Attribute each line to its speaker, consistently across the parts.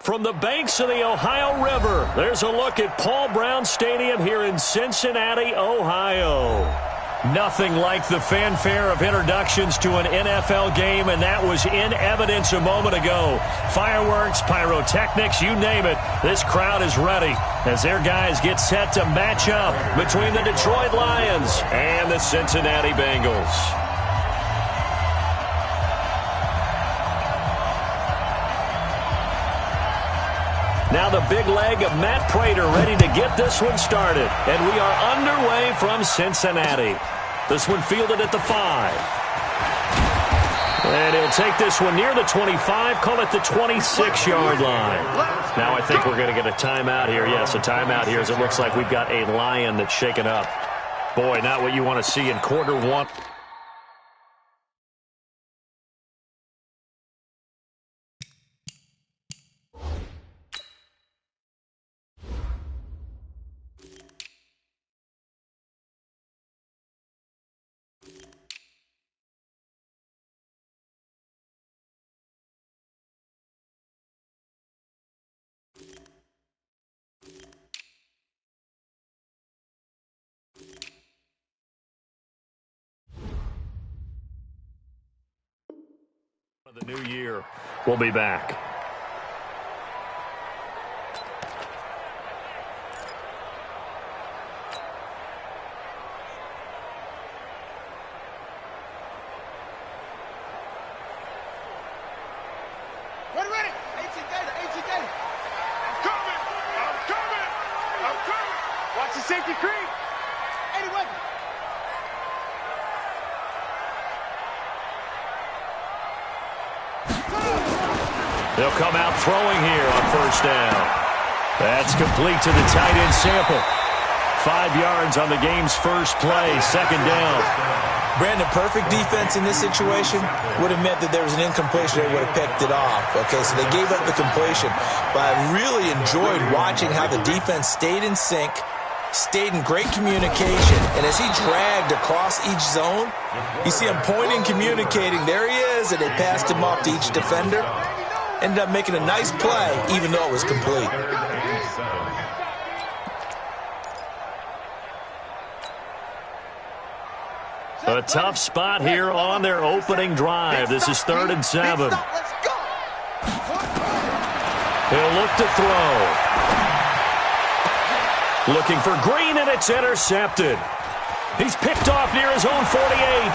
Speaker 1: From the banks of the Ohio River, there's a look at Paul Brown Stadium here in Cincinnati, Ohio. Nothing like the fanfare of introductions to an NFL game, and that was in evidence a moment ago. Fireworks, pyrotechnics, you name it. This crowd is ready as their guys get set to match up between the Detroit Lions and the Cincinnati Bengals. Now the big leg of Matt Prater ready to get this one started. And we are underway from Cincinnati. This one fielded at the 5. And he'll take this one near the 25, call it the 26-yard line. Now I think we're going to get a timeout here. Yes, a timeout here as it looks like we've got a Lion that's shaken up. Boy, not what you want to see in quarter one. The new year will be back.
Speaker 2: Ready. 18 Gator. I'm coming. Watch the safety creep. 80 weapon.
Speaker 1: They'll come out throwing here on first down. That's complete to the tight end Sample. 5 yards on the game's first play, second down.
Speaker 3: Brandon, perfect defense in this situation would have meant that there was an incompletion. They would have picked it off. Okay, so they gave up the completion. But I really enjoyed watching how the defense stayed in sync, stayed in great communication. And as he dragged across each zone, you see him pointing, communicating. There he is, and they passed him off to each defender. Ended up making a nice play, even though it was complete.
Speaker 1: A tough spot here on their opening drive. This is 3rd and 7. He'll look to throw. Looking for Green, and it's intercepted. He's picked off near his own 48.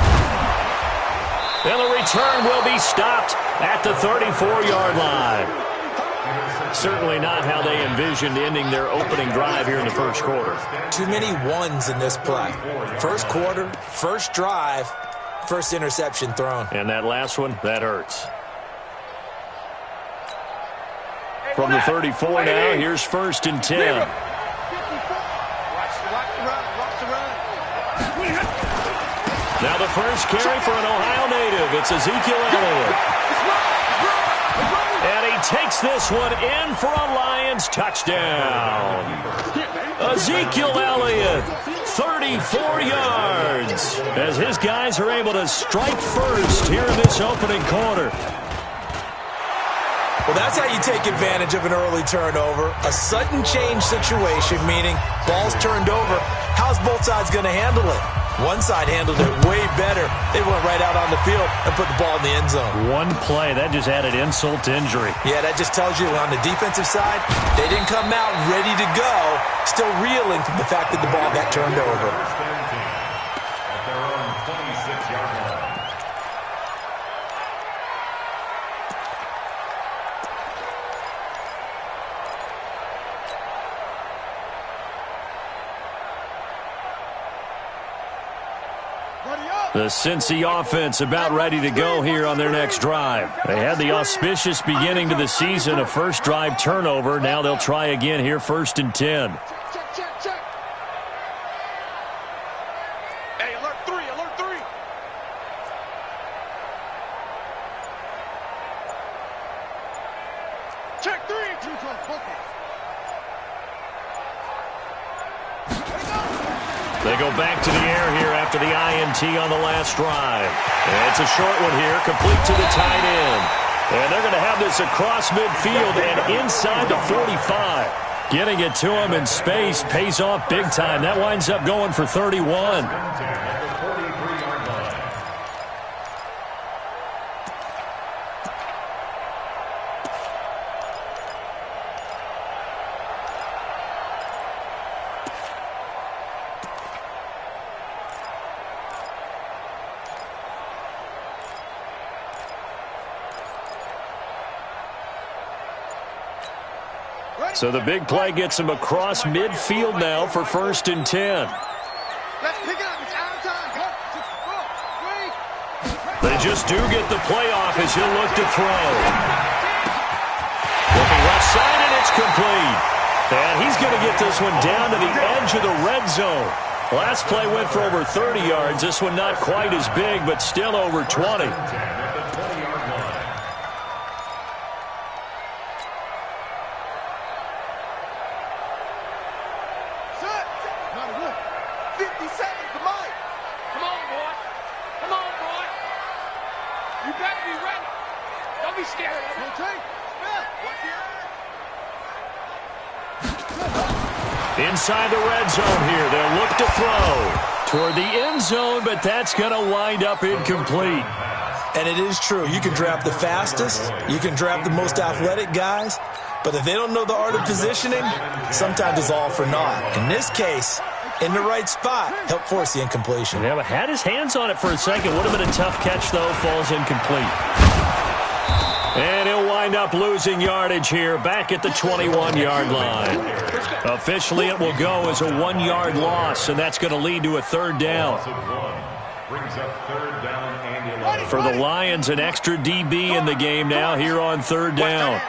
Speaker 1: And the return will be stopped at the 34-yard line. Certainly not how they envisioned ending their opening drive here in the first quarter.
Speaker 3: Too many ones in this play. First quarter, first drive, first interception thrown.
Speaker 1: And that last one, that hurts. From the 34 now, here's 1st and 10. Now the first carry for an Ohio native. It's Ezekiel Elliott. And he takes this one in for a Lions touchdown. Ezekiel Elliott, 34 yards, as his guys are able to strike first here in this opening quarter.
Speaker 3: Well, that's how you take advantage of an early turnover. A sudden change situation, meaning ball's turned over. How's both sides going to handle it? One side handled it way better. They went right out on the field and put the ball in the end zone.
Speaker 1: One play, that just added insult to injury.
Speaker 3: Yeah, that just tells you on the defensive side, they didn't come out ready to go, still reeling from the fact that the ball got turned over.
Speaker 1: The Cincy offense about ready to go here on their next drive. They had the auspicious beginning to the season, a first drive turnover. Now they'll try again here, 1st and 10.
Speaker 2: Check. Hey, alert 3. Check 3.
Speaker 1: They go back to the air here after the INT on the last drive. And it's a short one here, complete to the tight end. And they're going to have this across midfield and inside the 45. Getting it to him in space pays off big time. That winds up going for 31. So the big play gets him across midfield now for 1st and 10.
Speaker 2: Let's pick it up. It's out of time. 1, 2, 3.
Speaker 1: They just do get the play off as he'll look to throw. Looking left side, and it's complete. And he's going to get this one down to the edge of the red zone. Last play went for over 30 yards. This one not quite as big, but still over 20. Inside the red zone here. They'll look to throw toward the end zone, but that's going to wind up incomplete.
Speaker 3: And it is true. You can draft the fastest. You can draft the most athletic guys. But if they don't know the art of positioning, sometimes it's all for naught. In this case, in the right spot, help force the incompletion.
Speaker 1: Yeah, but had his hands on it for a second. Would have been a tough catch, though. Falls incomplete. And he'll wind up losing yardage here back at the 21-yard line. Officially, it will go as a 1-yard loss, and that's going to lead to a 3rd down. For the Lions, an extra DB in the game now here on 3rd down.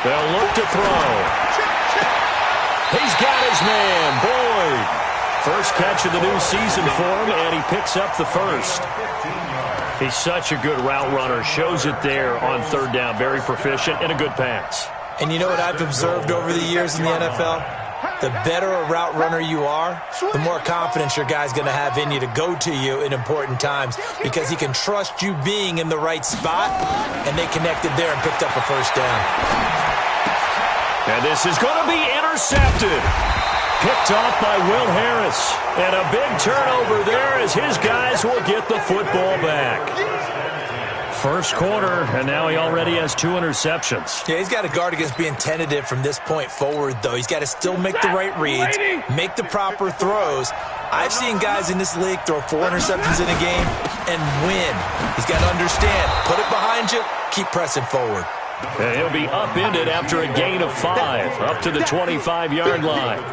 Speaker 1: They'll look to throw. He's got his man, Boyd. First catch of the new season for him, and he picks up the first. He's such a good route runner. Shows it there on 3rd down. Very proficient and a good pass.
Speaker 3: And you know what I've observed over the years in the NFL? The better a route runner you are, the more confidence your guy's going to have in you to go to you in important times because he can trust you being in the right spot, and they connected there and picked up a 1st down.
Speaker 1: And this is going to be intercepted. Picked off by Will Harris. And a big turnover there as his guys will get the football back. First quarter, and now he already has 2 interceptions.
Speaker 3: Yeah, he's got to guard against being tentative from this point forward, though. He's got to still make the right reads, make the proper throws. I've seen guys in this league throw 4 interceptions in a game and win. He's got to understand, put it behind you, keep pressing forward.
Speaker 1: And he'll be upended after a gain of 5, up to the 25-yard line.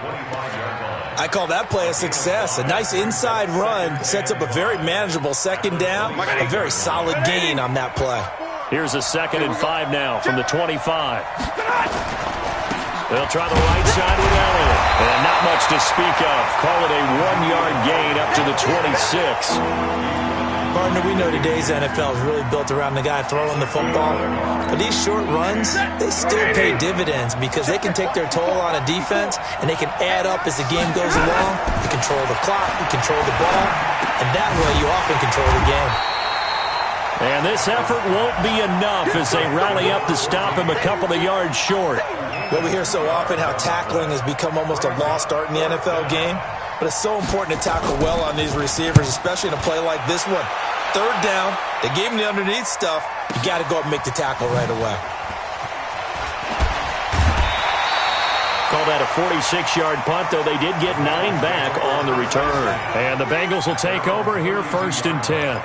Speaker 3: I call that play a success. A nice inside run sets up a very manageable 2nd down, a very solid gain on that play.
Speaker 1: Here's a 2nd and 5 now from the 25. They'll try the right side with Elliott. And not much to speak of. Call it a 1-yard gain up to the 26.
Speaker 3: Partner, we know today's NFL is really built around the guy throwing the football. But these short runs, they still pay dividends because they can take their toll on a defense and they can add up as the game goes along. You control the clock, you control the ball, and that way you often control the game.
Speaker 1: And this effort won't be enough as they rally up to stop him a couple of yards short.
Speaker 3: Well, we hear so often how tackling has become almost a lost art in the NFL game. But it's so important to tackle well on these receivers, especially in a play like this one. 3rd down, they gave him the underneath stuff. You got to go up and make the tackle right away.
Speaker 1: Call that a 46-yard punt, though they did get 9 back on the return. And the Bengals will take over here 1st and 10.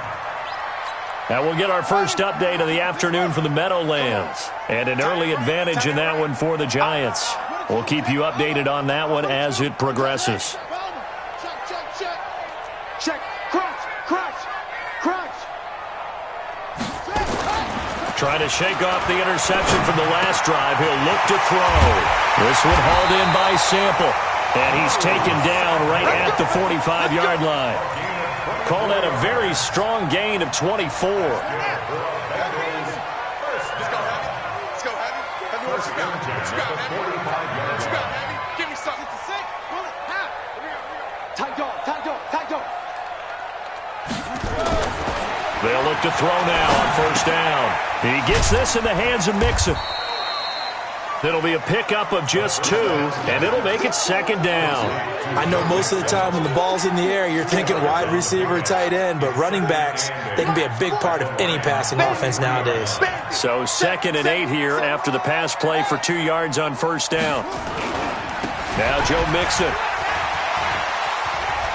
Speaker 1: Now we'll get our first update of the afternoon from the Meadowlands. And an early advantage in that one for the Giants. We'll keep you updated on that one as it progresses.
Speaker 2: Check. Crunch.
Speaker 1: Trying to shake off the interception from the last drive. He'll look to throw. This one hauled in by Sample. And he's taken down right at the 45-yard line. Call that a very strong gain of 24.
Speaker 2: Let's go, Heavy. What you got, Heavy? Give me something. Tight dog.
Speaker 1: They'll look to throw now on first down. He gets this in the hands of Mixon. It'll be a pickup of just 2, and it'll make it second down.
Speaker 3: I know most of the time when the ball's in the air, you're thinking wide receiver, tight end, but running backs, they can be a big part of any passing offense nowadays.
Speaker 1: So 2nd and 8 here after the pass play for 2 yards on first down. Now Joe Mixon.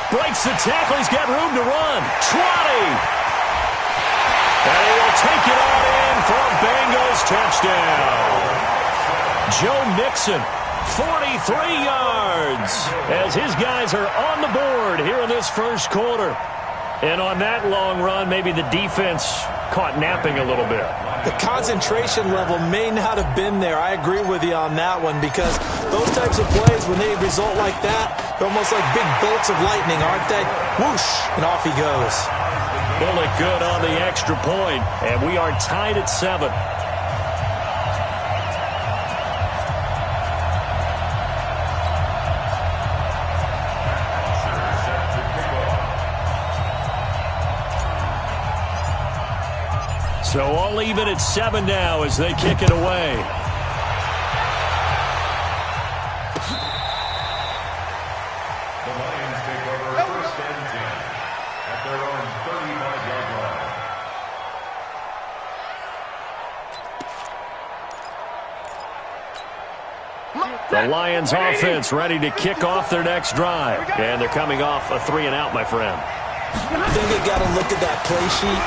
Speaker 1: Breaks the tackle. He's got room to run. 20. And he will take it on in for a Bengals touchdown. Joe Mixon, 43 yards, as his guys are on the board here in this first quarter. And on that long run, maybe the defense caught napping a little bit.
Speaker 3: The concentration level may not have been there. I agree with you on that one, because those types of plays, when they result like that, they're almost like big bolts of lightning, aren't they? Whoosh, and off he goes.
Speaker 1: Bullock good on the extra point, and we are tied at 7. So all even at 7 now as they kick it away.
Speaker 4: The Lions take over 1st and 10 at their own 35-yard line.
Speaker 1: The Lions offense ready to kick off their next drive. And they're coming off a 3-and-out, my friend.
Speaker 3: I think they've got to look at that play sheet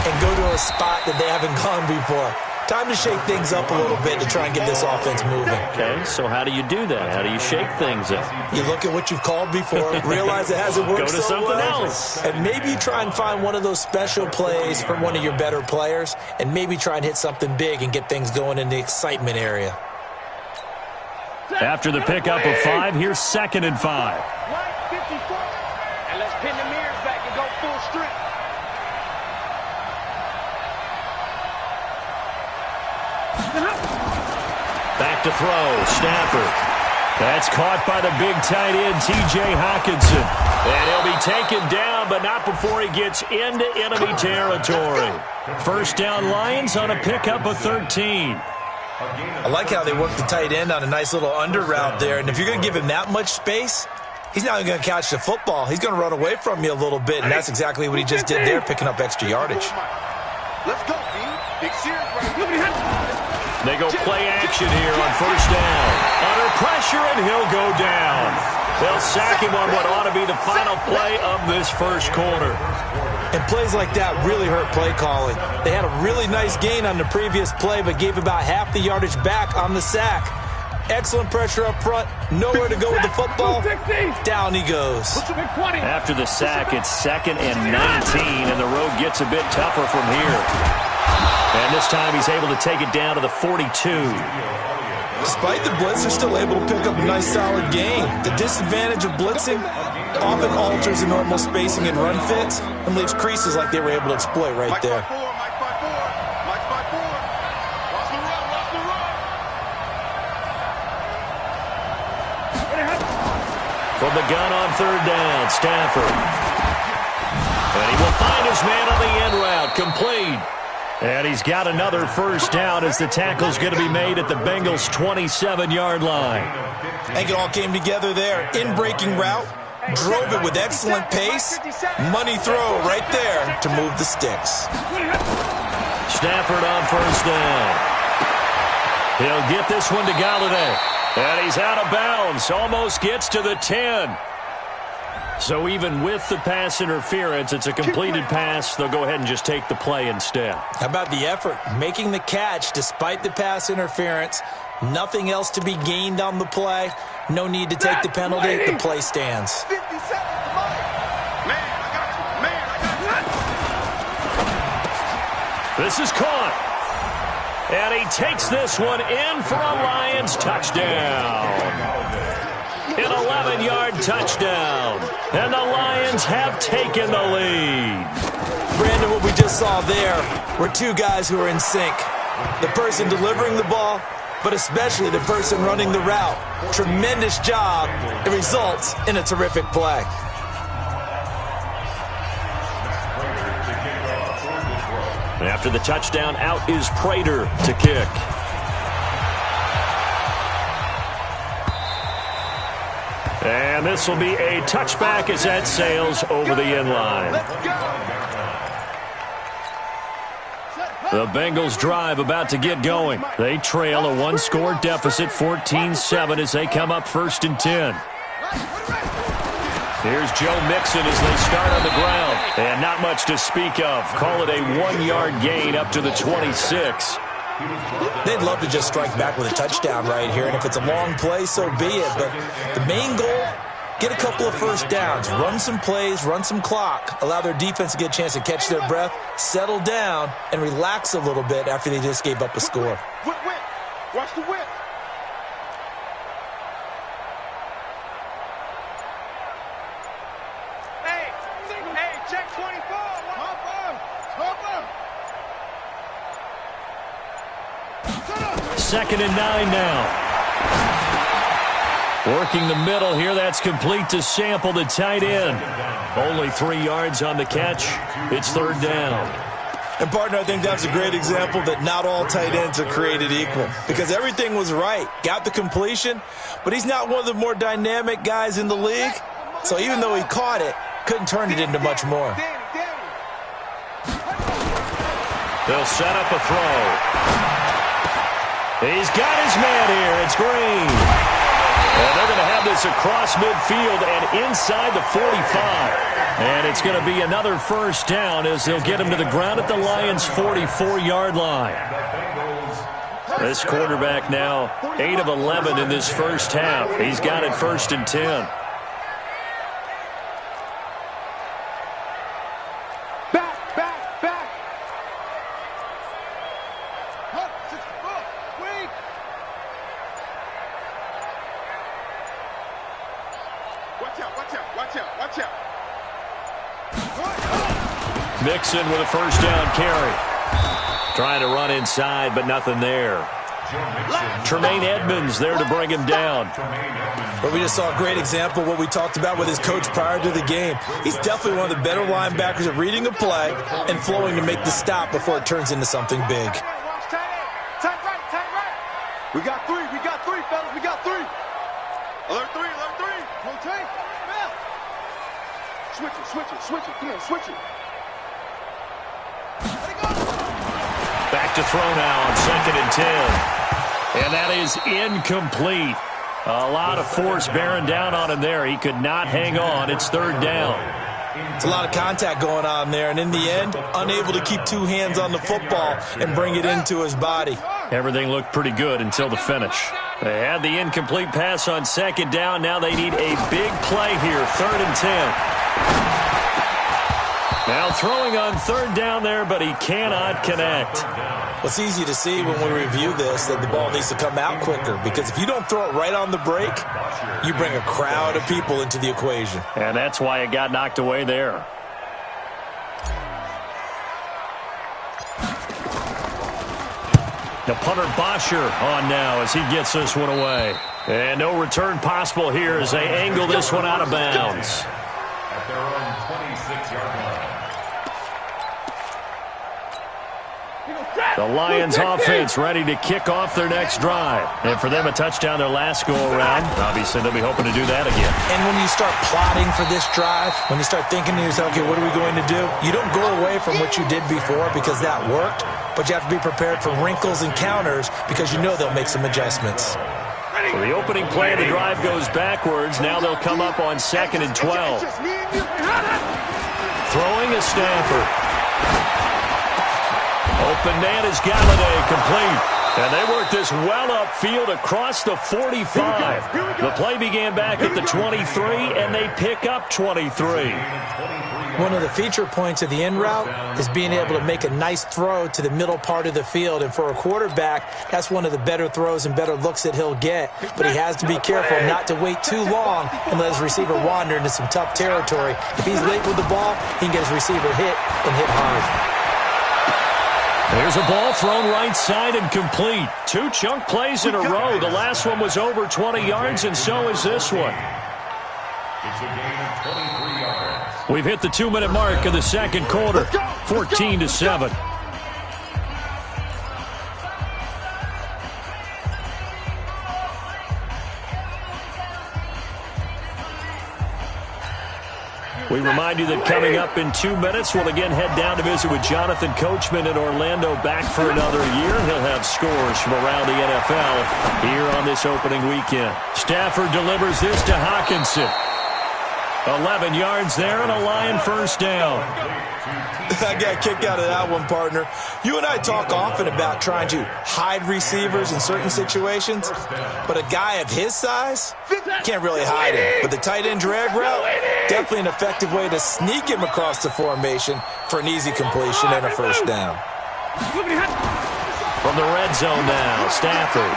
Speaker 3: and go to a spot that they haven't gone before. Time to shake things up a little bit to try and get this offense moving.
Speaker 1: Okay, so how do you do that? How do you shake things up?
Speaker 3: You look at what you've called before, realize it hasn't worked
Speaker 1: Go to
Speaker 3: so
Speaker 1: something
Speaker 3: well,
Speaker 1: else.
Speaker 3: and maybe try and find one of those special plays from one of your better players, and maybe try and hit something big and get things going in the excitement area.
Speaker 1: After the pickup of 5, here's 2nd and 5.
Speaker 2: Line 54. And let's pin the mirrors back and go full strength.
Speaker 1: Back to throw, Stafford. That's caught by the big tight end, T.J. Hockenson. And he'll be taken down, but not before he gets into enemy territory. First down Lions on a pickup of 13.
Speaker 3: I like how they work the tight end on a nice little under route there, and if you're going to give him that much space, he's not going to catch the football. He's going to run away from you a little bit, and that's exactly what he just did there, picking up extra yardage.
Speaker 2: Let's go, B. Big series right.
Speaker 1: They go play action here on first down. Under pressure, and he'll go down. They'll sack him on what ought to be the final play of this first quarter.
Speaker 3: And plays like that really hurt play calling. They had a really nice gain on the previous play, but gave about half the yardage back on the sack. Excellent pressure up front. Nowhere to go with the football. Down he goes.
Speaker 1: After the sack, it's 2nd and 19, and the road gets a bit tougher from here. And this time he's able to take it down to the 42.
Speaker 3: Despite the blitz, they're still able to pick up a nice solid gain. The disadvantage of blitzing often alters the normal spacing and run fits and leaves creases like they were able to exploit right there.
Speaker 2: Mike 5-4. Watch the run.
Speaker 1: From the gun on third down, Stafford. And he will find his man on the end route, complete. And he's got another first down as the tackle's going to be made at the Bengals' 27-yard line.
Speaker 3: I think it all came together there. In-breaking route, drove it with excellent pace. Money throw right there to move the sticks.
Speaker 1: Stafford on first down. He'll get this one to Galladay. And he's out of bounds. Almost gets to the 10. So even with the pass interference, it's a completed pass. They'll go ahead and just take the play instead.
Speaker 3: How about the effort? Making the catch despite the pass interference. Nothing else to be gained on the play. No need to take the penalty. The play stands.
Speaker 2: 50 seconds to Mike. Man, I got you.
Speaker 1: This is caught. And he takes this one in for a Lions touchdown. An 11-yard touchdown. And the Lions have taken the lead.
Speaker 3: Brandon, what we just saw there were two guys who are in sync. The person delivering the ball, but especially the person running the route. Tremendous job. It results in a terrific play.
Speaker 1: After the touchdown, out is Prater to kick. And this will be a touchback as that sails over the end line. The Bengals drive about to get going. They trail a one-score deficit, 14-7, as they come up 1st and 10. Here's Joe Mixon as they start on the ground. And not much to speak of. Call it a 1-yard gain up to the 26.
Speaker 3: They'd love to just strike back with a touchdown right here, and if it's a long play, so be it. But the main goal, get a couple of first downs, run some plays, run some clock, allow their defense to get a chance to catch their breath, settle down, and relax a little bit after they just gave up a score.
Speaker 2: Whip. Watch the whip. Hey, check 24. Hopper.
Speaker 1: 2nd and 9 now. Working the middle here. That's complete to Sample, the tight end. Only 3 yards on the catch. It's 3rd down.
Speaker 3: And, partner, I think that's a great example that not all tight ends are created equal, because everything was right. Got the completion, but he's not one of the more dynamic guys in the league. So even though he caught it, couldn't turn it into much more.
Speaker 1: They'll set up a throw. He's got his man here. It's Green. And they're going to have this across midfield and inside the 45. And it's going to be another first down as they'll get him to the ground at the Lions' 44-yard line. This quarterback now 8 of 11 in this first half. He's got it 1st and 10.
Speaker 2: Watch out.
Speaker 1: Mixon with a first down carry. Trying to run inside, but nothing there. Tremaine Edmonds there to bring him down.
Speaker 3: But we just saw a great example of what we talked about with his coach prior to the game. He's definitely one of the better linebackers at reading a play and flowing to make the stop before it turns into something big.
Speaker 2: Tight right. We got three, fellas. We got 3. Alert 3. Rotate. Switch it. Come on, switch it.
Speaker 1: Back to throw now on 2nd and 10. And that is incomplete. A lot of force bearing down on him there. He could not hang on. It's 3rd down.
Speaker 3: It's a lot of contact going on there, and in the end, unable to keep 2 hands on the football and bring it into his body.
Speaker 1: Everything looked pretty good until the finish. They had the incomplete pass on 2nd down. Now they need a big play here, 3rd and 10. Now throwing on 3rd down there, but he cannot connect.
Speaker 3: Well, it's easy to see when we review this that the ball needs to come out quicker, because if you don't throw it right on the break, you bring a crowd of people into the equation.
Speaker 1: And that's why it got knocked away there. The punter Bosher on now as he gets this one away. And no return possible here as they angle this one out of bounds.
Speaker 4: At their own 26-yard line.
Speaker 1: The Lions offense ready to kick off their next drive. And for them, a touchdown their last go-around. Obviously, they'll be hoping to do that again.
Speaker 3: And when you start plotting for this drive, when you start thinking to yourself, okay, what are we going to do? You don't go away from what you did before because that worked, but you have to be prepared for wrinkles and counters because you know they'll make some adjustments.
Speaker 1: So the opening play of the drive goes backwards. Now they'll come up on 2nd and 12. Throwing is Stafford. Open man is Galladay, complete. And they work this well upfield across the 45. The play began back at the 23, and they pick up 23.
Speaker 3: One of the feature points of the in route is being able to make a nice throw to the middle part of the field. And for a quarterback, that's one of the better throws and better looks that he'll get. But he has to be careful not to wait too long and let his receiver wander into some tough territory. If he's late with the ball, he can get his receiver hit and hit hard.
Speaker 1: There's a ball thrown right side and complete. 2 chunk plays in a row. The last one was over 20 yards, and so is this one.
Speaker 4: It's a gain of 23 yards.
Speaker 1: We've hit the 2-minute mark of the second quarter, 14-7. We remind you that coming up in 2 minutes, we'll again head down to visit with Jonathan Coachman in Orlando, back for another year. He'll have scores from around the NFL here on this opening weekend. Stafford delivers this to Hawkinson. 11 yards there and a Lion first down.
Speaker 3: I got a kick out of that one, partner. You and I talk often about trying to hide receivers in certain situations, but a guy of his size can't really hide him. But the tight end drag route, definitely an effective way to sneak him across the formation for an easy completion and a first down.
Speaker 1: From the red zone now, Stafford.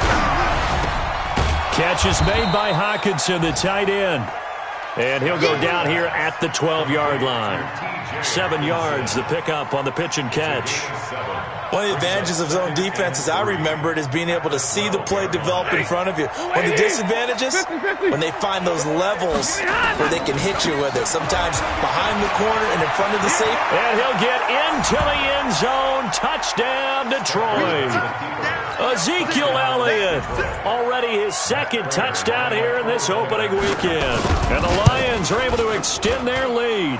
Speaker 1: Catch is made by Hawkinson, the tight end. And he'll go down here at the 12-yard line. 7 yards, the pickup on the pitch and catch.
Speaker 3: One of the advantages of zone defense, as I remember it, is being able to see the play develop in front of you. One of the disadvantages, when they find those levels where they can hit you with it, sometimes behind the corner and in front of the safe.
Speaker 1: And he'll get into the end zone. Touchdown, Detroit. Ezekiel Elliott, already his second touchdown here in this opening weekend. And the Lions are able to extend their lead.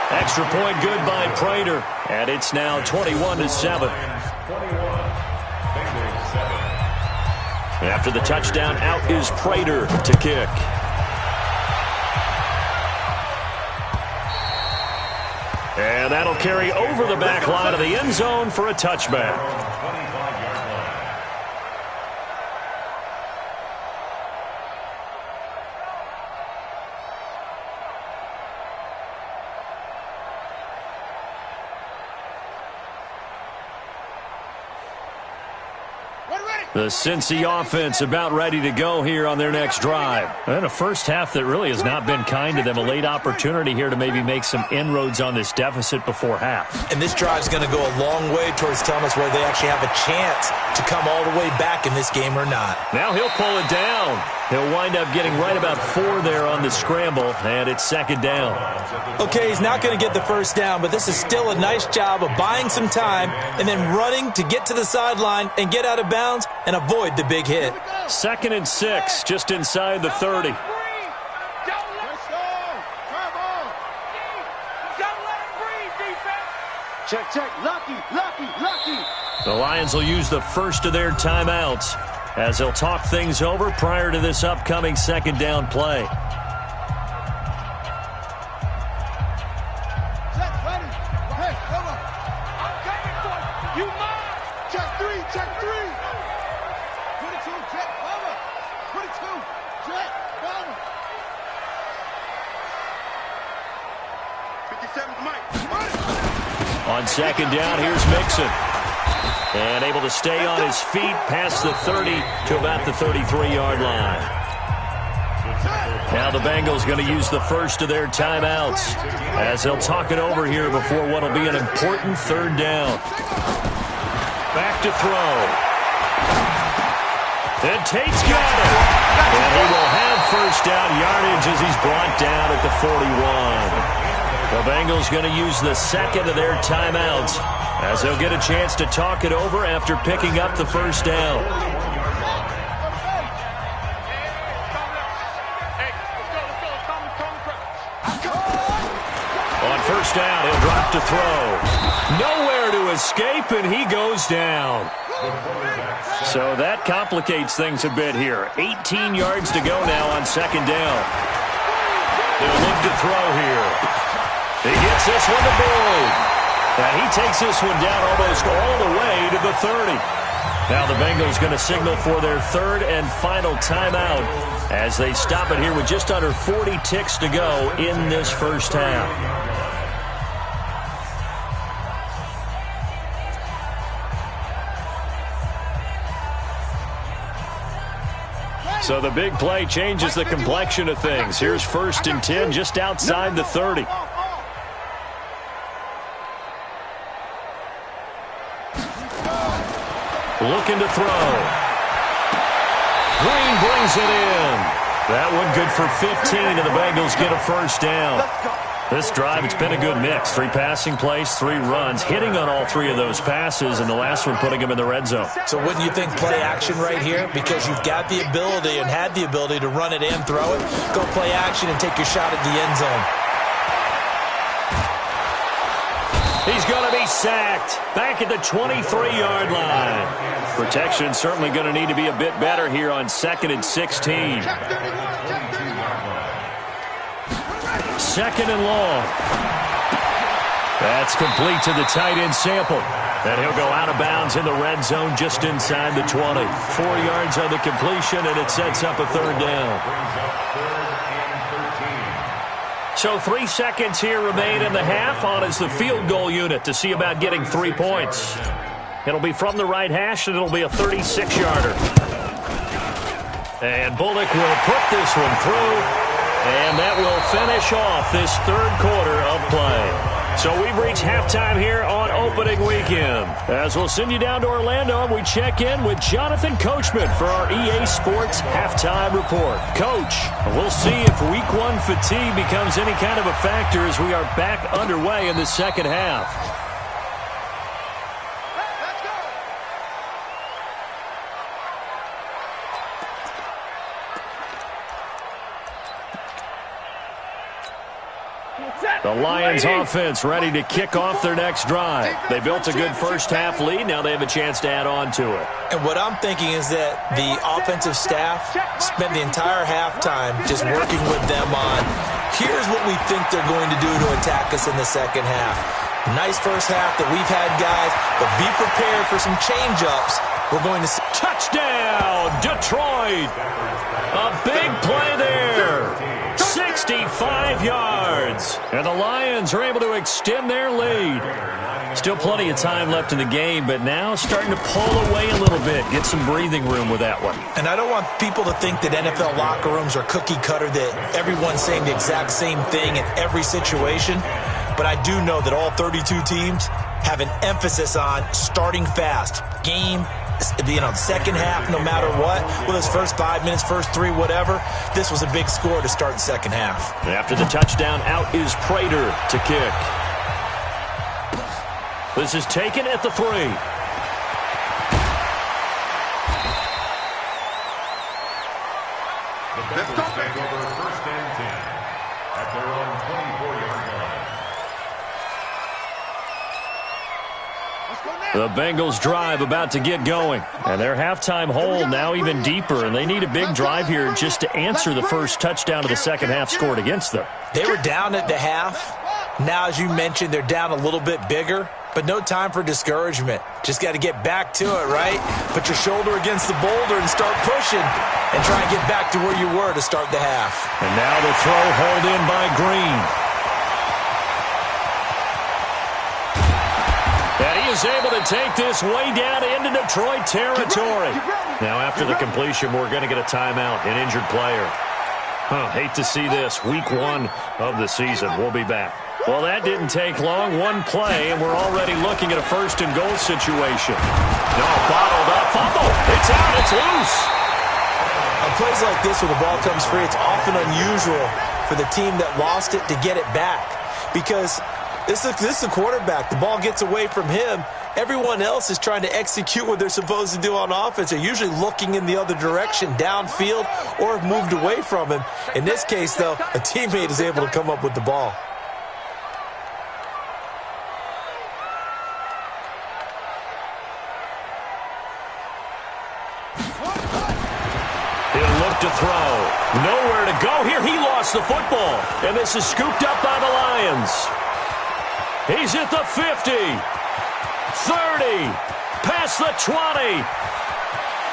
Speaker 1: Extra point good by Prater. And it's now 21-7. After the touchdown, out is Prater to kick. And that'll carry over the back line of the end zone for a touchback. The Cincy offense about ready to go here on their next drive. And a first half that really has not been kind to them. A late opportunity here to maybe make some inroads on this deficit before half.
Speaker 3: And this drive's going to go a long way towards telling us whether they actually have a chance to come all the way back in this game or not.
Speaker 1: Now he'll pull it down. He'll wind up getting right about 4 there on the scramble, and it's second down.
Speaker 3: Okay, he's not going to get the first down, but this is still a nice job of buying some time and then running to get to the sideline and get out of bounds and avoid the big hit.
Speaker 1: 2nd and 6, just inside the 30.
Speaker 2: Check, check. Lucky.
Speaker 1: The Lions will use the first of their timeouts as they'll talk things over prior to this upcoming second down play.
Speaker 2: Check, ready. Hey, come on. I'm coming for you. You mine. Check 3. 22, check, cover. 22, check, cover. 57's Mike.
Speaker 1: On second down, here's Mixon. And able to stay on his feet past the 30 to about the 33-yard line. Now the Bengals going to use the first of their timeouts as they'll talk it over here before what will be an important third down. Back to throw. And Tate's got it. And he will have first down yardage as he's brought down at the 41. The Bengals going to use the second of their timeouts as they'll get a chance to talk it over after picking up the first down. On first down, he'll drop to throw. Nowhere to escape, and he goes down. So that complicates things a bit here. 18 yards to go now on second down. They'll look to throw here. He gets this one to Boyd. And he takes this one down almost all the way to the 30. Now the Bengals going to signal for their third and final timeout as they stop it here with just under 40 ticks to go in this first half. So the big play changes the complexion of things. Here's 1st and 10 just outside the 30. Looking to throw. Green brings it in. That one good for 15, and the Bengals get a first down. This drive, it's been a good mix. 3 passing plays, 3 runs, hitting on all 3 of those passes, and the last one putting him in the red zone.
Speaker 3: So wouldn't you think play action right here? Because you've got the ability and had the ability to run it and throw it. Go play action and take your shot at the end zone.
Speaker 1: sacked. Back at the 23-yard line. Protection certainly going to need to be a bit better here on 2nd and 16. 2nd and long. That's complete to the tight end Sample. And he'll go out of bounds in the red zone just inside the 20. 4 yards on the completion, and it sets up a 3rd down. So 3 seconds here remain in the half on as the field goal unit to see about getting 3 points. It'll be from the right hash, and it'll be a 36-yarder. And Bullock will put this one through, and that will finish off this 3rd quarter of play. So we've reached halftime here on opening weekend. As we'll send you down to Orlando, we check in with Jonathan Coachman for our EA Sports Halftime Report. Coach, we'll see if Week 1 fatigue becomes any kind of a factor as we are back underway in the second half. The Lions offense ready to kick off their next drive. They built a good first half lead. Now they have a chance to add on to it.
Speaker 3: And what I'm thinking is that the offensive staff spent the entire halftime just working with them on, here's what we think they're going to do to attack us in the second half. Nice first half that we've had, guys, but be prepared for some change-ups. We're going to see.
Speaker 1: Touchdown, Detroit. A big play there. 65 yards. And the Lions are able to extend their lead. Still plenty of time left in the game, but now starting to pull away a little bit. Get some breathing room with that one.
Speaker 3: And I don't want people to think that NFL locker rooms are cookie cutter, that everyone's saying the exact same thing in every situation. But I do know that all 32 teams have an emphasis on starting fast. Game, second half, no matter what. Well, it's first 5 minutes, first 3, whatever. This was a big score to start the second half.
Speaker 1: After the touchdown, out is Prater to kick. This is taken at the 3.
Speaker 4: The Bengals take over 1st and 10 at their own 24-yard line.
Speaker 1: The Bengals drive about to get going. And their halftime hole now even deeper, and they need a big drive here just to answer the first touchdown of the second half scored against them.
Speaker 3: They were down at the half. Now, as you mentioned, they're down a little bit bigger, but no time for discouragement. Just got to get back to it, right? Put your shoulder against the boulder and start pushing and try and get back to where you were to start the half.
Speaker 1: And now the throw hauled in by Green. And he is able to take this way down into Detroit territory. Now, after the completion, we're going to get a timeout, an injured player. Hate to see this. Week 1 of the season. We'll be back. Well, that didn't take long. One play, and we're already looking at a 1st and goal situation. No, bottled up. Fumble. It's out. It's loose.
Speaker 3: On plays like this, when the ball comes free, it's often unusual for the team that lost it to get it back. Because this is a quarterback. The ball gets away from him. Everyone else is trying to execute what they're supposed to do on offense. They're usually looking in the other direction, downfield, or have moved away from him. In this case, though, a teammate is able to come up with the ball.
Speaker 1: He'll look to throw. Nowhere to go here. He lost the football. And this is scooped up by the Lions. He's at the 50, 30, past the 20,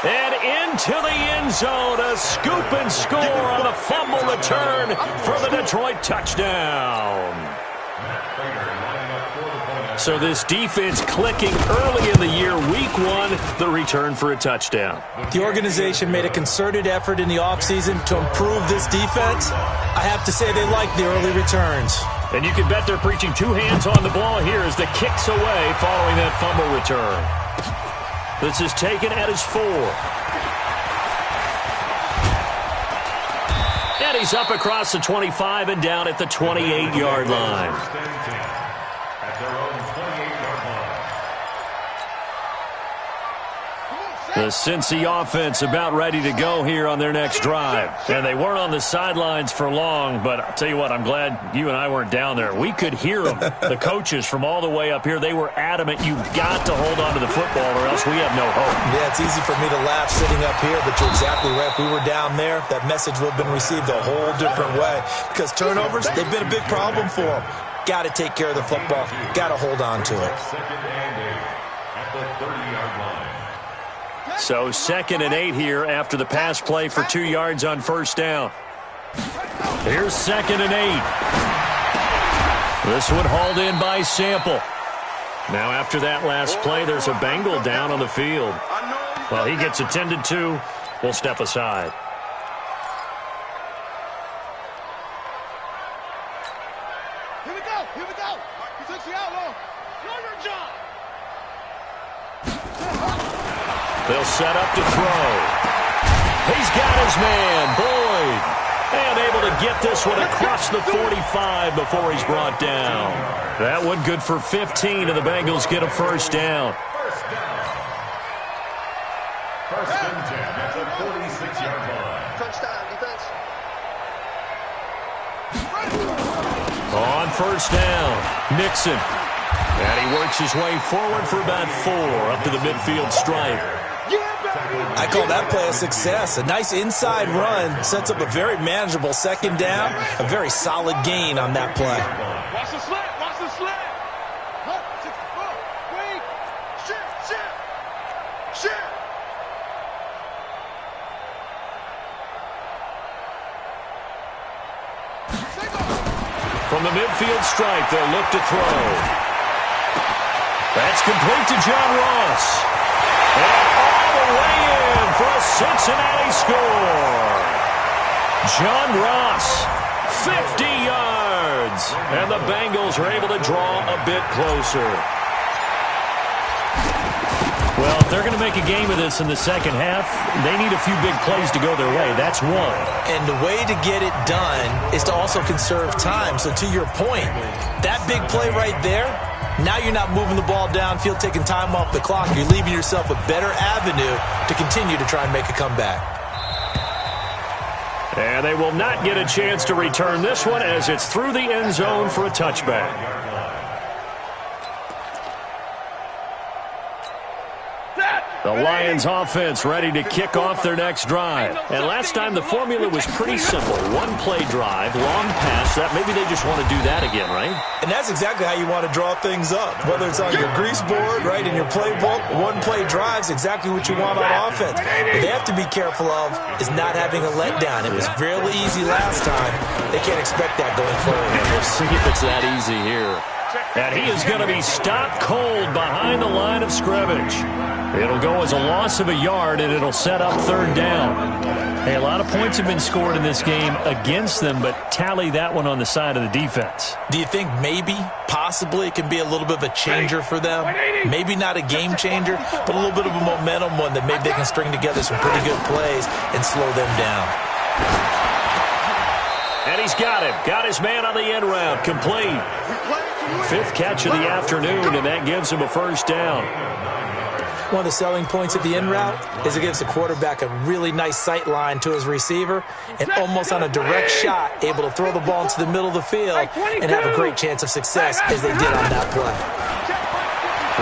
Speaker 1: and into the end zone. A scoop and score on the fumble return for the Detroit touchdown. So this defense clicking early in the year, week 1, the return for a touchdown.
Speaker 3: The organization made a concerted effort in the offseason to improve this defense. I have to say they like the early returns.
Speaker 1: And you can bet they're preaching 2 hands on the ball here as the kick's away following that fumble return. This is taken at his 4. And he's up across the 25 and down at the 28-yard line. The Cincy offense about ready to go here on their next drive. And they weren't on the sidelines for long, but I'll tell you what, I'm glad you and I weren't down there. We could hear them, the coaches from all the way up here. They were adamant, you've got to hold on to the football or else we have no hope.
Speaker 3: Yeah, it's easy for me to laugh sitting up here, but you're exactly right. If we were down there, that message would have been received a whole different way. Because turnovers, they've been a big problem for them. Got to take care of the football. Got to hold on to it.
Speaker 4: Second and 8 at the 30-yard line.
Speaker 1: So 2nd and 8 here after the pass play for 2 yards on first down. Here's 2nd and 8. This one hauled in by Sample. Now after that last play, there's a Bengal down on the field. Well, he gets attended to. We'll step aside.
Speaker 2: Here we go. Here we go. He takes the outlaw. Know your job.
Speaker 1: They'll set up to throw. He's got his man, Boyd. And able to get this one across the 45 before he's brought down. That one good for 15, and the Bengals get a first down.
Speaker 4: First down. First and 10 at the 46-yard line.
Speaker 2: Touchdown, defense.
Speaker 1: On first down, Nixon. And he works his way forward for about 4 up to the midfield stripe.
Speaker 3: I call that play a success. A nice inside run sets up a very manageable second down. A very solid gain on that play.
Speaker 2: Watch the slant. Watch the slant. Wait. Shift.
Speaker 1: From the midfield stripe, they'll look to throw. That's complete to John Ross. And all the way in for a Cincinnati score. John Ross, 50 yards. And the Bengals are able to draw a bit closer. Well, if they're going to make a game of this in the second half, they need a few big plays to go their way. That's one.
Speaker 3: And the way to get it done is to also conserve time. So to your point, that big play right there, now you're not moving the ball downfield, taking time off the clock. You're leaving yourself a better avenue to continue to try and make a comeback.
Speaker 1: And they will not get a chance to return this one as it's through the end zone for a touchback. The Lions offense ready to kick off their next drive. And last time the formula was pretty simple. One play drive, long pass. That maybe they just want to do that again, right?
Speaker 3: And that's exactly how you want to draw things up. Whether it's on your grease board, right, in your playbook, one play drives exactly what you want on offense. What they have to be careful of is not having a letdown. It was really easy last time. They can't expect that going forward.
Speaker 1: We'll see if it's that easy here. And he is going to be stopped cold behind the line of scrimmage. It'll go as a loss of a yard, and it'll set up third down. Hey, a lot of points have been scored in this game against them, but tally that one on the side of the defense.
Speaker 3: Do you think maybe, possibly, it can be a little bit of a changer for them? Maybe not a game changer, but a little bit of a momentum one that maybe they can string together some pretty good plays and slow them down.
Speaker 1: And he's got him. Got his man on the end route. Complete. 5th catch of the afternoon, and that gives him a first down.
Speaker 3: One of the selling points of the in route is it gives the quarterback a really nice sight line to his receiver and almost on a direct shot able to throw the ball into the middle of the field and have a great chance of success as they did on that play.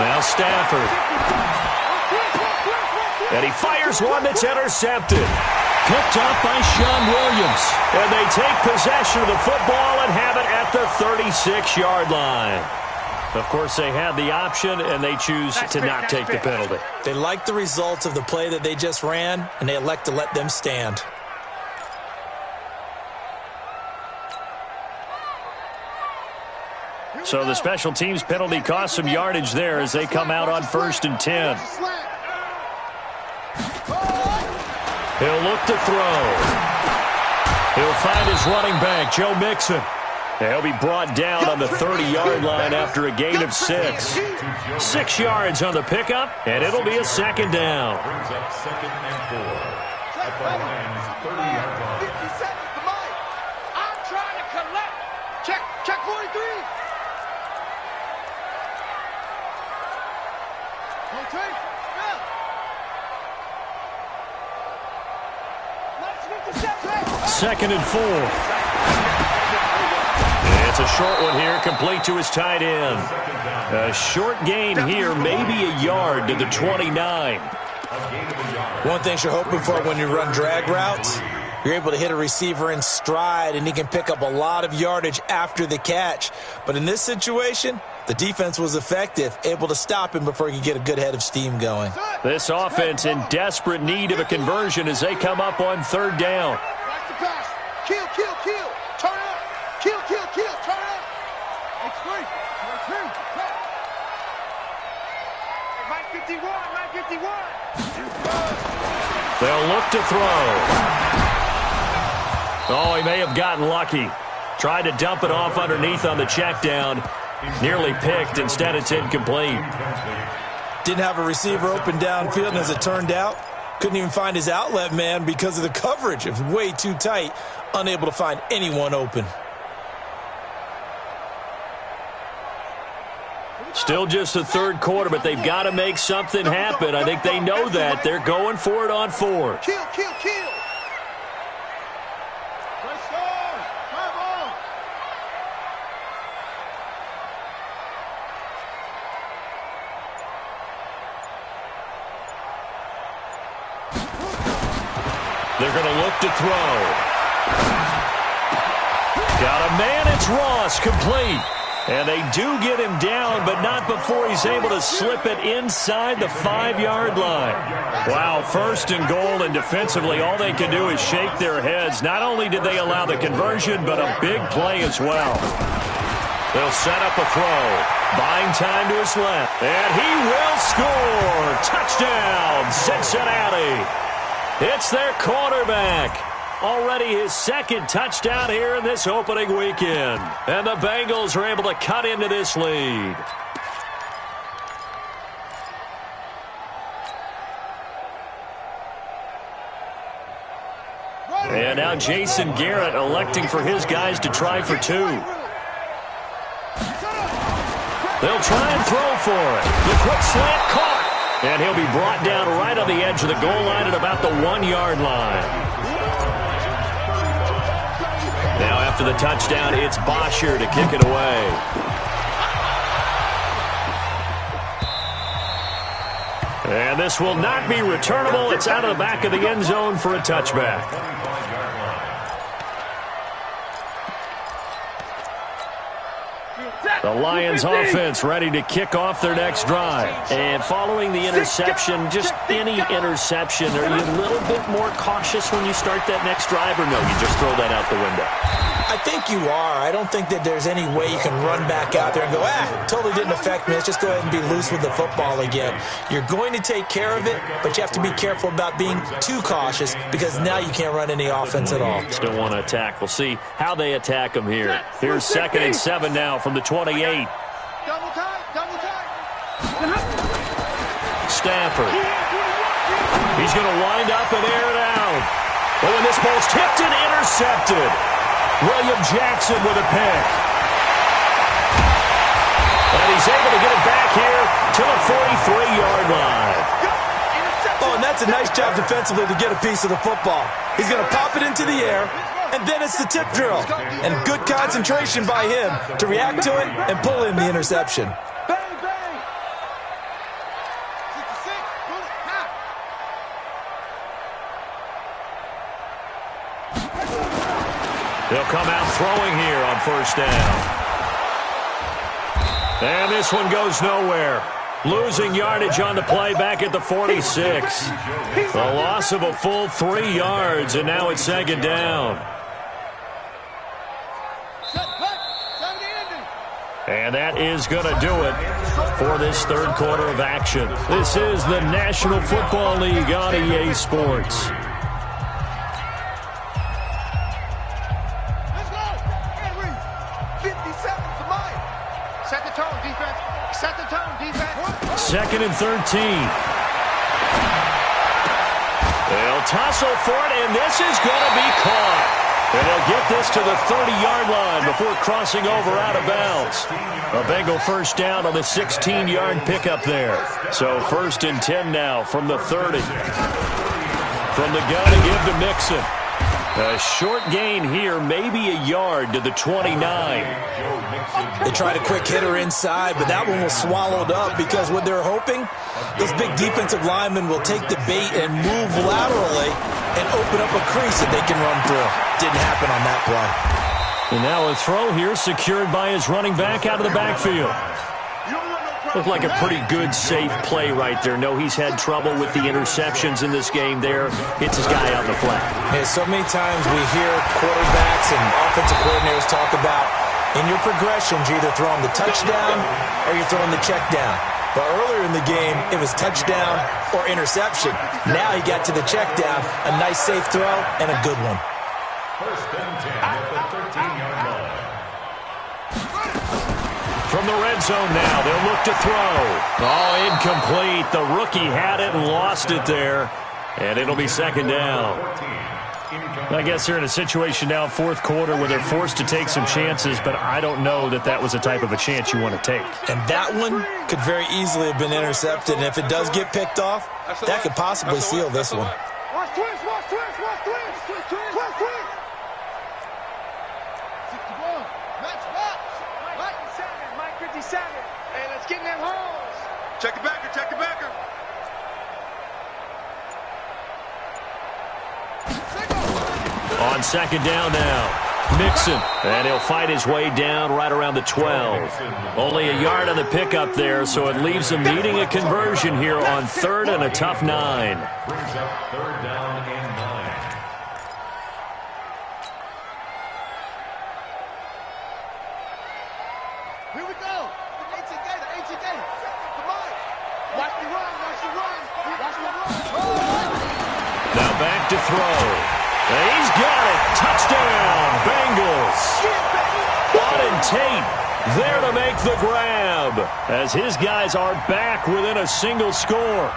Speaker 1: Now Stafford. And he fires one that's intercepted. Picked up by Sean Williams. And they take possession of the football and have it at the 36-yard line. Of course, they had the option, and they choose to not take the penalty.
Speaker 3: They like the results of the play that they just ran, and they elect to let them stand.
Speaker 1: So the special teams penalty cost some yardage there as they come out on 1st and 10. He'll look to throw. He'll find his running back, Joe Mixon. He'll be brought down on the 30-yard line after a gain of 6. 6 yards on the pickup, and it'll be a second down.
Speaker 4: Brings up 2nd and 4 at the Lions' 30-yard line.
Speaker 2: 50 seconds to mine. I'm trying to collect. Check 43.
Speaker 1: 2nd and 4. It's a short one here, complete to his tight end. A short gain here, maybe a yard to the 29.
Speaker 3: One thing you're hoping for when you run drag routes, you're able to hit a receiver in stride, and he can pick up a lot of yardage after the catch. But in this situation, the defense was effective, able to stop him before he could get a good head of steam going.
Speaker 1: This offense in desperate need of a conversion as they come up on 3rd down.
Speaker 2: Kill, kill, kill. Turn up. Kill, kill, kill. Turn up. It's free. Mike 51, Mike 51.
Speaker 1: They'll look to throw. Oh, he may have gotten lucky. Tried to dump it off underneath on the check down. Nearly picked. Instead, it's incomplete.
Speaker 3: Didn't have a receiver open downfield, and as it turned out, couldn't even find his outlet man because of the coverage. It was way too tight. Unable to find anyone open.
Speaker 1: Still just the 3rd quarter, but they've got to make something happen. I think they know that. They're going for it on 4th.
Speaker 2: Kill, kill, kill.
Speaker 1: They're going to look to throw. Got a man, it's Ross, complete. And they do get him down, but not before he's able to slip it inside the 5-yard line. Wow, 1st and goal, and defensively all they can do is shake their heads. Not only did they allow the conversion, but a big play as well. They'll set up a throw. Buying time to his left. And he will score. Touchdown, Cincinnati. It's their quarterback. Already his 2nd touchdown here in this opening weekend. And the Bengals are able to cut into this lead. And now Jason Garrett electing for his guys to try for 2. They'll try and throw for it. The quick slant caught. And he'll be brought down right on the edge of the goal line at about the 1-yard line. Now after the touchdown, it's Bosher to kick it away. And this will not be returnable. It's out of the back of the end zone for a touchback. The Lions offense ready to kick off their next drive. And following the interception, just any interception, are you a little bit more cautious when you start that next drive, or no, you just throw that out the window?
Speaker 3: I think you are. I don't think that there's any way you can run back out there and go, totally didn't affect me. Let's just go ahead and be loose with the football again. You're going to take care of it, but you have to be careful about being too cautious because now you can't run any offense at all.
Speaker 1: Still want to attack. We'll see how they attack them here. Here's 2nd and 7 now from the 28.
Speaker 2: Double tight, double tight.
Speaker 1: Stafford. He's going to wind up and air it out. Oh, and this ball's tipped and intercepted. William Jackson with a pick. And he's able to get it back here to the 43-yard line.
Speaker 3: Oh, and that's a nice job defensively to get a piece of the football. He's going to pop it into the air, and then it's the tip drill. And good concentration by him to react to it and pull in the interception.
Speaker 2: Bang, bang. 66, pull it, hot.
Speaker 1: They'll come out throwing here on 1st down. And this one goes nowhere. Losing yardage on the play back at the 46. A loss of a full 3 yards, and now it's 2nd down. And that is going to do it for this 3rd quarter of action. This is the National Football League on EA Sports.
Speaker 2: Set the tone, defense. Set the tone, defense.
Speaker 1: 2nd and 13. They'll tussle for it, and this is going to be caught. And they'll get this to the 30-yard line before crossing over out of bounds. A Bengal 1st down on the 16-yard pickup there. So 1st and 10 now from the 30. From the gun to give to Mixon. A short gain here, maybe a yard to the 29.
Speaker 3: They tried a quick hitter inside, but that one was swallowed up because what they're hoping, those big defensive linemen will take the bait and move laterally and open up a crease that they can run through. Didn't happen on that play.
Speaker 1: And now a throw here secured by his running back out of the backfield. Looked like a pretty good, safe play right there. No, he's had trouble with the interceptions in this game there. Hits his guy out in the flat.
Speaker 3: Yeah, so many times we hear quarterbacks and offensive coordinators talk about in your progressions, you're either throwing the touchdown or you're throwing the check down. But earlier in the game, it was touchdown or interception. Now he got to the check down, a nice safe throw, and a good one.
Speaker 4: First and 10 at the 13-yard line.
Speaker 1: From the red zone now, they'll look to throw. Oh, incomplete. The rookie had it and lost it there. And it'll be second down. I guess they're in a situation now, fourth quarter, where they're forced to take some chances, but I don't know that that was the type of a chance you want to take.
Speaker 3: And that one could very easily have been intercepted. And if it does get picked off, that could possibly seal this one.
Speaker 2: Watch twist, watch twist, watch twist. Twist, twist. 61. Match. Mike 57. Mike 57. Hey, let's get in them holes. Check the backer, check the backer.
Speaker 1: On second down now, Mixon, and he'll fight his way down right around the 12. Only a yard on the pickup there, so it leaves him needing a conversion here on third and a tough 9.
Speaker 4: Brings up third down and 9.
Speaker 2: Here we go. The 18 gator. Come on. Watch me run.
Speaker 1: Now back to throw. And he's got it. Touchdown, Bengals. Auden Tate there to make the grab as his guys are back within a single score.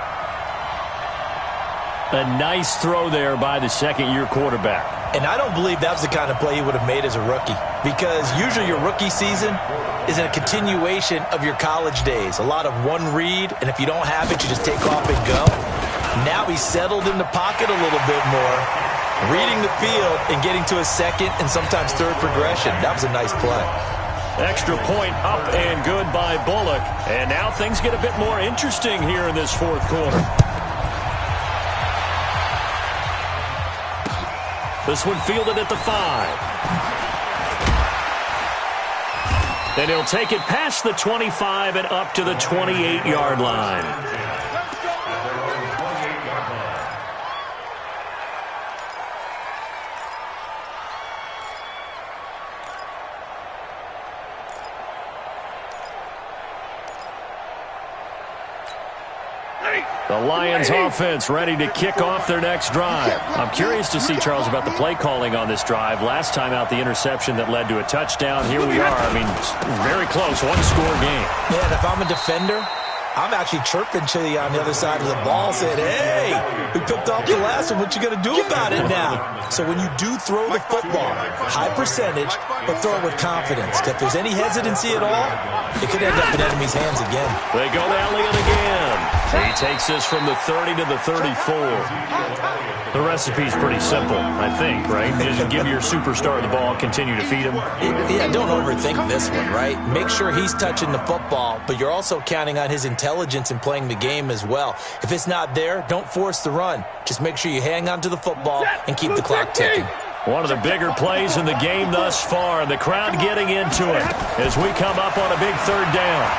Speaker 1: A nice throw there by the second-year quarterback.
Speaker 3: And I don't believe that was the kind of play he would have made as a rookie, because usually your rookie season is a continuation of your college days. A lot of one read, and if you don't have it, you just take off and go. Now he's settled in the pocket a little bit more, reading the field and getting to a second and sometimes third progression. That was a nice play.
Speaker 1: Extra point up and good by Bullock. And now things get a bit more interesting here in this fourth quarter. This one fielded at the 5. And he'll take it past the 25 and up to the 28-yard line. The Lions offense ready to kick off their next drive. I'm curious to see, Charles, about the play calling on this drive. Last time out, the interception that led to a touchdown. Here we are. I mean, very close, one-score game.
Speaker 3: Yeah, and if I'm a defender, I'm actually chirping to you on the other side of the ball, saying, hey, we picked off the last one. What you going to do about it now? So when you do throw the football, high percentage, but throw it with confidence. If there's any hesitancy at all, it could end up in enemy's hands again.
Speaker 1: They go to Elliott again. He takes this from the 30 to the 34. The recipe's pretty simple, I think, right? Just give your superstar the ball, continue to feed him.
Speaker 3: Yeah, don't overthink this one, right? Make sure he's touching the football, but you're also counting on his intelligence in playing the game as well. If it's not there, don't force the run. Just make sure you hang on to the football and keep the clock ticking.
Speaker 1: One of the bigger plays in the game thus far, and the crowd getting into it as we come up on a big third down.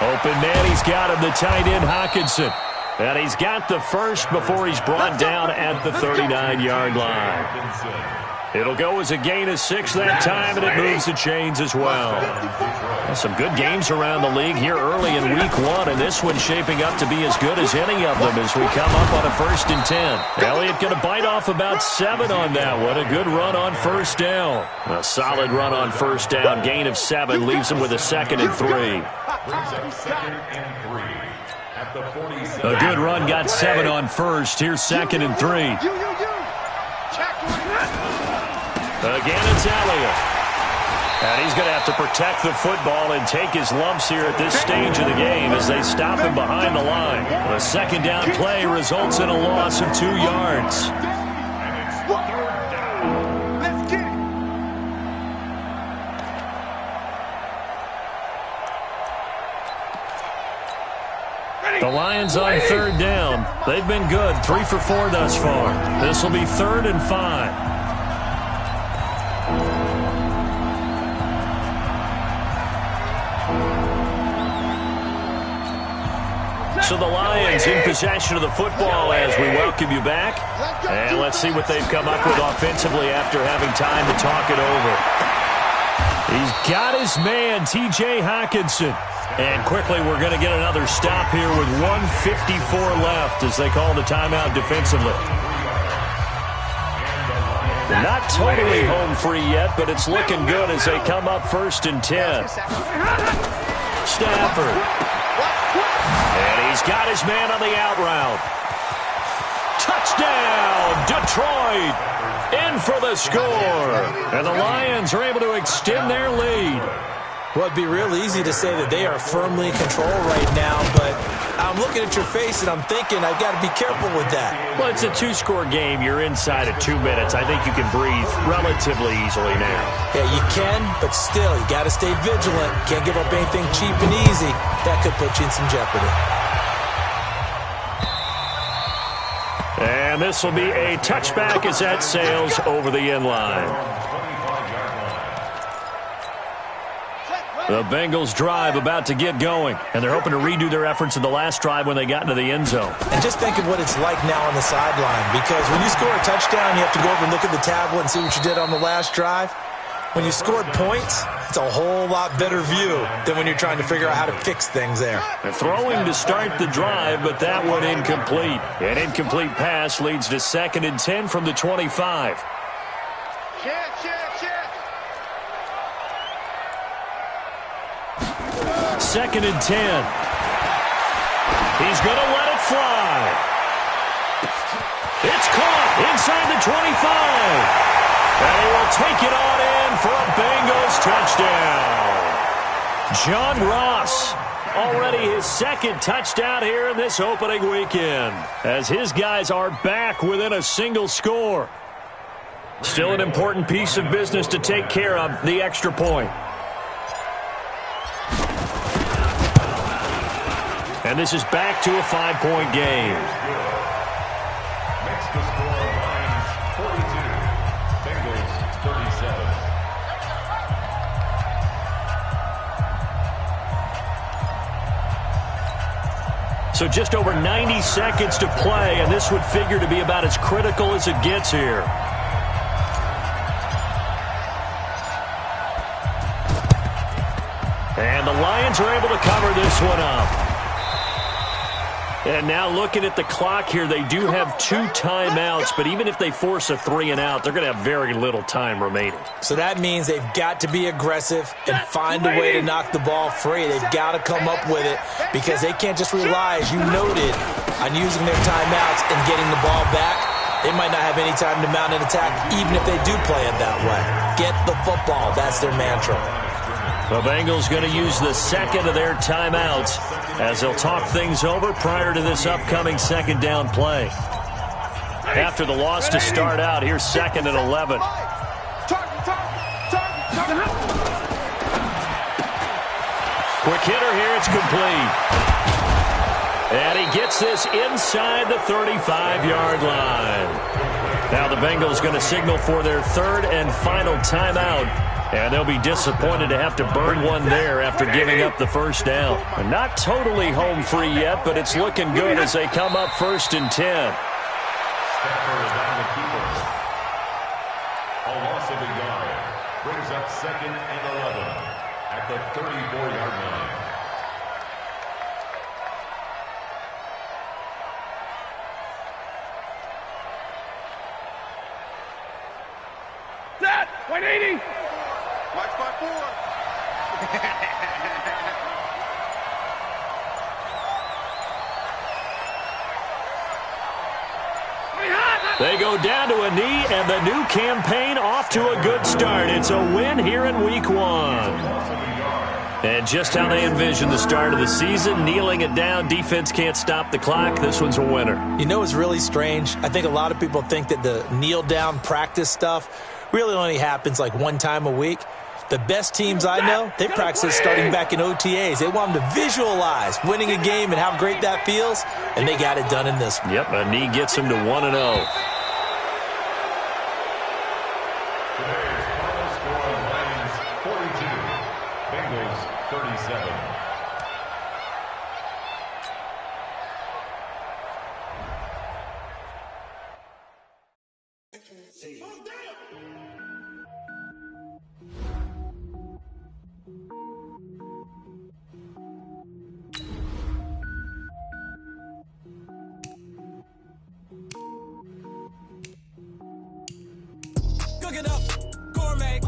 Speaker 1: Open man, he's got him, the tight end Hockenson. And he's got the first before he's brought down at the 39-yard line. It'll go as a gain of 6 that time, and it moves the chains as well. Some good games around the league here early in week 1, and this one's shaping up to be as good as any of them as we come up on a 1st and 10. Elliott going to bite off about 7 on that one. A good run on first down. A solid run on first down. Gain of 7 leaves him with a 2nd and 3. A good run got 7 on first. Here's 2nd and 3. Again, it's Elliott. And he's going to have to protect the football and take his lumps here at this stage of the game as they stop him behind the line. The 2nd down play results in a loss of 2 yards.
Speaker 2: Let's get it.
Speaker 1: The Lions on third down. They've been good, 3 for 4 thus far. This will be 3rd and 5. So the Lions in possession of the football as we welcome you back. And let's see what they've come up with offensively after having time to talk it over. He's got his man, T.J. Hockenson. And quickly we're going to get another stop here with 1:54 left as they call the timeout defensively. Not totally home free yet, but it's looking good as they come up 1st and 10. Stafford. And he's got his man on the out route. Touchdown, Detroit. In for the score. And the Lions are able to extend their lead.
Speaker 3: Well, it'd be real easy to say that they are firmly in control right now, but I'm looking at your face and I'm thinking I've got to be careful with that.
Speaker 1: Well, it's a 2-score game. You're inside of 2 minutes. I think you can breathe relatively easily now.
Speaker 3: Yeah, you can, but still, you got to stay vigilant. Can't give up anything cheap and easy. That could put you in some jeopardy.
Speaker 1: And this will be a touchback as that sails over the end line. The Bengals drive about to get going, and they're hoping to redo their efforts in the last drive when they got into the end zone.
Speaker 3: And just think of what it's like now on the sideline, because when you score a touchdown, you have to go over and look at the tablet and see what you did on the last drive. When you scored points, it's a whole lot better view than when you're trying to figure out how to fix things there.
Speaker 1: They're throwing to start the drive, but that one incomplete. An incomplete pass leads to 2nd and 10 from the 25. Second and 10. He's going to let it fly. It's caught inside the 25. And he will take it on in for a Bengals touchdown. John Ross, already his 2nd touchdown here in this opening weekend, as his guys are back within a single score. Still an important piece of business to take care of, the extra point. And this is back to a 5-point game.
Speaker 4: Makes the score Lions 42, Bengals 37.
Speaker 1: So just over 90 seconds to play, and this would figure to be about as critical as it gets here. And the Lions are able to cover this one up. And now looking at the clock here, they do have 2 timeouts, but even if they force a 3 and out, they're going to have very little time remaining.
Speaker 3: So that means they've got to be aggressive and find a way to knock the ball free. They've got to come up with it because they can't just rely, as you noted, on using their timeouts and getting the ball back. They might not have any time to mount an attack, even if they do play it that way. Get the football. That's their mantra.
Speaker 1: The Bengals going to use the 2nd of their timeouts as they'll talk things over prior to this upcoming 2nd down play. After the loss to start out, here's 2nd and 11. Quick hitter here, it's complete. And he gets this inside the 35-yard line. Now the Bengals going to signal for their 3rd and final timeout. And they'll be disappointed to have to burn one there after giving up the 1st down. And not totally home free yet, but it's looking good as they come up 1st and 10.
Speaker 4: Stafford is on the keeper. A loss of a yard brings up 2nd and 11 at the 34-yard line.
Speaker 2: Set! 180! Watch my 4.
Speaker 1: They go down to a knee, and the new campaign off to a good start. It's a win here in Week 1. And just how they envisioned the start of the season, kneeling it down, defense can't stop the clock. This one's a winner.
Speaker 3: You know what's really strange? I think a lot of people think that the kneel-down practice stuff really only happens like one time a week. The best teams I know, they practice starting back in OTAs. They want them to visualize winning a game and how great that feels, and they got it done in this one.
Speaker 1: Yep, a knee gets them to 1-0.
Speaker 5: Cook it up, gourmet.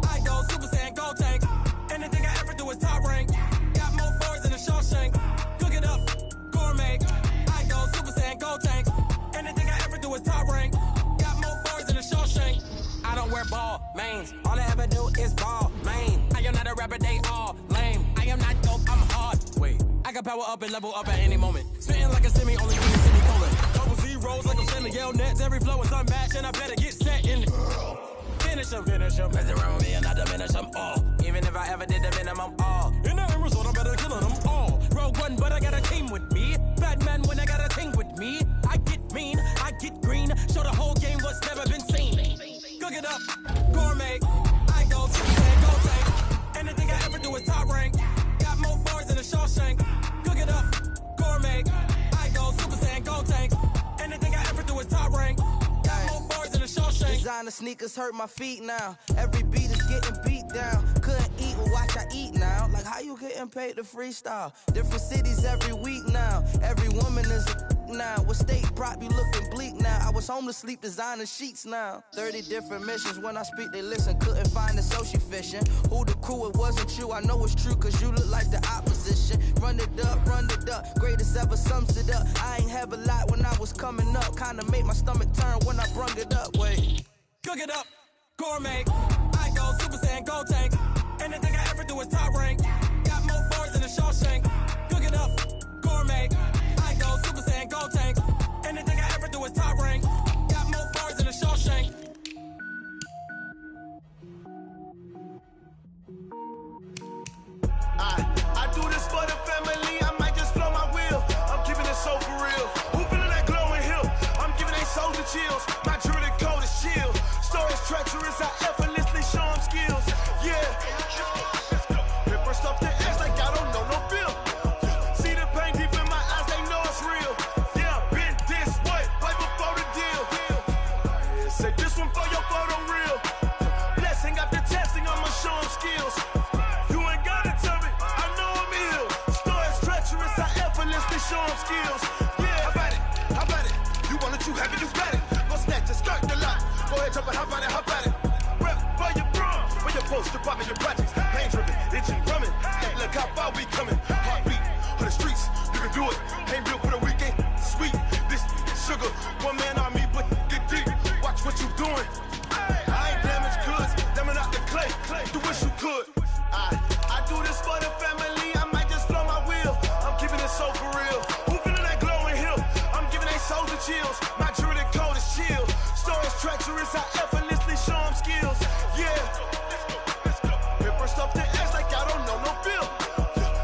Speaker 5: I go Super Saiyan, go tank. Anything I ever do is top rank. Got more boards than a Shawshank. Cook it up, gourmet. I go Super Saiyan, go tank. Anything I ever do is top rank. Got more boards than a Shawshank. I don't wear ball mains. All I ever do is ball main. I am not a rapper, they all lame. I am not dope, I'm hard. Wait, I can power up and level up at any moment. Spitting like a semi, only doing semicolon. Double zeros like I'm sending yell nets. Every flow is unmatched, and I better get set in. Finish them. Mess around with me and I diminish them all. Even if I ever did the minimum all. In the end result, I'm better killing them all. Rogue One, but I got a team with me. Batman when I got a team with me. I get mean, I get green. Show the whole game what's never been seen. Cook it up, gourmet. I go Super Saiyan, go tank. Anything I ever do is top rank. Got more bars than a Shawshank. Cook it up, gourmet. I go Super Saiyan, go tank. Anything I ever do is top rank.
Speaker 6: Designer sneakers hurt my feet now. Every beat is getting beat down. Couldn't eat or watch I eat now. Like how you getting paid to freestyle? Different cities every week now. Every woman is a now. With state prop you looking bleak now. I was home to sleep designing sheets now. 30 different missions. When I speak they listen. Couldn't find it so she fishing. Who the crew it wasn't you. I know it's true cause you look like the opposition. Run it up. Greatest ever sums it up. I ain't have a lot when I was coming up. Kinda made my stomach turn when I brung it up. Wait.
Speaker 5: Cook it up, gourmet. I go Super Saiyan, go tank. Anything I ever do is top rank. Got more bars than a Shawshank. Cook it up, gourmet. I go Super Saiyan, go tank. Anything I ever do is top rank. Got more bars than a Shawshank.
Speaker 7: I do this for the family. I might just blow my wheel. I'm keeping it so for real. Who feeling that glowing hill? I'm giving they souls the chills. My jewelry code is chill. Stories treacherous, I effortlessly show them skills. Yeah. Paper stuff to act like I don't know no feel. See the pain deep in my eyes, they know it's real. Yeah, been this way, right before the deal. Say this one for your photo real. Blessing after testing, I'ma show them skills. You ain't gotta tell me, I know I'm ill. Stories treacherous, I effortlessly show them skills. Yeah, how about it? You want it, you have it, you got it. Go snatch it, skirt the lot. Go ahead, jump it, how about it? Rep for your bro, for your poster, popping your projects. Pain driven, itching, drumming. Hey, look how far we coming. Heartbeat for the streets, you can do it. Ain't built for the weekend. Sweet, this sugar, one man army, but get deep. Watch what you doing. I ain't damaged goods, damn it out the clay. Do what you could. I do this for the family. I might just blow my wheel. I'm keeping it so for real. Who feeling that glowing hill? I'm giving they souls the chills. My jewelry code is chill. Stories treacherous, I effortlessly show them skills. Yeah. Paper stuff to act like I don't know no feel.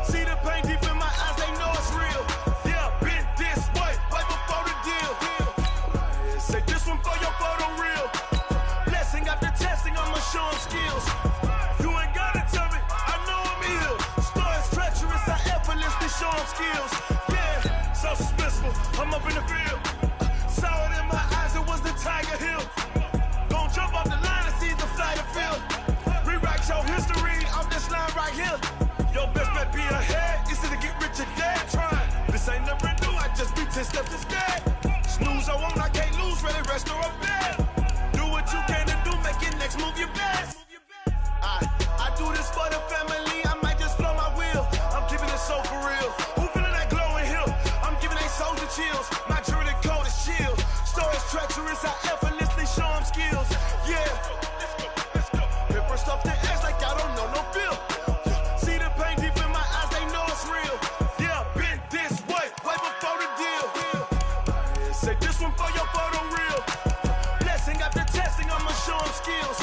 Speaker 7: See the pain deep in my eyes, they know it's real. Yeah, been this way, right before the deal. Say this one for your photo real. Blessing after testing, I'ma show them skills. You ain't gotta tell me, I know I'm ill. Stories treacherous, I effortlessly show them skills. Yeah, so suspenseful, I'm up in the field. Saw it in my eyes, it was the Tiger Hill. Gon' jump off the line and see the flight of field. Rewrite your history off this line right here. Your best bet be ahead, it's to get rich or dead trying. This ain't never new, I just be 10 steps instead. Snooze I won't, I can't lose, ready, rest or a bed. Do what you can to do, make your next move your best. I do this for the family, I might just blow my wheel. I'm keeping it so for real. Who feeling that glowing hill? I'm giving they souls the chills. My jewelry code is chill. Stories treacherous, I effortlessly show them skills. Yeah. Paper stuff to act like I don't know no feel. See the pain deep Say this one for your photo reel. Blessing after testing, I'ma show them skills.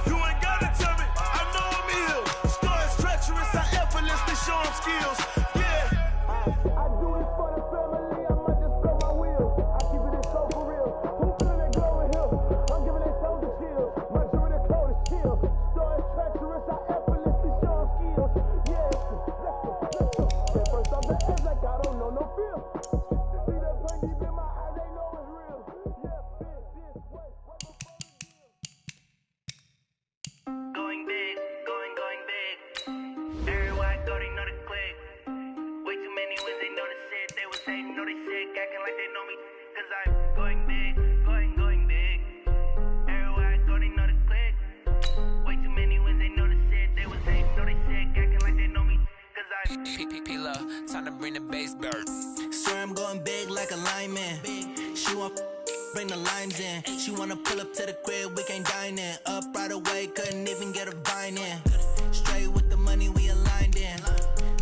Speaker 7: You ain't gotta tell me, I know I'm ill. Star is treacherous, I effortlessly show them skills. I do it for the family, I might just blow my wheel. I keep it so for real. Who feeling that glowing hill? I'm giving it so the chills. My jewelry the cold is chill. Star is treacherous, I effortlessly show them skills. Yeah, let's go. First off the edge like I don't know no feel. See that pain deep in my eyes, they know it's real. Yeah, this way.
Speaker 8: Going big, going big. Everywhere I go, they know the click. Way too many wins, they know the shit. They was hating, know they sick, acting like they know me. Cause I'm going big, going big. Everywhere I go, they know the click. Way too many wins, they know the shit. They was hating, know they sick, acting like they know me. Cause I'm
Speaker 9: P-P-P-Love, time to bring the bass bird.
Speaker 6: Swear I'm going big like a lineman. She want bring the limes in. She wanna pull up to the crib, we can't dine in. Up right away, couldn't even get a vine in. Straight with the money we aligned in.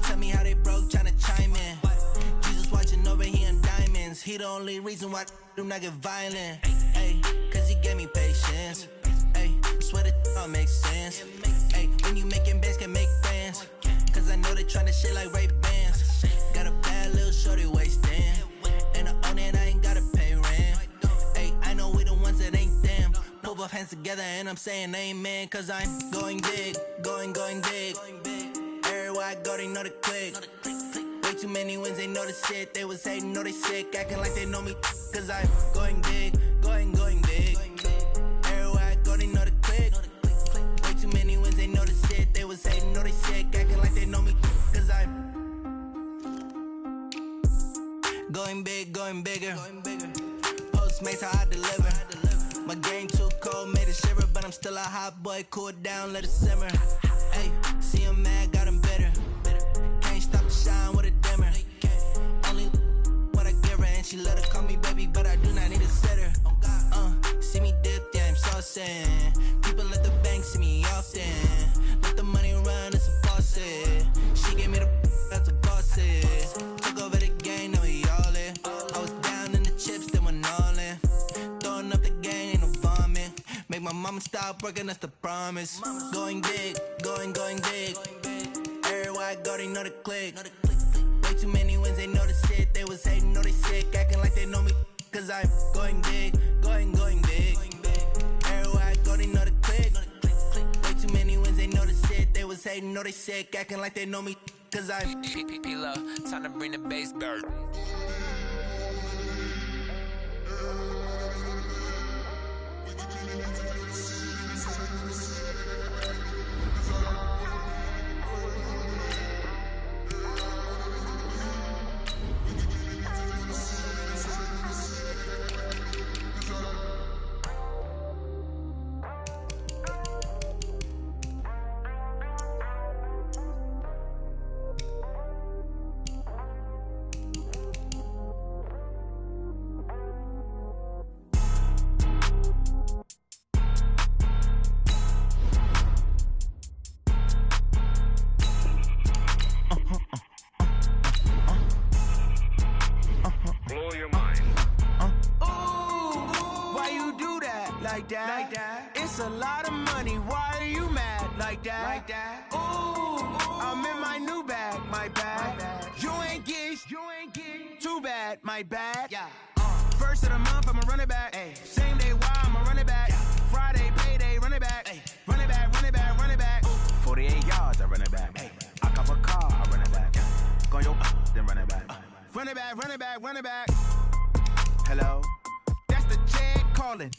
Speaker 6: Tell me how they broke, tryna chime in. Jesus watching over here in diamonds. He the only reason why do not get violent. Ay, cause he gave me patience. Ay, swear that all makes sense. Ay, when you making bands can make friends. Cause I know they tryna shit like Ray-Bans. Got a bad little shorty wasting. And I own it, I ain't gotta pay rent. Ay, I know we the ones that ain't them. Put both hands together and I'm saying amen. Cause I'm going big, going big. Everywhere I go, they know the click. Way too many wins, they know the shit. They was hating, know they sick, acting like they know me. Cause I'm going big, going big. Everywhere I go, they know the click. Way too many wins, they know the shit. They was hating, know they sick, acting like they know me. Cause I'm going big, going bigger. Postmates how I deliver. My game too cold, made it shiver, but I'm still a hot boy. Cool it down, let it simmer. Hey, see him mad, got him bitter. Can't stop the shine with a dimmer. Only what I give her, and she let her call me baby, but I do not need a sitter. See me dip, yeah, I'm saucing. People at the bank see me often. Let the money run, it's a faucet. She gave me the that's a boss it. Took over the game, now we all in. I was down in the chips, then went all in. Throwing up the game, ain't no vomit. Make my mama stop working, that's the promise. Going big, going big. Everywhere I go, they know the click. Way too many wins, they know the shit. They was hating, know they sick, acting like they know me. Cause I'm going big, going big. Everywhere I go, they know the click. Way too many wins, they know the shit. They was hating, know they sick, acting like they know me. Cause I'm
Speaker 9: P-P-P-Love, time to bring the bass bird.
Speaker 7: Like that. It's a lot of money. Why are you mad like that? Ooh, I'm in my new bag, my bad. You ain't get too bad, my bad. Yeah. First of the month, I'ma run it back. Ay. Same day, why I'ma run it back. Friday, payday, run it back. Ay. Run it back, run it back, run it back. 48 yards, I run it back. Ay. I cop a car, I run it back. Go your then run it back. Run it back, run it back, run it back. Hello, that's the check calling.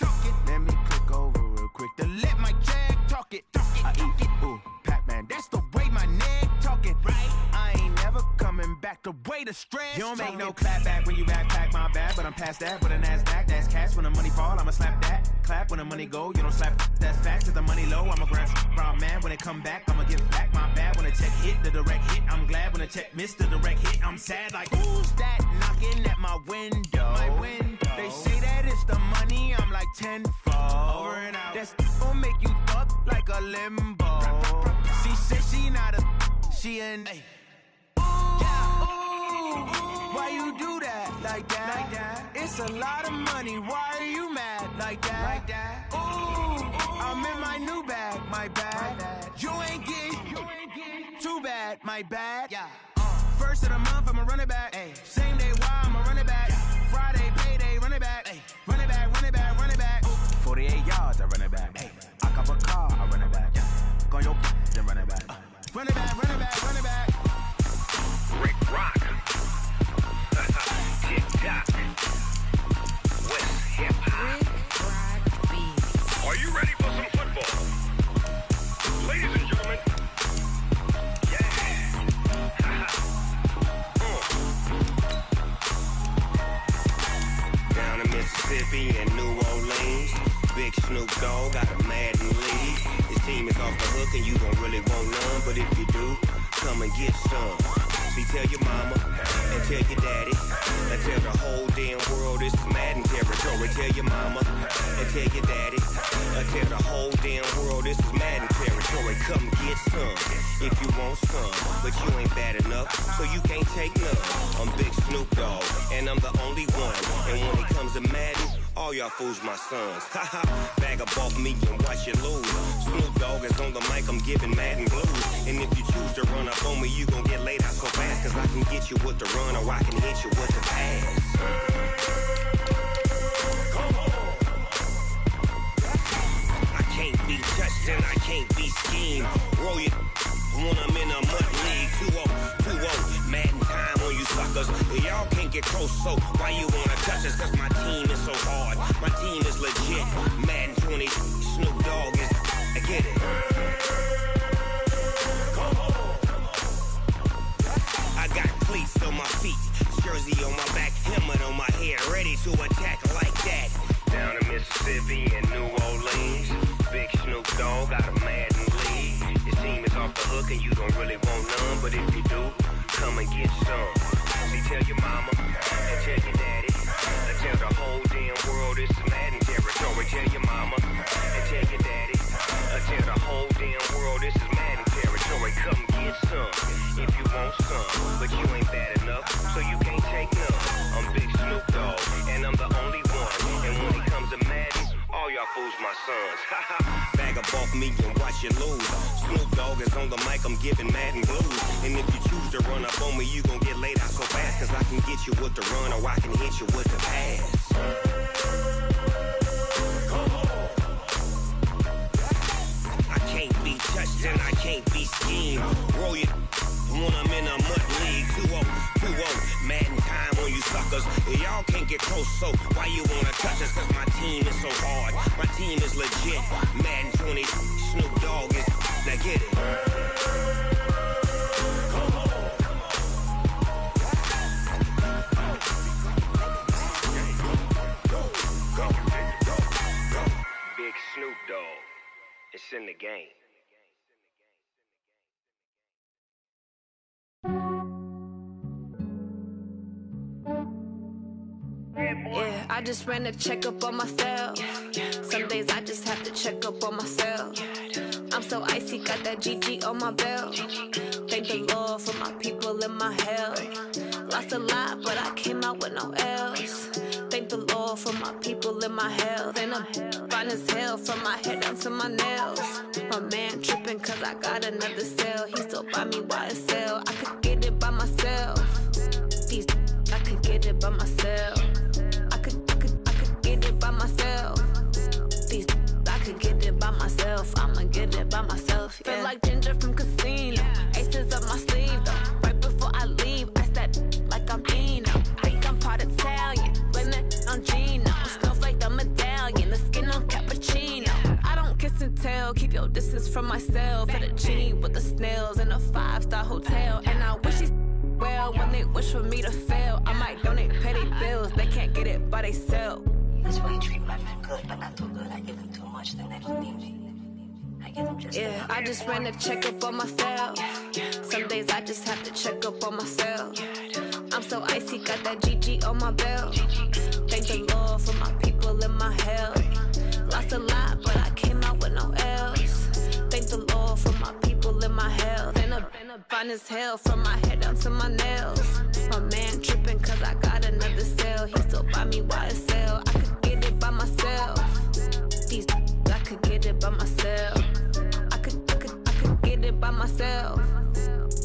Speaker 7: Let me click over real quick to let my check talk it. I eat it, ooh, Pac-Man. That's the way my neck talking. Right, I ain't never coming back. The way the stress. You don't make no clap back when you backpack my bag, but I'm past that. With a NASDAQ, that's cash. When the money fall, I'ma slap that. Clap when the money go, you don't slap. That's facts. If the money low, I'ma grab brown man. When it come back, I'ma give back my bad. When the check hit, the direct hit. I'm glad when the check missed the direct hit. I'm sad like who's that knocking at my window? My window. They say that it's the money. I'm like tenfold. Over and out. That's gon' make you up like a limbo. She said she not a, she an. Ooh, yeah. Ooh, why you do that? like that. It's a lot of money, why are you mad like that? Ooh, I'm in my new bag, my bad. You ain't get too bad, my bad. First of the month, I'ma run it back. Same day, why I'ma run it back. Friday, payday, run it back. Run it back, run it back, run it back. 48 yards, I run it back. I cop a car, I run it back. Go on your then run it back. Run it back, run it back, run it back.
Speaker 10: Rick Rock. Tick-tock. West hip-hop. Are you ready for some football? Ladies and gentlemen. Down in Mississippi and New Orleans, Big Snoop Dogg got a Madden lead. His team is off the hook and you don't really want none, but if you do, come and get some. See, tell your mama and tell your daddy and tell the whole damn world this is Madden territory. Tell your mama and tell your daddy and tell the whole damn world this is Madden territory. Come get some if you want some, but you ain't bad enough, so you can't take none. I'm Big Snoop Dogg and I'm the only one, and when it comes to Madden, all y'all fools my sons. Haha, bag up off me and watch you lose. Snoop Dogg is on the mic, I'm giving Madden blues. And if you choose to run up on me, you gon' get laid out so fast, cause I can get you with the run or I can hit you with the pass. I can't be touched and I can't be schemed. Roll you when I'm in a mud league. 2-0, Madden time on you suckers. Y'all can't get close, so why you wanna touch us? Cause my team is so hard, my team is legit. Madden 20, Snoop Dogg is, I get it. I got cleats on my feet, jersey on my back, helmet on my head, ready to attack like that. Down in Mississippi and New Orleans, Big Snoop Dogg got a Madden lead. His team is off the hook and you don't really want none, but if you do, come and get some. See, tell your mama and tell your daddy and tell the whole damn world this is Madden territory. Tell your mama and tell your daddy and tell the whole damn world this is Madden territory. Come get some if you want some, but you ain't bad enough, so you can't take none. I'm Big Snoop Dogg and I'm the only one, and when it comes to Madden, all y'all fools my sons. Haha, bag up off me and watch you lose. Snoop Dogg is on the mic, I'm giving Madden blues. And if you choose to run up on me, you gon' get laid out so fast, cause I can get you with the run or I can hit you with the pass. I can't be touched and I can't be schemed. Roll you when I'm in a mud league. 2-0, Madden time on you suckers. Y'all can't get close, so why you wanna touch us? Cause my team is so hard, my team is legit. Madden 20, Snoop Dogg is, now get it. Big Snoop Dogg, it's in the game.
Speaker 11: Yeah, I just ran a checkup on myself. Some days I just have to check up on myself. I'm so icy, got that GG on my belt. Thank the Lord for my people and my health. Lost a lot, but I came out with no L's. Thank the Lord for my people and my health. And I'm fine as hell from my head down to my nails. My man tripping cause I got another cell. He still buy me YSL. I could get it by myself. These I could get it by myself. I could get it by myself. These I could get it by myself. I'ma get it by myself. Yeah. Feel like Ginger from Casino. Aces up my sleeve though. Right before I leave, I step like I'm Dino. Think I'm part Italian. Blame that on Gino. Snowflake the medallion. The skin on cappuccino. I don't kiss and tell. Keep your distance from myself. Fettuccine with the snails in a 5-star hotel. And I wish he's well when they wish for me to fail. I might donate, pay their bills. They can't get it by they self.
Speaker 12: That's why you treat my men good, but not too good. I give them too much, then they don't need me. I give them just
Speaker 11: yeah, I just ran a checkup on myself. Some days I just have to check up on myself. I'm so icy, got that GG on my belt. Thank the Lord for my people and my health. Lost a lot, but I came out with no L's. Thank the Lord for my people and my health. And I'm fine as hell from my head down to my nails. My man tripping cause I got another cell. he still buy me YSL. I could get it by myself. These I could get it by myself. I could get it by myself.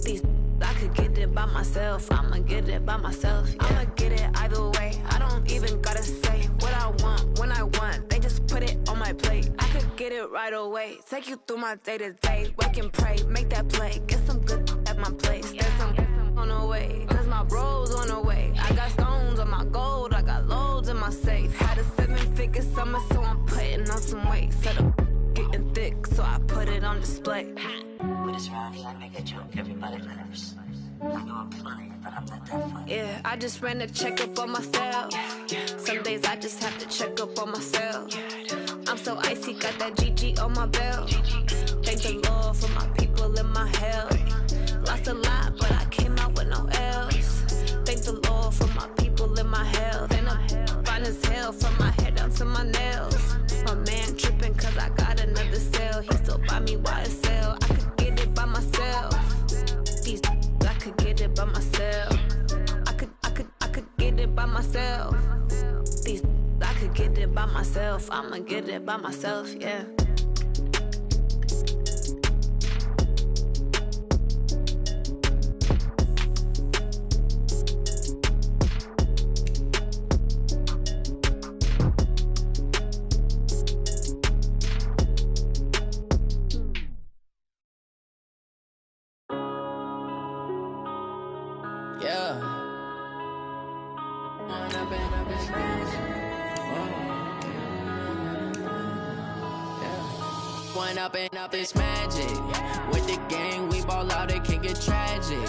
Speaker 11: These I could get it by myself. I'ma get it by myself. Yeah. I'ma get it either way. I don't even gotta say what I want when I want. They just put it on my plate. I could get it right away. Take you through my day to day. Wake and pray, make that play. Get some good at my place. There's some on the way. Cause my bro's on the way. I got stones on my gold. I got loads in my safe. Had a 7-figure summer, so I'm putting on some weight. Set up getting thick, so I put it on display.
Speaker 12: With this round here, I make a joke, everybody laughs. I know I'm funny, but I'm not that funny.
Speaker 11: Yeah, I just ran a checkup on myself. Some days I just have to check up on myself. I'm so icy, got that GG on my belt. Thank the Lord for my people in my health. Lost a lot, but I came out with no L's. Thank the Lord for my people in my health. And I'm fine as hell from my head down to my nails. My man tripping cause I got another sale. He still buy me YSL. I could get it by myself. These I could get it by myself. I could get it by myself. These I could get it by myself. I'ma get it by myself, yeah.
Speaker 13: Up is magic. With the gang, we ball out, it can get tragic.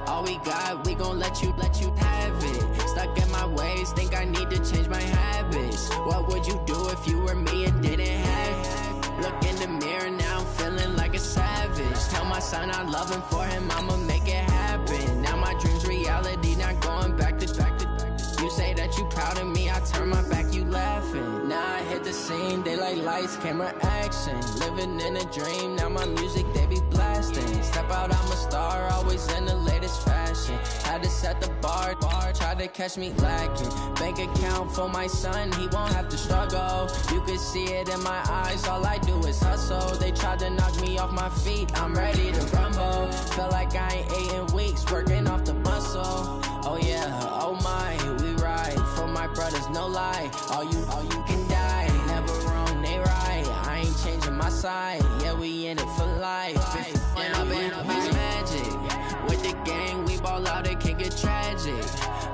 Speaker 13: All we got, we gon' let you have it. Stuck in my ways, think I need to change my habits. What would you do if you were me and didn't have it? Look in the mirror, now I'm feeling like a savage. Tell my son I love him, for him I'ma make it happen. Now my dream's reality, not going back to. You say that you proud of me, I turn my back, you laughing. Now I hit the scene, they like lights, camera, action. Living in a dream, now my music, they be blasting. Step out, I'm a star, always in the latest fashion. Had to set the bar, try to catch me lacking. Bank account for my son, he won't have to struggle. You can see it in my eyes, all I do is hustle. They tried to knock me off my feet, I'm ready to rumble. Feel like I ain't ate in weeks, working off the muscle. Oh yeah, oh my, we ride for my brothers, no lie. All you can die, never wrong, they right. I ain't changing my side, yeah, we in it for life. And I've been magic. With the gang, we ball out, it can get tragic.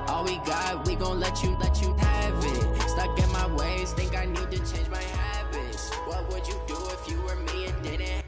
Speaker 13: All we got, we gon' let you have it. Stuck in my ways, think I need to change my habits. What would you do if you were me and didn't?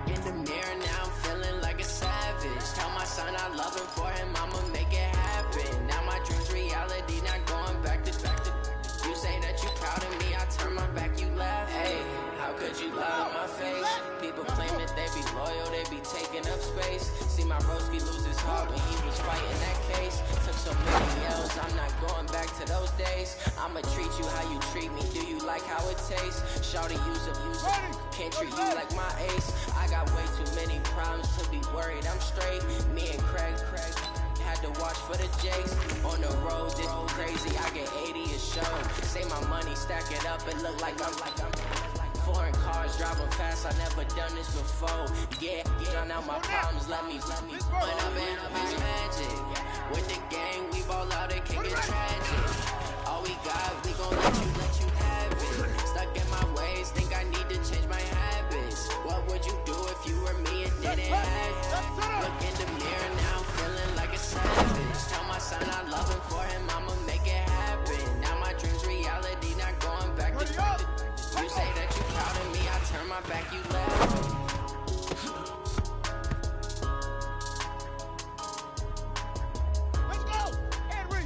Speaker 13: In the mirror, now I'm feeling like a savage. Tell my son I love him, for him I'ma make it happen. Now my dream's reality, not going back to. You say that you proud of me, I turn my back, you laugh. Hey, how could you lie to my face? People claim that they be loyal, they be taking up space. See my broski lose his heart when he was fighting that case. Took so many L's, I'm not going back to those days. I'ma treat you how you treat me, do you like how it tastes? Shawty use it, can't treat you like my ace. I got way too many problems to be worried, I'm straight. Me and Craig had to watch for the J's. On the road, this crazy, I get 80 a show. Say my money, stack it up, it look like I'm foreign cars, driving fast, I never done this before. Yeah, drown out my problems, let me run up in magic. With the gang, we ball out, it can get tragic. All we got my back, you laugh.
Speaker 7: Let's go! Henry!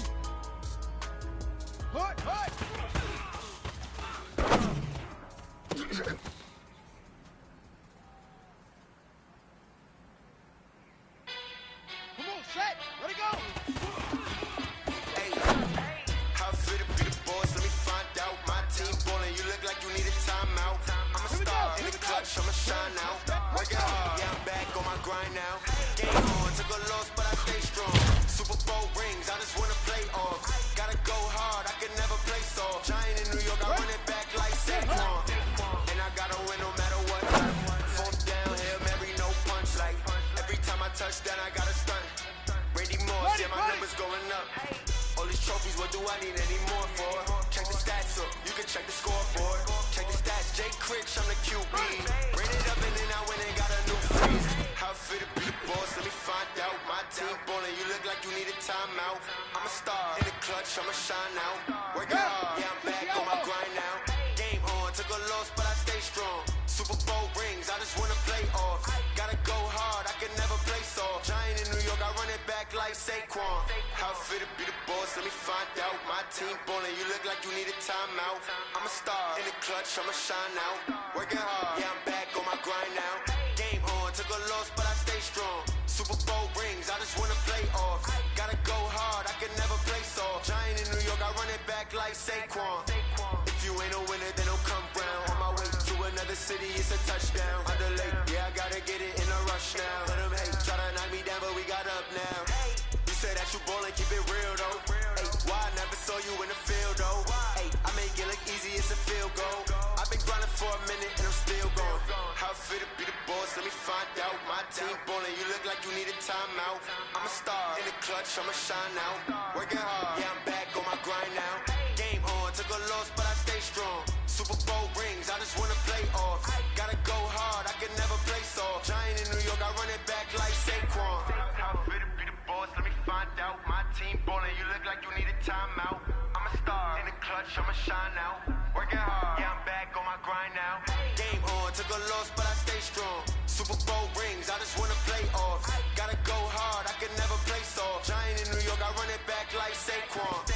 Speaker 7: Hut! Come on, set! Let it go!
Speaker 10: Hey, how fit to be the boss? Let me find out. My team ballin', you look like you need a timeout. I'm a star in the clutch, I'ma shine out. Work it hard, yeah, I'm back on my grind now. Game on, took a loss, but I stay strong. Super Bowl rings, I just wanna play off. Gotta go hard, I can never play soft. Giant in New York, I run it back like Saquon. And I gotta win no matter what. Fourth down, Hail Mary, no punch. Like, every time I touch down, I gotta stunt. Randy Moss, yeah, my numbers going up. All these trophies, what do I need any more for? Check the stats up, you can check the scoreboard. Check the stats, Jay Critch, I'm the QB. Ran it up and then I went and got a new freeze. How fit to be the boss, let me find out. My team ballin', you look like you need a timeout. I'm a star in the clutch, I'ma shine out. Work it hard, yeah, I'm back on my grind now. Game on, took a loss, but I stay strong. Super Bowl rings, I just wanna play off. Gotta go hard, I can never play soft. Giant in New York, I run it back like Saquon. How fit to be the boss, let me find out. My team ballin', you look like you need a timeout. I'm a star in the clutch, I'ma shine out. Working hard, yeah, I'm back on my grind now. Game on, took a loss, but I stay strong. Super Bowl rings, I just wanna play off. Gotta go hard, I can never play soft. Giant in New York, I run it back like Saquon. If you ain't a winner, then don't come round. On my way to another city, it's a touchdown. Underlay, yeah, I gotta get it in a rush now. Let them hate, try to knock me down, but we got up now. You say that you ballin', keep it real though. Hey, why I never saw you in the field though? Hey, I make it look easy, it's a field goal. I've been grinding for a minute and I'm still going. How fit to be the boss, let me find out. My team ballin', you look like you need a timeout. I'm a star in the clutch, I'ma shine out. Working hard, yeah, I'm back on my grind now. Game on, took a loss, but I stay strong. Super Bowl rings, I just wanna play off. Gotta go hard, I can never play soft. Giant in New York, I run it back like Saquon. How fit to be the boss, let me find out. My team ballin', you look like you need a timeout. I'm a star in the clutch, I'ma shine out. Working hard, yeah, I'm back on my grind now. Game on, took a loss, but I stay strong. Super Bowl rings, I just wanna play off. Gotta go hard, I can never play soft. Giant in New York, I run it back like Saquon.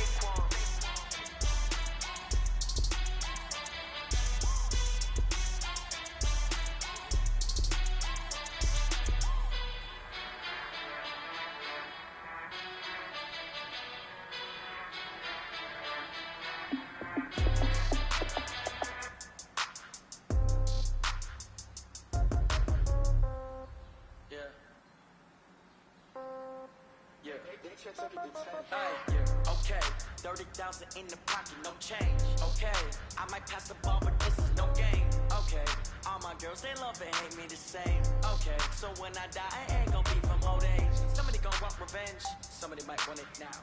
Speaker 14: Okay, 30,000 in the pocket, no change. Okay, I might pass the ball, but this is no game. Okay, all my girls, they love and hate me the same. Okay, so when I die, I ain't gon' be from old age. Somebody gon' want revenge, somebody might want it now.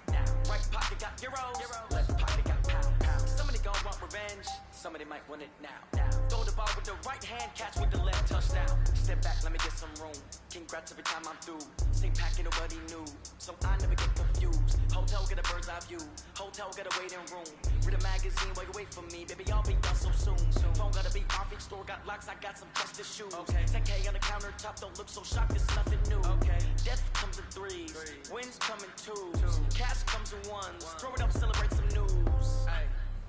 Speaker 14: Right pocket got euros, left pocket got pound. Somebody gon' want revenge, somebody might want it now. Throw the ball with the right hand, catch with the left touchdown. Step back, let me get some room. Congrats every time I'm through. Same packet, nobody knew, so I never get confused. Hotel get a bird's eye view, hotel get a waiting room. Read a magazine while you wait for me, baby, I'll be done so soon. Phone gotta be off, each store got locks, I got some trusted shoes. Okay, 10K on the countertop, don't look so shocked, it's nothing new. Okay, death comes in threes, wins come in twos, cash comes in ones. Throw it up, celebrate some news.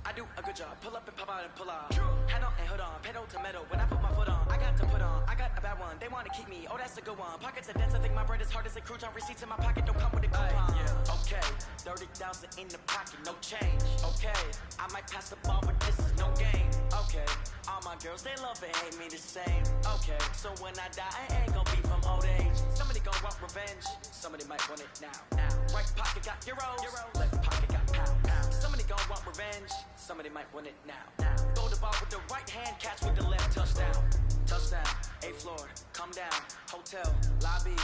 Speaker 14: I do a good job, pull up and pop out and pull out. Head on and hood on, pedal to metal. When I put my foot on, I got to put on. I got a bad one, they wanna keep me, oh that's a good one. Pockets are dense, I think my bread is hard as a crouton. Receipts in my pocket don't come with a coupon. Okay, 30,000 in the pocket, no change. Okay, I might pass the ball, but this is no game. Okay, all my girls, they love and hate me the same. Okay, so when I die, I ain't gon' be from old age. Somebody gon' want revenge, somebody might want it now. Right pocket got euros, left pocket got pound. Somebody gon' want revenge, somebody might want it now. Throw the ball with the right hand, catch with the left touchdown. Touchdown, 8th floor, come down, hotel, lobby.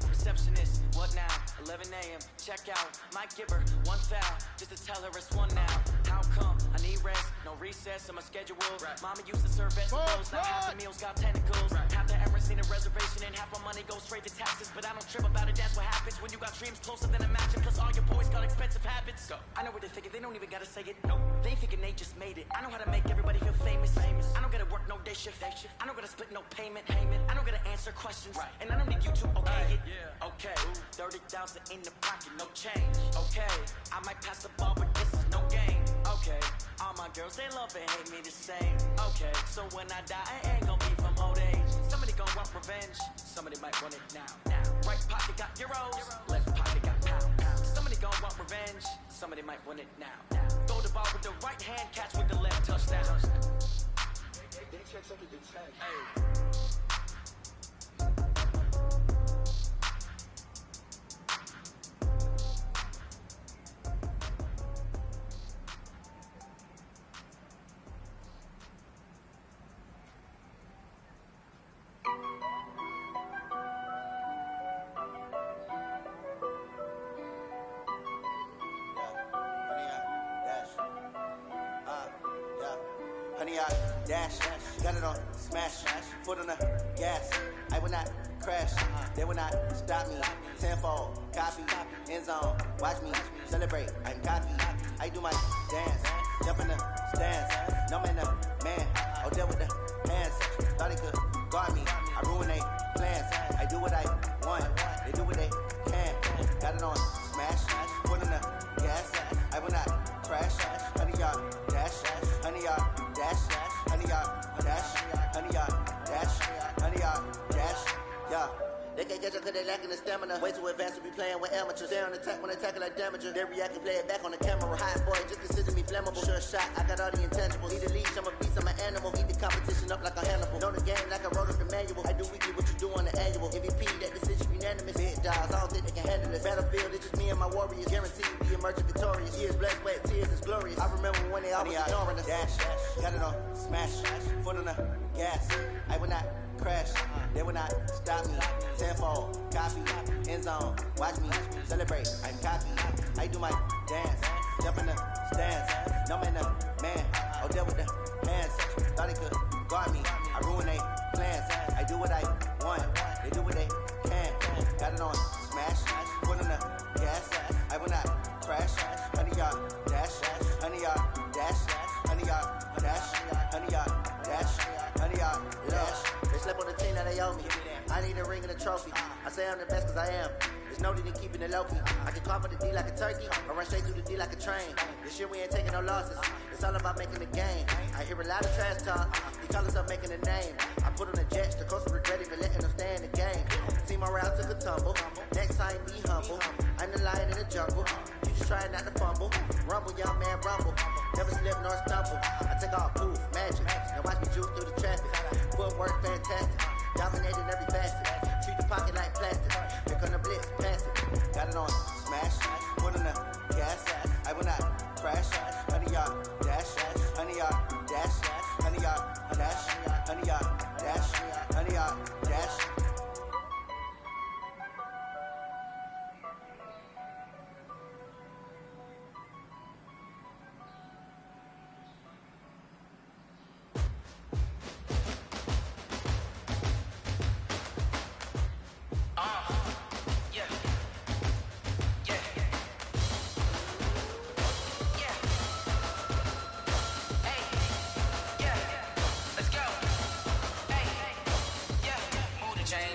Speaker 14: Receptionist, what now? 11 a.m., check out. Might give her one foul, just to tell her it's one now. How come? I need rest, no no recess in my schedule. Mama used to serve vegetables, now half the meals got tentacles. Half the Emirates need a reservation and half my money goes straight to taxes. But I don't trip about it, that's what happens when you got dreams closer than a mansion. Plus all your boys got expensive habits. I know what they're thinking, they don't even gotta say it. No, they thinking they just made it. I know how to make everybody feel famous. I don't gotta work no day shift. I don't gotta split no payment. I don't gotta answer questions. And I don't need you to okay it. Okay, 30,000 in the pocket, no change. Okay, I might pass the ball, but this is no game. Okay, all my girls, they love and hate me the same. Okay, so when I die, I ain't gonna be from old age. Somebody gon' want revenge, somebody might want it now. Right pocket got euros, left pocket got pounds. Somebody gon' want revenge, somebody might want it now. Throw the ball with the right hand, catch with the left, touchdown. Hey.
Speaker 15: Honey, I dash, got it on smash, foot on the gas. I will not crash, they will not stop me. Tenfold, copy, end zone, watch me celebrate. I'm cocky, I do my dance, jump in the stands. No man, the man, I'll deal with the hands. Thought he could guard me, I ruin they plans. I do what I want, they do what they can. Got it on smash, foot on the gas. I will not crash, honey, y'all dash, honey, y'all dash, honey, y'all dash, honey, y'all dash, honey, y'all dash, yeah. They can't catch up cause they lacking the stamina. Way too advanced to be playing with amateurs. They on attack when they tackle like damager. They react and play it back on the camera. Hot boy, just consider me flammable. Sure shot, I got all the intangibles. Need a leash, I'm a beast, I'm an animal. Eat the competition up like a Hannibal. Know the game like I wrote up the manual. I do weekly what you do on the annual. MVP, that decision unanimous. Big dogs, I don't think they can handle this. Battlefield, it's just me and my warriors. Guaranteed to be emerging victorious. Years, blood, sweat, tears, it's glorious. I remember when they always ignoring us. Dash, got it on smash, foot on the gas. I will not crash, they will not stop me. Tenfold, copy, end zone, watch me celebrate. I'm cocky, I do my dance, jump in the stands. No man, the man, I'll deal with the hands. Thought he could guard me, I ruin they plans. I do what I want, they do what they can. Got it on smash, foot on the gas. I will not crash, honey, y'all dash, honey, y'all dash, honey, y'all dash, honey, y'all dash, honey, y'all dash. They slept on the team that they owe me. I need a ring and a trophy. I say I'm the best cause I am. There's no need in keeping it low-key. I can call for the D like a turkey, or run straight through the D like a train. This year we ain't taking no losses. It's all about making the game. I hear a lot of trash talk. He call us up making a name. I put on the jets, the coach regret even letting them stay in the game. Team around took a tumble. Next time be humble. I'm the lion in the jungle. You just trying not to fumble. Rumble, young man, rumble. Never slip nor stumble. I take all poof, magic. Now watch me juke through the traffic. Footwork fantastic. Dominated every facet. Treat the pocket like plastic. Here come the blitz, pass it. Got it on smash, foot on the gas. I will not crash. Honey, y'all dash, honey, y'all dash, honey, y'all dash, honey, y'all dash, honey, y'all dash.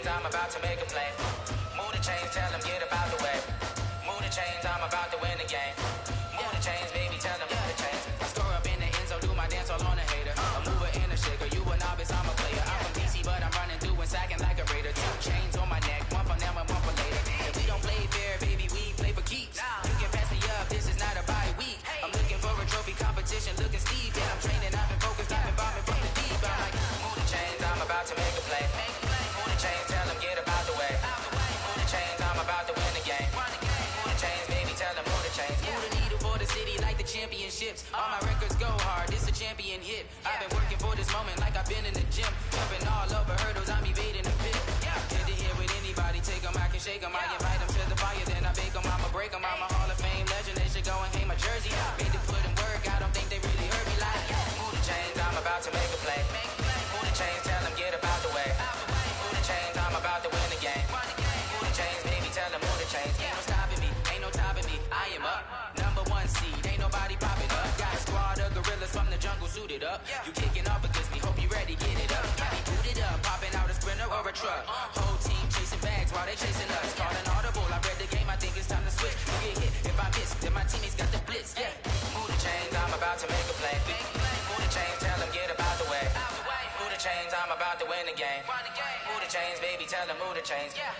Speaker 9: I'm about to make a play. Move the chains, tell them get about the way. Move the chains, I'm about to win the game. Move the chains, baby, tell them move the chains. I score up in the end zone, do my dance all on a hater. A mover and a shaker, you a novice, I'm a player. I'm from DC, but I'm running through and sacking like a raider. 2 chains on my neck, one for now and one for later. If we don't play fair, baby, we play for keeps. You can pass me up, this is not a bye week. I'm looking for a trophy competition, looking steep. Yeah, I'm training, I've been focused, I've been bombing from the deep. I'm like, move the chains, I'm about to make a play. Move the chains, tell them get about the way. Move the chains, I'm about to win the game. Move the chains, baby, tell them move the chains. Move the needle for the city like the championships. All my records go hard, this a champion hit. I've been working for this moment like I've been in the gym. Jumping all over hurdles, I'm evading the pit. Did it here with anybody, take them, I can shake them. I invite them to the fire, then I bake them, I'ma break them. I'm a Hall of Fame legend, they should go and hang my jersey. Made to put in work, I don't think they really heard me like up. You kicking off against me, hope you ready, get it up. I be booted up, popping out a sprinter or a truck. Whole team chasing bags while they chasing us. Calling audible, I read the game, I think it's time to switch. You get hit, if I miss, then my teammates got the blitz, yeah. Move the chains, I'm about to make a play. Move the chains, tell them get about the way. Move the chains, I'm about to win the game. Move the chains, baby, tell them move the chains. Yeah.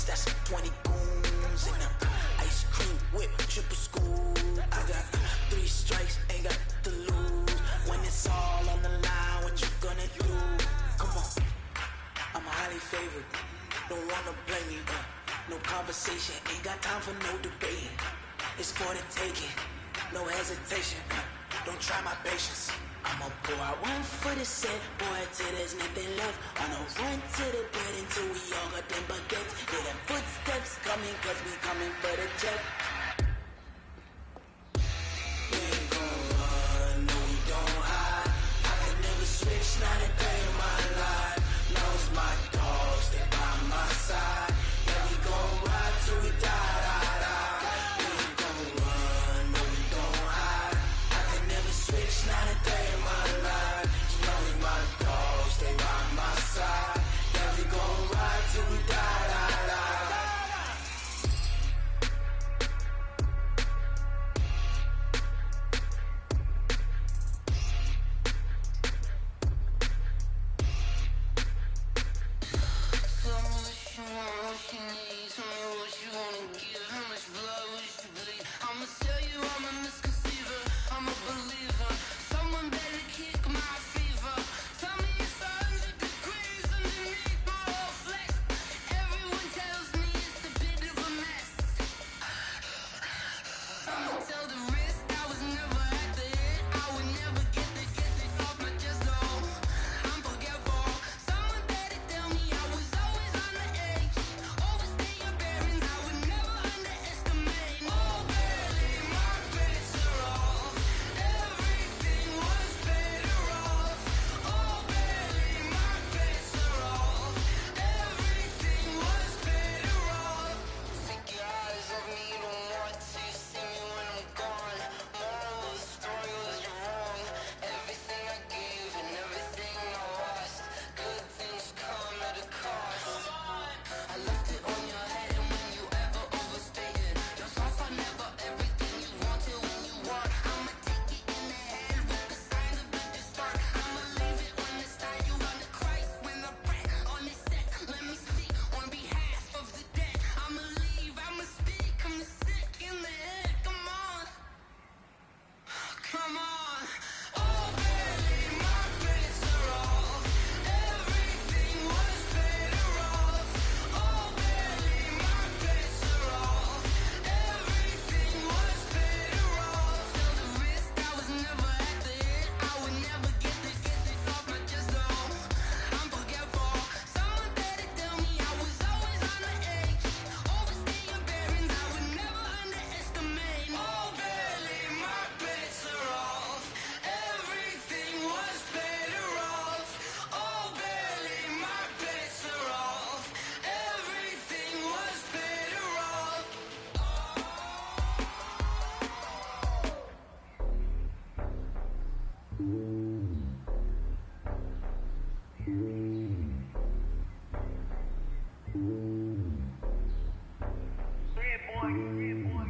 Speaker 16: That's 20 goons in the ice cream whip, triple school. I got 3 strikes, ain't got to lose. When it's all on the line, what you gonna do? Come on, I'm highly favored. Don't wanna blame me, no conversation, ain't got time for no debating. It's for the taking, no hesitation. Don't try my patience. I'ma pour out one for the set, boy, till there's nothing left. On a run to the bed until we all got them baguettes. Hear them footsteps coming, cause we coming for the jet. We ain't gon' run, no we don't hide. I can never switch, not a day in my life. Knows my dogs, they by my side. Yeah, we gon' ride till we die, die, die. We ain't gon' run, no we don't hide. I can never switch, not a day.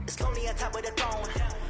Speaker 17: Slowly on top of the throne,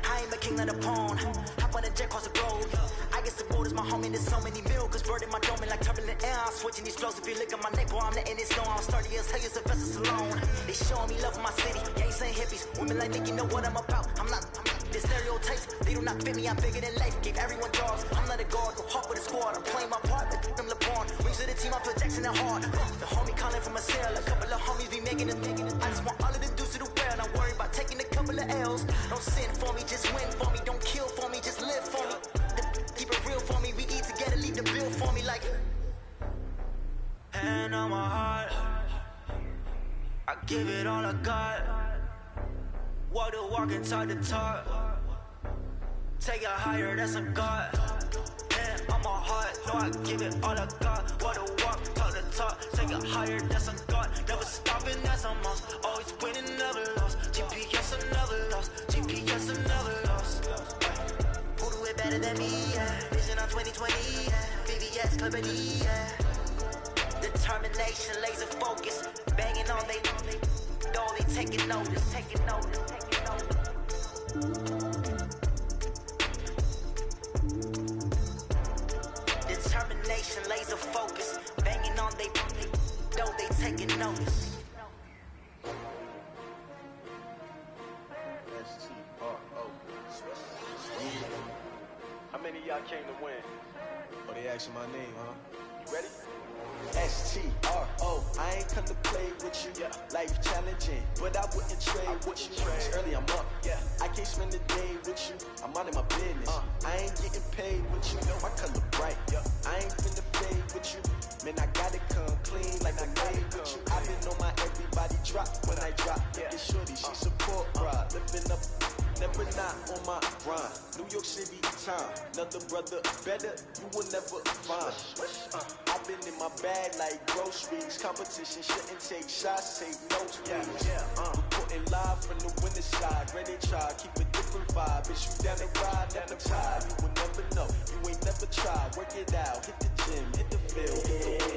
Speaker 17: I am a king of the pawn. Hop on the jet, cross the road. I guess the road is my home and there's so many miracles. Bird in my dome and like turbulent air. I'm switching these flows. If you look at my neck, boy, I'm letting it snow. I'm sturdy as hell as a vessel alone. They showing me love in my city. Gangs and hippies, women like Nicki know what I'm about. I'm not the stereotypes, they do not fit me. I'm bigger than life, gave everyone jobs. I'm not a guard, go hard with a squad. I'm playing my part, like them LeBron. Rings to the team, I'm Jackson and hard. The homie calling from a cell, a couple of homies be making it. I just want all of the dudes to do well. Not worry about taking a couple of L's. Don't sin for me, just win for me. Don't kill for me, just live for me. Keep it real for me, we eat together, leave the bill for me like.
Speaker 14: Hand on my heart, I give it all I got. Walk the walk and talk the talk. Take it higher, that's a God. Hand on my heart, no, I give it all I got. Walk the walk, talk the talk. Take it higher, that's a God. Never stopping, that's a must. Always winning, never lost. GPS, I never lost. GPS, I never lost. Who do it better than me? Yeah. Vision on 2020. Yeah. VVS, Clippity. Yeah. Determination, laser focus, banging on they taking notice, taking notice, taking notice. Determination, laser focus, banging on they taking notice.
Speaker 2: How many of y'all came to win?
Speaker 18: Oh, they asking my name, huh?
Speaker 2: You ready?
Speaker 18: STRO, I ain't come to play with you. Life challenging, but I wouldn't trade with you. It's early, I'm up. I can't spend the day with you. I'm out of my business. I ain't getting paid with you. My color bright. I ain't finna fade with you. Man, I gotta come clean like I made with you. I been on my everybody drop when I drop. Get shorty, she support ride. Lifting up, never not on my grind. New York City time, another brother better, you will never find. I've been in my bag like groceries. Competition shouldn't take shots, take notes, please. Reporting live from the winter side. Ready try, keep a different vibe. Bitch, you down the ride, never tired. You will never know, you ain't never tried. Work it out, hit the gym, hit the field.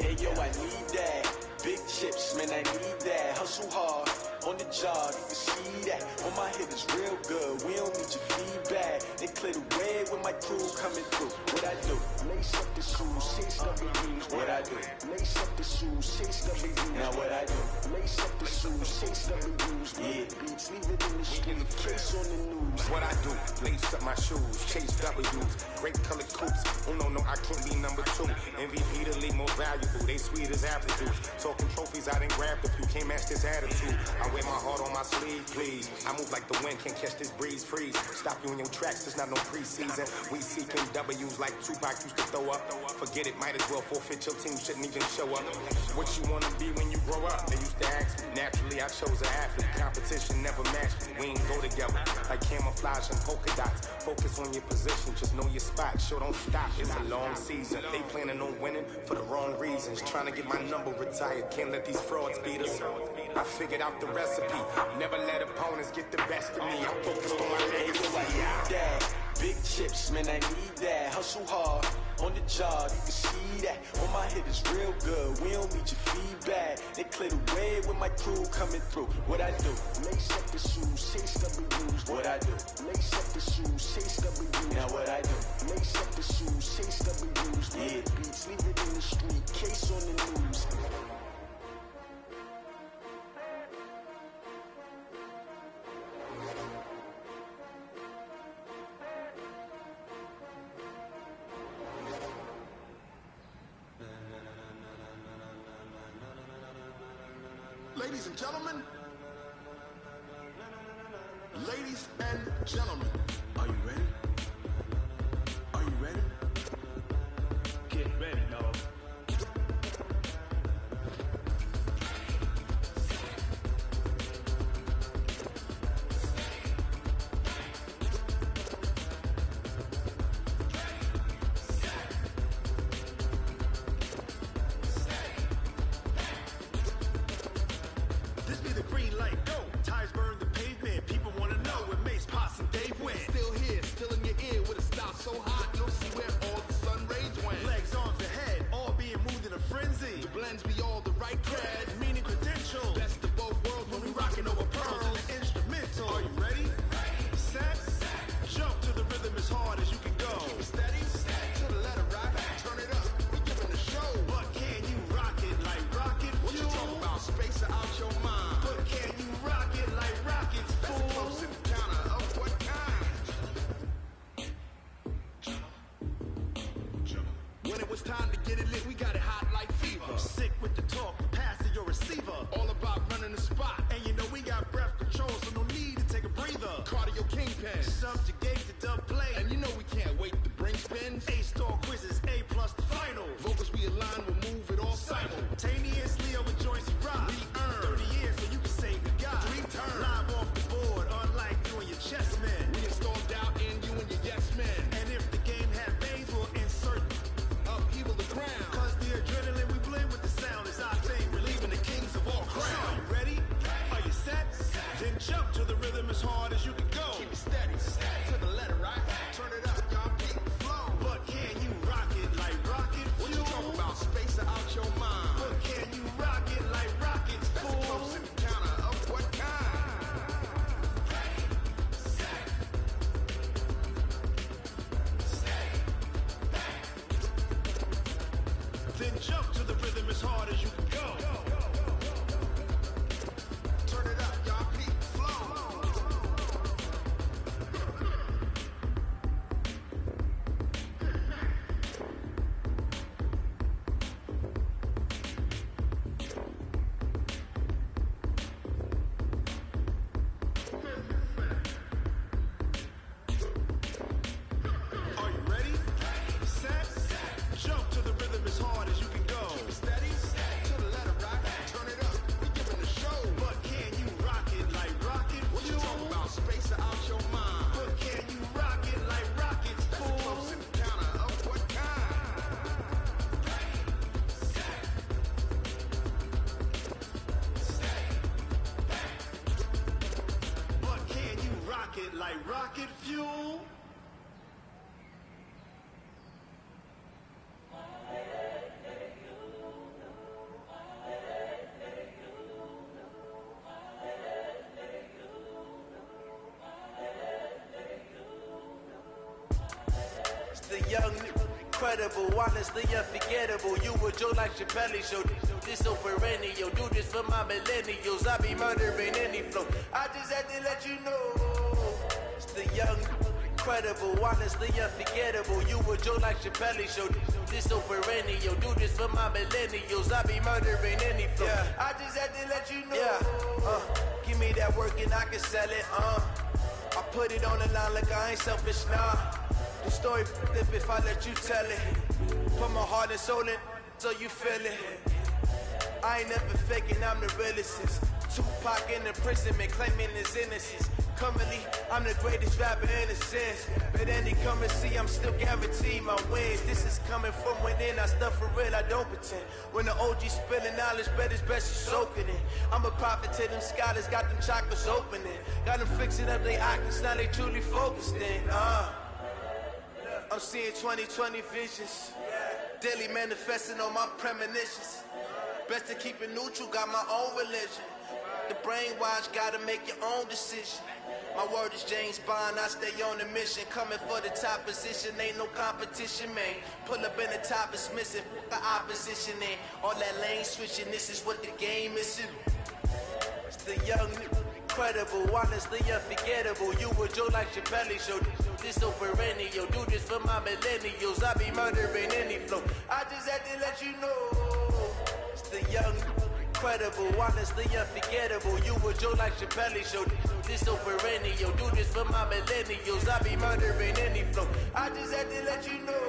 Speaker 18: Hey yo, I need that. Big chips, man, I need that. Hustle hard, on the job, you can see that. On my hit is real good, we don't need your feedback. They clear the way when my crew coming through. What I do? Lace up the shoes, chase W's. What I do? Lace up the shoes, chase W's. Now what I do? Lace up the shoes, chase W's. Yeah, beats, leave it in the street, case on the news.
Speaker 19: What I do? Lace up my shoes, chase W's. Great colored coops. Oh no, I can't be number 2. MVP the league more valuable. They sweet as apple juice. Talking trophies, I done grabbed a few. Can't match this attitude. I wear my heart on my sleeve, please. I move like the wind, can't catch this breeze, freeze. Stop you in your tracks, there's not no preseason. We seeking W's like Tupac used to throw up. Forget it, might as well forfeit your team, shouldn't even show up. What you wanna be when you grow up? They used to ask me. Naturally, I chose an athlete. Competition never matched me. We ain't go together. Like camouflage and polka dots. Focus on your position, just know your spot. Sure, don't stop, it's a long season. They planning on winning for the wrong reasons. Trying to get my number retired, can't let these frauds beat us. I figured out the recipe. Never let opponents get the best of me. I'm focused on my legacy.
Speaker 18: I need that. Big chips, man, I need that. Hustle hard, on the job, you can see that. On my hit is real good, we don't need your feedback. They clear the way when my crew coming through. What I do? Lace up the shoes, chase W's. What I do? Lace up the shoes, chase W's. Now what I do? Lace up the shoes, chase W's. Yeah, beats, leave it in the street, case on the news.
Speaker 7: Ladies and gentlemen, ladies and gentlemen,
Speaker 18: are you ready? Are you ready?
Speaker 7: Get ready, dog.
Speaker 20: This be the green light, go. Tires burn the pavement. People wanna know where Mace, Potts, and Dave went. Still here, still in your ear with a style so hot, you'll see where all the sun rays went. Legs, arms, and head, all being moved in a frenzy. The blends be all the right cred, meaning credentials. Best of both worlds when we rockin' over pearls and the instrumental. Are you ready? Set, jump to the rhythm as hard as you can go. Keep it steady, to the letter rock, turn it up. We giving the show. But can you rock it like rocket fuel? What you talking about? Space out your mind. But can like rocket fuel.
Speaker 21: The young, incredible, honestly unforgettable. You would joke like Chappelle show. This so perennial. Do this for my millennials. I be murdering any flow. I just had to let you know. It's the young, incredible, honestly unforgettable. You would joke like Chappelle show. This so perennial. Do this for my millennials. I be murdering any flow. Yeah. I just had to let you know. Yeah. Give me that work and I can sell it. I put it on the line like I ain't selfish, nah. The story flip if I let you tell it. Put my heart and soul in so you feel it. I ain't never faking, I'm the realest. Tupac in imprisonment, claiming his innocence. Currently, I'm the greatest rapper in a sense. But any currency, I'm still guaranteed my wins. This is coming from within, I stuff for real, I don't pretend. When the OG spilling knowledge, bet it's best you soak it in. I'm a prophet to them scholars, got them chakras opening. Got them fixing up their eyes, now they truly focused in. I'm seeing 2020 visions. Daily manifesting on my premonitions. Best to keep it neutral, got my own religion. The brainwash, gotta make your own decision. My word is James Bond, I stay on a mission. Coming for the top position, ain't no competition, man. Pull up in the top, it's missing, the opposition ain't. All that lane switching, this is what the game is. It's the young, incredible, honestly unforgettable. You would joke like Chappelle show. This so perennial, do this for my millennials. I be murdering any flow. I just had to let you know. It's the young, incredible, honestly unforgettable. You would joke like Chappelle show. This so perennial, do this for my millennials. I be murdering any flow. I just had to let you know.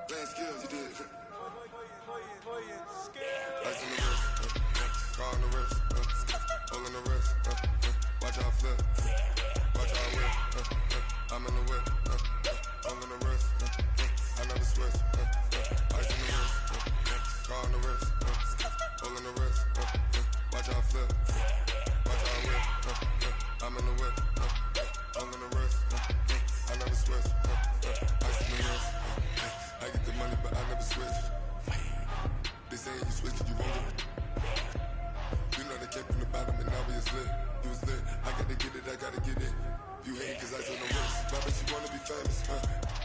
Speaker 22: Playing skills, you did. Ice in the wrist, car on the wrist, hole in the wrist, watch out flip, watch out whip, I'm in the whip, hole in the wrist, I never switch, ice in the wrist, car on the wrist, hole in the wrist, watch out flip, watch out whip, I'm in the whip, hole in the wrist, I never switch, ice in the wrist. I get the money, but I never switch. They say you switch it, you won't get it. You know they came from the bottom and now we is lit. You was lit, I gotta get it, I gotta get it. You hate cause I told no wrist. Why bet you wanna be famous,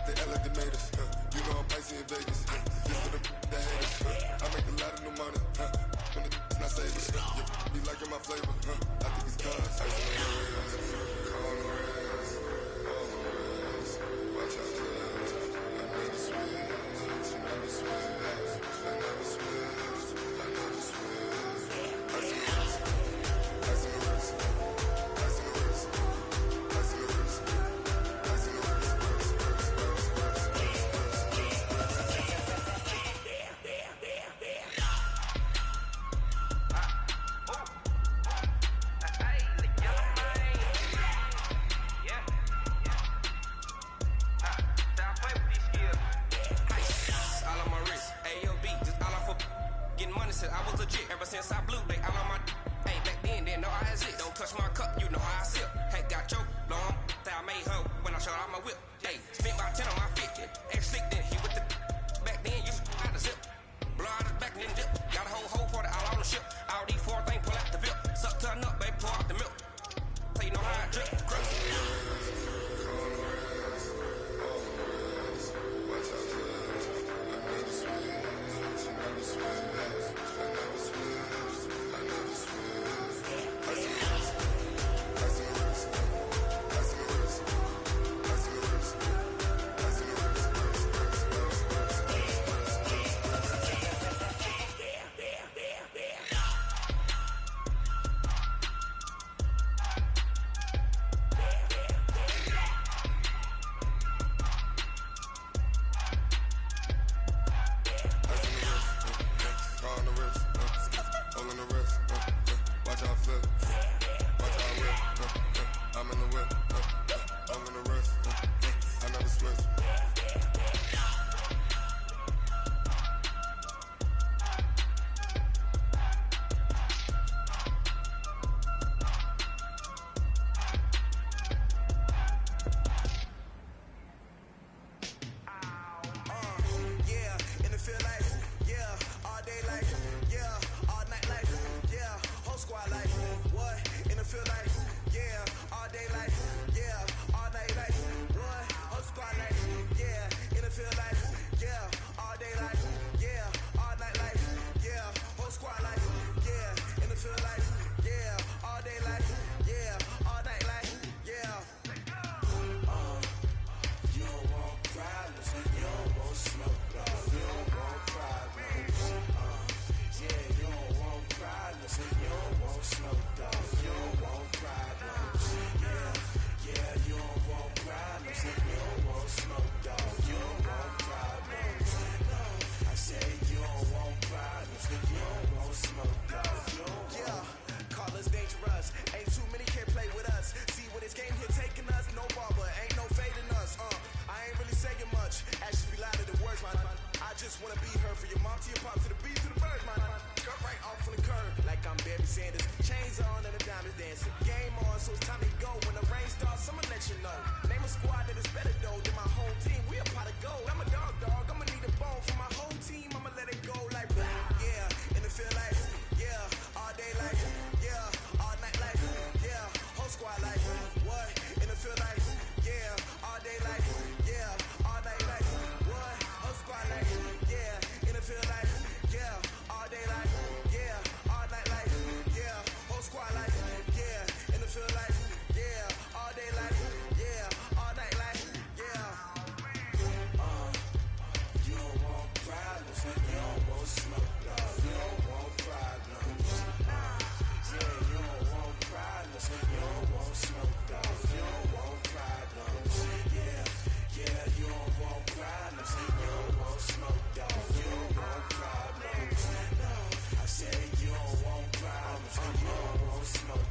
Speaker 22: They act like they made us, You know I'm icy in Vegas, This for the haters, I make a lot of new money, When the not savers, Be liking my flavor, I think it's cause ice on the wrist, on the wrist, on the wrist. Watch out, cuz I never switch.
Speaker 23: I was legit ever since I blew. They all on my ain't back then, didn't know I had it. Don't touch my cup, you know how I sip. Hey, got your long that I made her when I showed out my whip. Hey, spent about 10 on my 50. Ex-slick then he with the back then you had a zip. Blow out his back and then dip. Got a whole for the all on the ship. All these four things pull out the VIP. Suck to a nut, baby, pour out the milk. So you know how I drip.
Speaker 7: Barry Sanders. Chains on and the diamonds dancing. Game on, so it's time to go. When the rain starts, I'ma let you know. Name a squad that is better though than my whole team. We a pot of gold. I'm a dog. I'ma need a bone for my whole team. I'ma let it go like yeah. And it feel like yeah. All day like yeah. All night like yeah. Whole squad like what? And it feel like yeah. All day like yeah. All night like what? Whole squad like yeah. And it feel like yeah. All day like yeah. All night like yeah. Whole squad like yeah. And it feel like yeah. All day like yeah. All night like yeah. You don't want problems. You don't want smoke. You don't want problems. Yeah, you don't want problems. You don't want smoke. You don't want problems. Yeah, you don't want problems. You don't want smoke. You don't want problems. No, I said you don't want problems. You don't want smoke.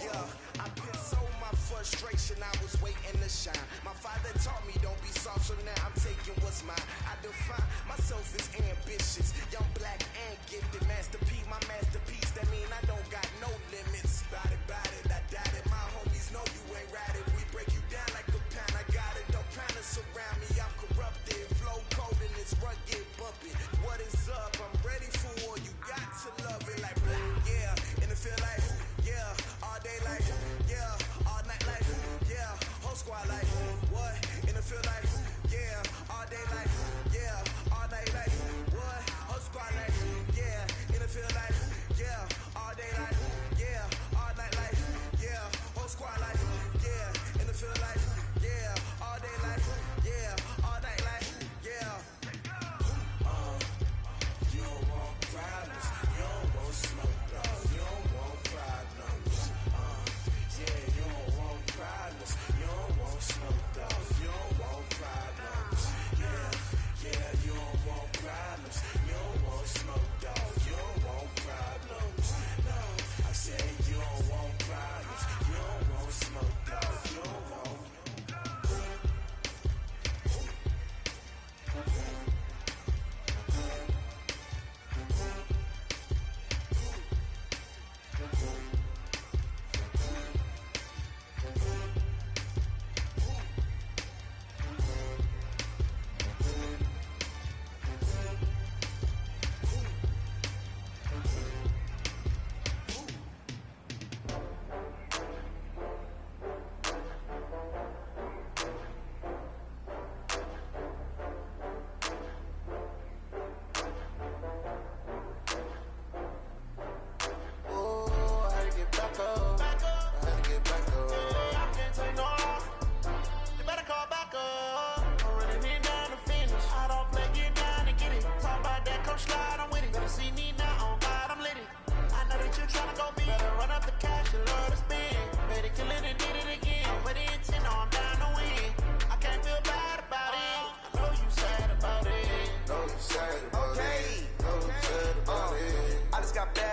Speaker 7: Yeah, I put so my frustration. I was waiting to shine. My father taught me don't be soft, so now I'm taking what's mine. I define myself as ambitious, young, black, and gifted. Master P, my masterpiece. That mean I don't got no limits. Bout it, I doubt it. My homies know you ain't ratted. We break you down like a pound. I got it. Don't pound to surround me. I'm corrupted. Flow cold and it's rugged, bumpy. What is up? I'm ready for war. You got to love it like yeah. And it feel like yeah. All day like yeah. All night like yeah. Whole squad like what? And it feel like yeah. All day like yeah. All night like what? Whole squad like yeah. And it feel like yeah. All day like yeah. All night like yeah. Whole squad like yeah. And it feel like yeah. All day like yeah. All night like yeah. You don't want problems. You don't want smoke. You don't want problems. Yeah, you don't want problems. You don't want smoke. You don't want problems. Yeah, you don't want problems. You don't want smoke. You don't want problems. No, I said you don't want problems. You don't want smoke. You don't want.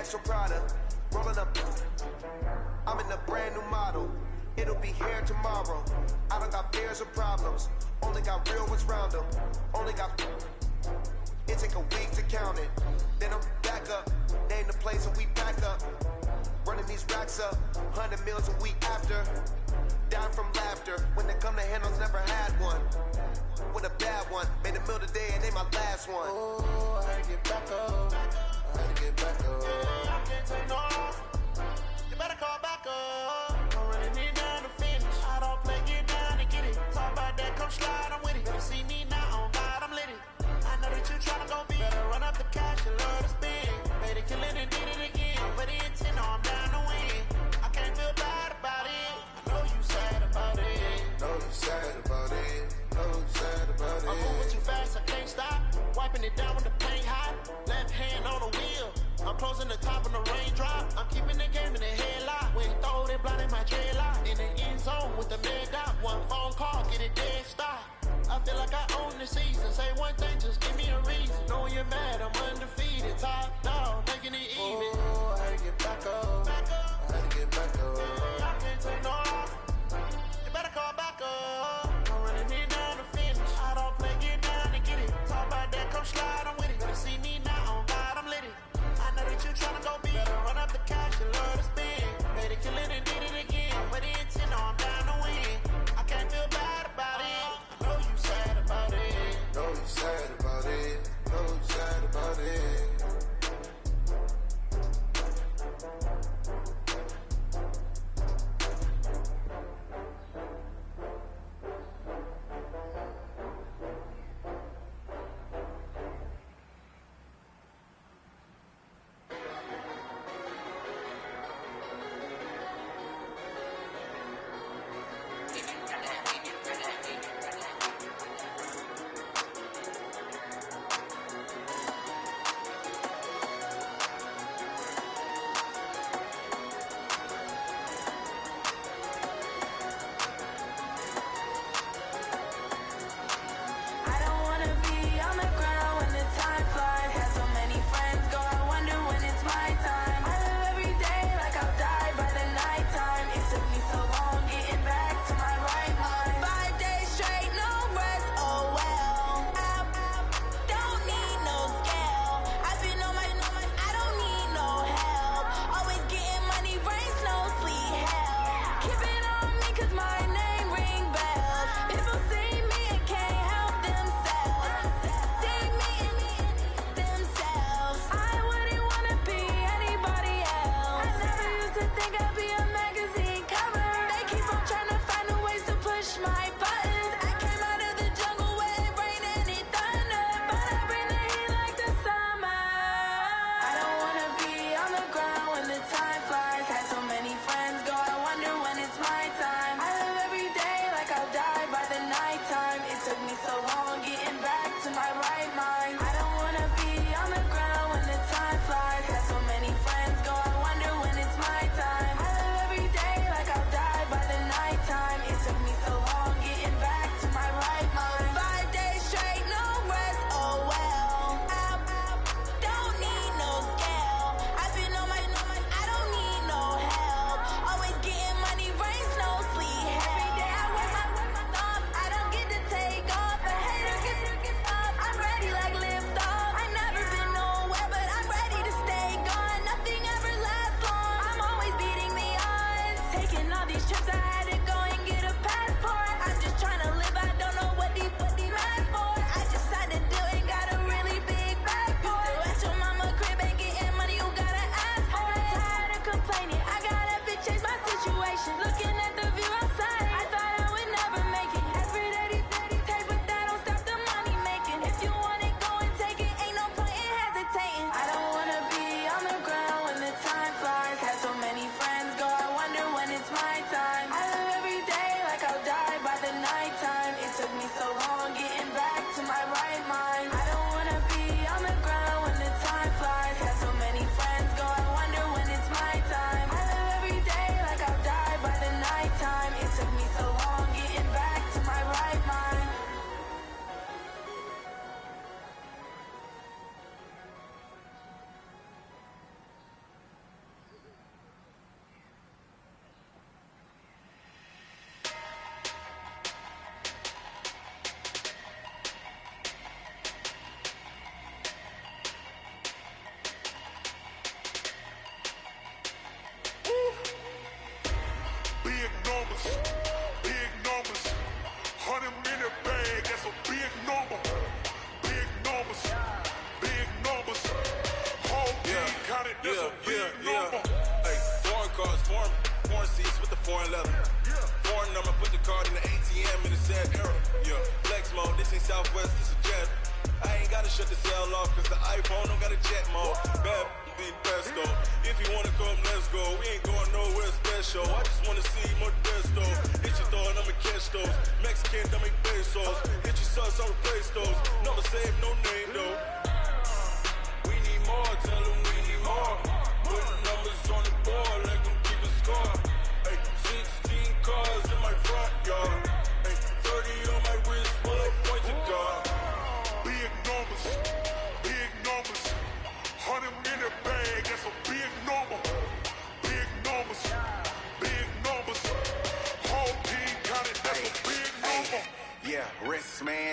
Speaker 7: So Prada, rolling up. I'm in a brand new model. It'll be here tomorrow. I don't got fears or problems. Only got real ones round them. Only got. It take a week to count it. Then I'm back up. Name the place and we pack up. Running these racks up. 100 meals a week after. Down from laughter. When they come to handles, never had one. With a bad one. Made a meal today and they my last one. Oh, I had to get back up. I had to get back up. I can't take no off. You better call back up. I'm running it down to finish. I don't play, get down and get it. Talk about that, come slide, I'm with it. Better see me now, on God, I'm lit it. I know that you tryna go big. Better run up the cash, you love to spend. Made it, kill it and did it again. But the intent, no, I'm down to win. I can't feel bad about it. I know you sad about it. Know you sad about it. Know you sad about it. I'm moving too fast, I can't stop. Wiping it down with the paint hot. Left hand on the wheel. I'm closing the top on the raindrop. I'm keeping the game in the headlock. When throw it, blind in my dreadlock. In the end zone with the mad dot. One phone call, get it dead stop. I feel like I own the season. Say one thing, just give me a reason. Knowing you're mad, I'm undefeated. Top dog, making it even. Oh, I had to get back up. I had to get back up. I can't take no off. You better call back up. I'm running it down to finish. I don't play, get down and get it. Talk about that, come slide, I'm with it. Better see me now, on God, I'm lit it. I know that you tryna go big. Better run up
Speaker 1: she love to spin. Made it kill it and did it again. With the intent, no, I'm down to win. I can't feel bad about it. I know you sad about it.
Speaker 22: Know you sad about it. Know you sad about it.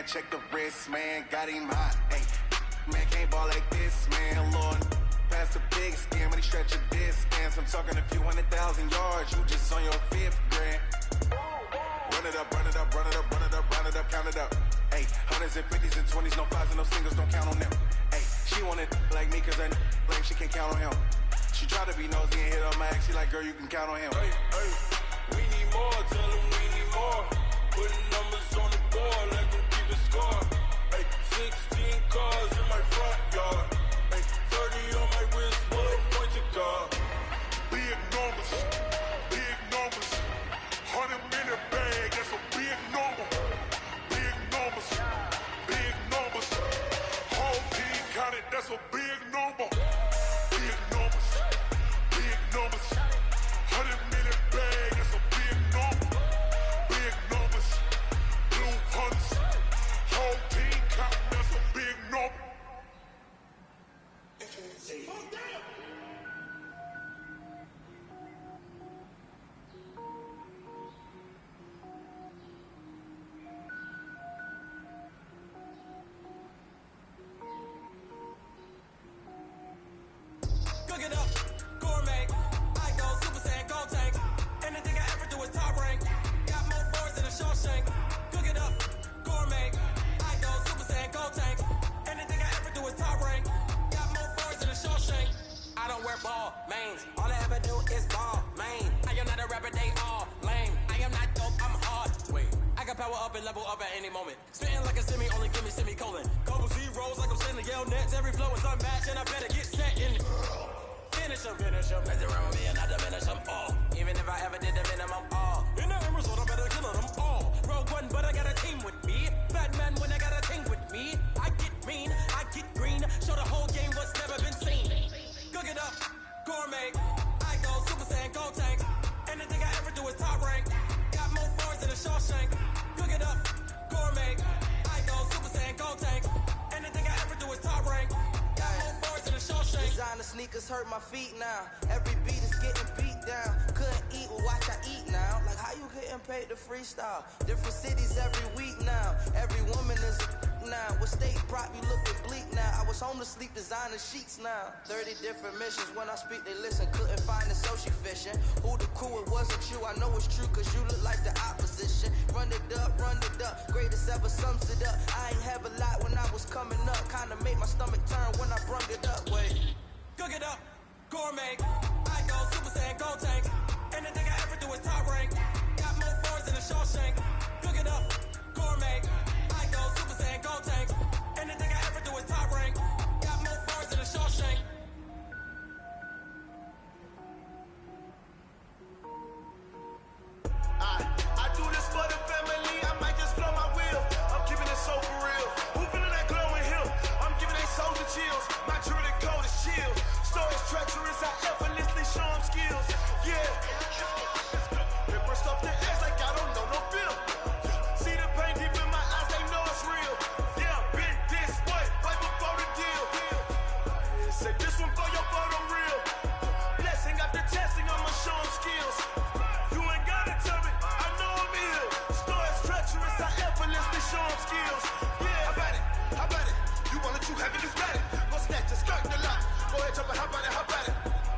Speaker 22: Check the wrist, man, got him hot. Ay, man, can't ball like this, man. Lord, past the big scam, and he
Speaker 19: stretch a distance. I'm talking a few 100,000 yards. You just on your 5th grade. Run it up, run it up, run it up, run it up, run it up, count it up. Hey, hundreds and 50s and 20s, no 5s and no singles, don't count on them. Hey, she wanted like me, cause that like she can't count on him. She tried to be nosy and hit on my ex, she like, girl, you can count on him.
Speaker 3: Hey, hey, we need more, tell them we need more. Putting numbers on the board, let them keep the score. Hey, 16 cars in my front yard. Hey, 30 on my wrist, one point to guard.
Speaker 4: Big numbers, 100-minute bag, that's a big number. Big numbers, whole team counted, that's a big number. Big numbers, 100-minute bag, that's a big number. Big numbers, blue hunters, whole team counting, that's a big number.
Speaker 14: Cook it up, gourmet. I go Super Saiyan, gold tank. Anything I ever do is top rank. Got more boards than a Shawshank. Cook it up, gourmet. I go Super Saiyan, gold tank. Anything I ever do is top rank. Got more boards than a Shawshank. I don't wear ball mains. All I ever do is ball main. I am not a rapper, they all lame. I am not dope, I'm hard. Wait, I got power up and level up at any moment. Spitting like a semi, only give me semicolon. Couple zeros like I'm sending yell nets. Every flow is unmatched and I better get set in. Finish them, mess around with me and I diminish them all. Even if I ever did the minimum all. In the end result, I better kill them all. Rogue One, but I got a team with me. Batman when I got a team with me. I get mean, I get green. Show the whole game what's never been seen. Cook it up, gourmet. I go Super Saiyan, gold tank. Anything I ever do is top rank. Got more boards than a Shawshank. Cook it up, gourmet. I go Super Saiyan, gold tank. Anything I ever do is top rank. Got more boards than a Shawshank.
Speaker 6: Designer sneakers hurt my feet now. Every beat is getting beat down. Couldn't eat, well watch I eat now. Like how you getting paid to freestyle? Different cities every week now. Every woman is a now. What state brought you looking bleak now? I was home to sleep designer sheets now. 30 different missions. When I speak they listen. Couldn't find it so she fishing. Who the crew, it wasn't you. I know it's true cause you look like the opposition. Run it up, greatest ever sums it up. I ain't have a lot when I was coming up. Kinda made my stomach turn when I brung it up. Wait.
Speaker 14: Cook it up, gourmet. I go Super Saiyan, gold tank. Anything I ever do is top rank. Got more boards than a Shawshank. Cook it up, gourmet. I go Super Saiyan, gold tank. Anything I ever do is top rank. Got more boards than a Shawshank.
Speaker 7: I do this for the family, I might just blow my wheel. I'm keeping it so for real. Who feeling that glowing hill? I'm giving they soldier chills. My jewelry code is chill. Stories treacherous, I effortlessly show them skills. Yeah. It burst off the edge like I don't know no bill. See the pain deep in my eyes, they know it's real. Yeah, been this way, right before the deal. Say this one for your photo real. Blessing after testing, I'ma show them skills. You ain't gotta tell me, I know I'm ill. Stories treacherous, I effortlessly show them skills. Yeah, how about it? You want it, you have it, you got it. Go snatch it, skirt the lot. Go ahead, jump it, how about it?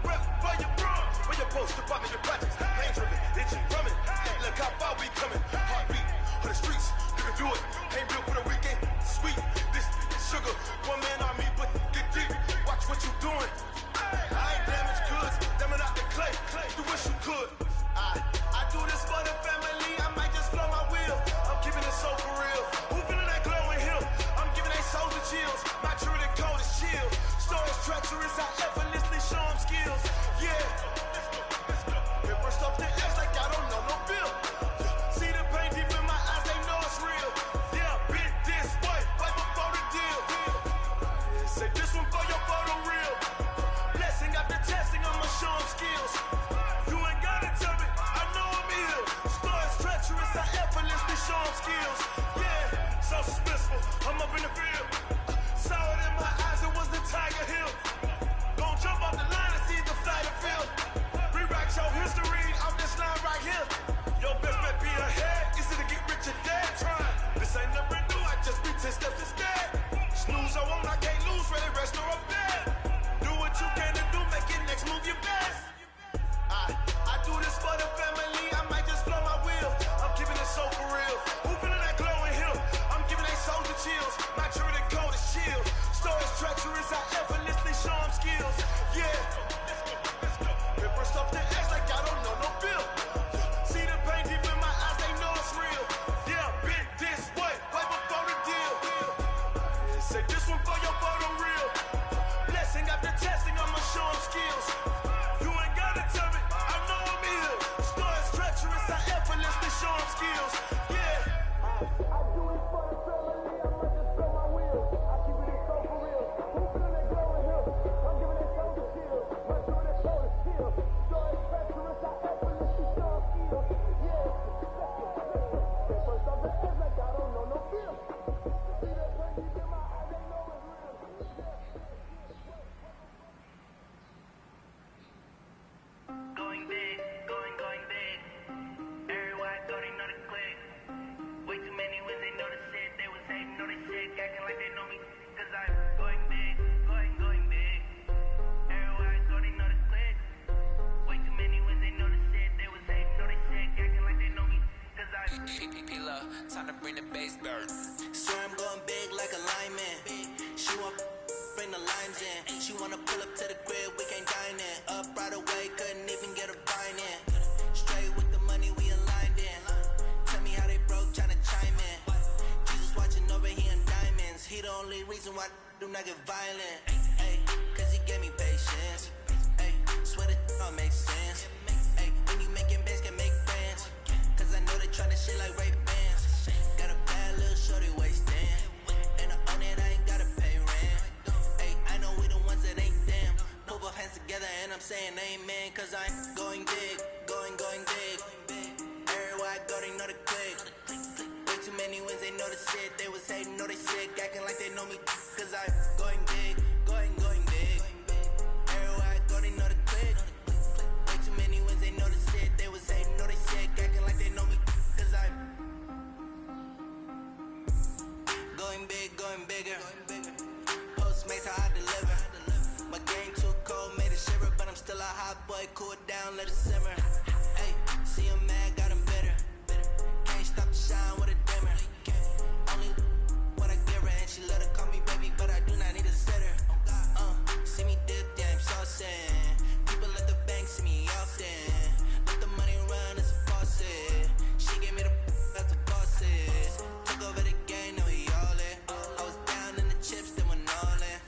Speaker 7: Rep for your bro, where your post, your pop, and your projects. Hands driven, itching, drumming. Look how far we coming. Heartbeat on the streets, you can do it. Ain't built for the weekend, sweet. This sugar, one man on me, but get deep. Watch what you doing. I ain't damaged goods, damn it out the clay. You wish you could. I do this for the family, I might just blow my wheel. I'm keeping it so for real. Who feeling that glowing hill? I'm giving they soldier chills. My jewelry code is chill. Stories treacherous, I effortlessly show them skills. Yeah. It burst off the edge like I don't know no bill. See the pain deep in my eyes, they know it's real. Yeah, been this way, right before the deal. Say this one for your photo real. Blessing after testing, I'ma show them skills. You ain't gotta tell me, I know I'm ill. Stories treacherous, I effortlessly show them skills. Yeah, so suspenseful, I'm up in the field. Saw it in my eyes, it was the Tiger Hill. Gon' jump off the line and see the flight of field. Rewrite your history off this line right here. Your best bet be ahead, easy to get rich or dead trying. This ain't nothing new, I just be 10 steps instead. Snooze I won't, I can't lose, ready, rest or up bed. Do what you can to do, make it next move
Speaker 9: bring the bass burn.
Speaker 17: Swear I'm going big like a lineman. She want bring the limes in. She wanna pull up to the crib, we can't dine in. Up right away, couldn't even get a vine in. Straight with the money we aligned in. Tell me how they broke, tryna chime in. Jesus watching over, he in diamonds. He the only reason why I do not get violent. Ay, cause he gave me patience. Ay, swear that all makes sense. Ay, when you making bands, can make friends. Cause I know they tryna shit like Ray Bans. Got a bad little shorty wasting. And I own it, I ain't gotta pay rent. Ay, I know we the ones that ain't them. Put both hands together and I'm saying amen. Cause I'm going big, going big. Everywhere I go, they know the click. Way too many wins, they know the shit. They was hating, know they sick, acting like they know me. Cause I'm going big, going big. Everywhere I go, they know the click. Way too many wins, they know the shit. They was hating, know they sick, acting like they know me. Cause I'm going big, going bigger. Postmates how I deliver. My game too cold, made it shiver, but I'm still a hot boy. Cool it down, let it simmer. Hey, see him mad, got him bitter. Can't stop the shine with a dimmer. Only what I give her, and she let her call me baby, but I do not need a sitter. See me dip, damn saucy. People at the bank see me often. Let the money run, it's a faucet. She gave me the that's a faucet. Took over the game, now we all in. I was down in the chips, then went all in.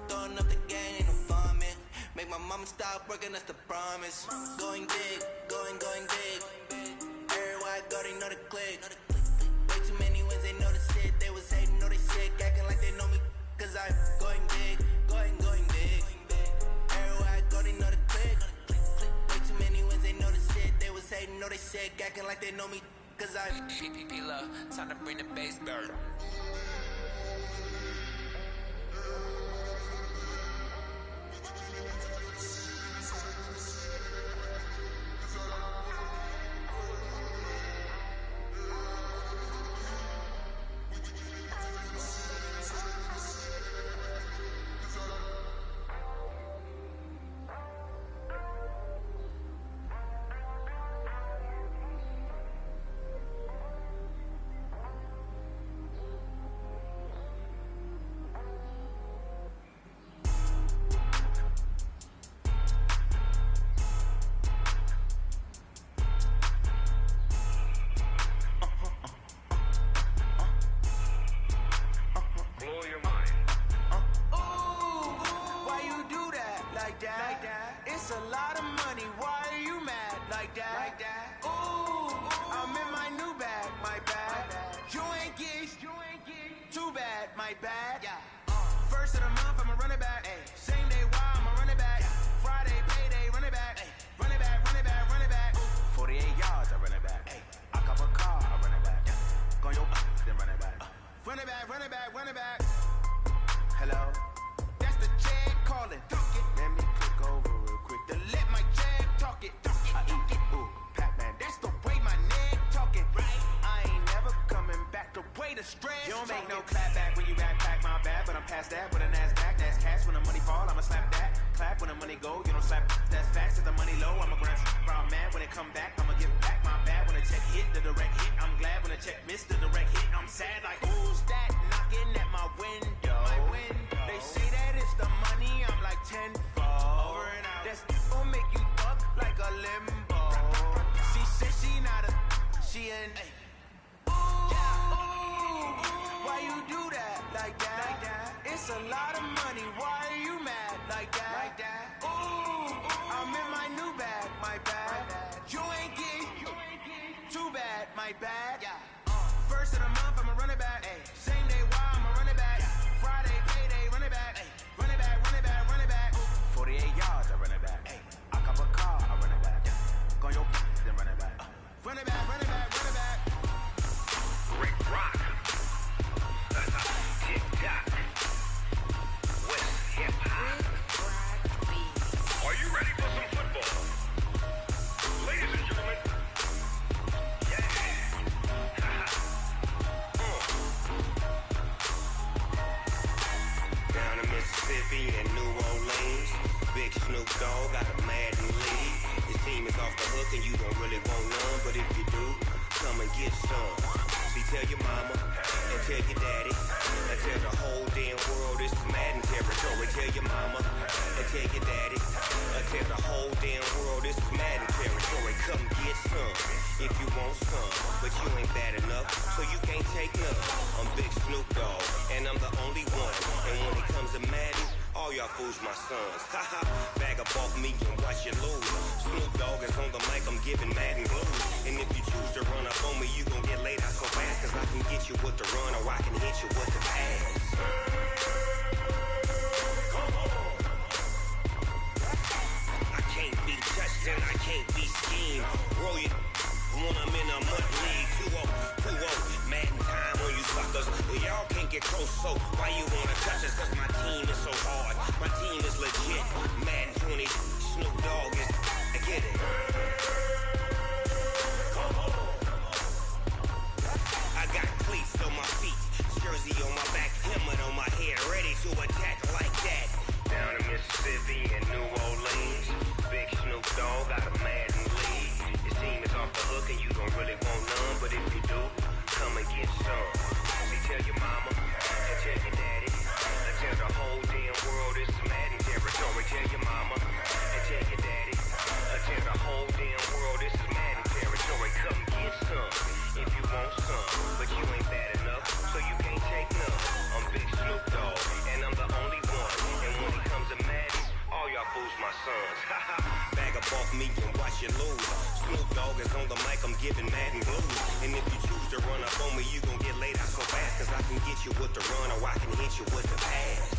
Speaker 17: Throwing up the game, ain't no vomit. Make my mama stop working, that's the promise. Going big, going big. Everywhere I go, they know the click. Way too many wins, they know the shit. They was hating, know they sick, acting like they know me. Cause I'm going big, going big. Everywhere I go, they know the click. Way too many wins, they know the shit. They was hating, know they sick, acting like they know me. Cause I'm
Speaker 9: P-Love, time to bring the bass burn.
Speaker 7: It's a lot of money, why are you mad like that? Ooh, I'm in my new bag, my bad. You ain't geeks, too bad, my bad. First of the month, I'ma run it back. Same day, why I'ma run it back. Friday, payday, run it back. Run it back, run it back, run it back. 48 yards, I run it back. I cop a car, I run it back. Go your then run it back. Run it back, run it back, run it back. Hello? That's the check calling. Let me click over real quick to let my check talk it. I eat it, ooh, Pac-Man. That's the way my neck talking. I ain't never coming back. The way the stress. You don't make no clap back when you backpack, my bad. But I'm past that with a NASDAQ. That's cash when the money fall. I'ma slap that. Clap when the money go. You don't slap. That's fast. If the money low, I'ma grab brown man. When it come back, I'ma give back my bad. When the check hit, the direct hit. I'm glad when the check missed the direct hit. I'm sad like who's that knocking at my window? They say that it's the money. I'm like 10-fold. Over and out. That's gon' make you fuck like a limbo. She said she not a. She in. Why you do that like that? It's a lot of money. Why are you mad like that? Ooh, I'm in my new bag, my bad. You ain't geek, too bad, my bad. First of the month, I'ma run it back. Same day, why I'ma run it back. Friday, payday, run it back. Run it back, run it back, run it back. 48 yards, I run it back. I cop a car, I run it back. Go your then run it back. Run it back, run it back, run it back.
Speaker 10: Rick Rock. TikTok. West Hip Hop. Are you ready for some football? Ladies and gentlemen. Yeah. Down in Mississippi and New Orleans, Big Snoop Dogg got a Madden lead. His team is off the hook and you don't really want none, but if you do, come and get some. See, tell your mama, and tell your daddy, and tell the whole damn world this is Madden territory. Tell your mama, and tell your daddy, and tell the whole damn world this is Madden territory. Come get some, if you want some, but you ain't bad enough, so you can't take none. I'm Big Snoop Dogg, and I'm the only one, and when it comes to Madden, all y'all fools my sons. Haha, bag up off me and watch you lose. Snoop Dogg is on the mic, I'm giving Madden blues. And if you choose to run up on me, you gon' get laid out so fast, cause I can get you with the run or I can hit you with the pass. I can't be touched and I can't be schemed. Roll you when I'm in a mud league. 2-0, Madden time on you suckers. Y'all can't get close, so why you wanna touch us? Cause my team is so hard, my team is legit. Madden 20, Snoop Dogg is, I get it. I got cleats on my feet, jersey on my back, helmet on my head, ready to attack like that. Down in Mississippi and New Orleans, Big Snoop Dogg got a Madden lead. Your team is off the hook and you don't really want none, but if you do, come and get some. See, tell your mama, and tell your daddy, and tell the whole damn world it's Madden territory. Tell your mama, and tell your daddy, and tell the whole damn world this is Madden territory. Come get some, if you want some, but you ain't bad enough, so you can't take none. I'm Big Snoop Dogg, and I'm the only one, and when it comes to Madden, all y'all fools my sons. Haha, bag up off me and watch you lose. Snoop Dogg is on the mic, I'm giving Madden blues. And if you choose to run up on me, you gon' get laid out so fast, cause I can get you with the run or I can hit you with the pass.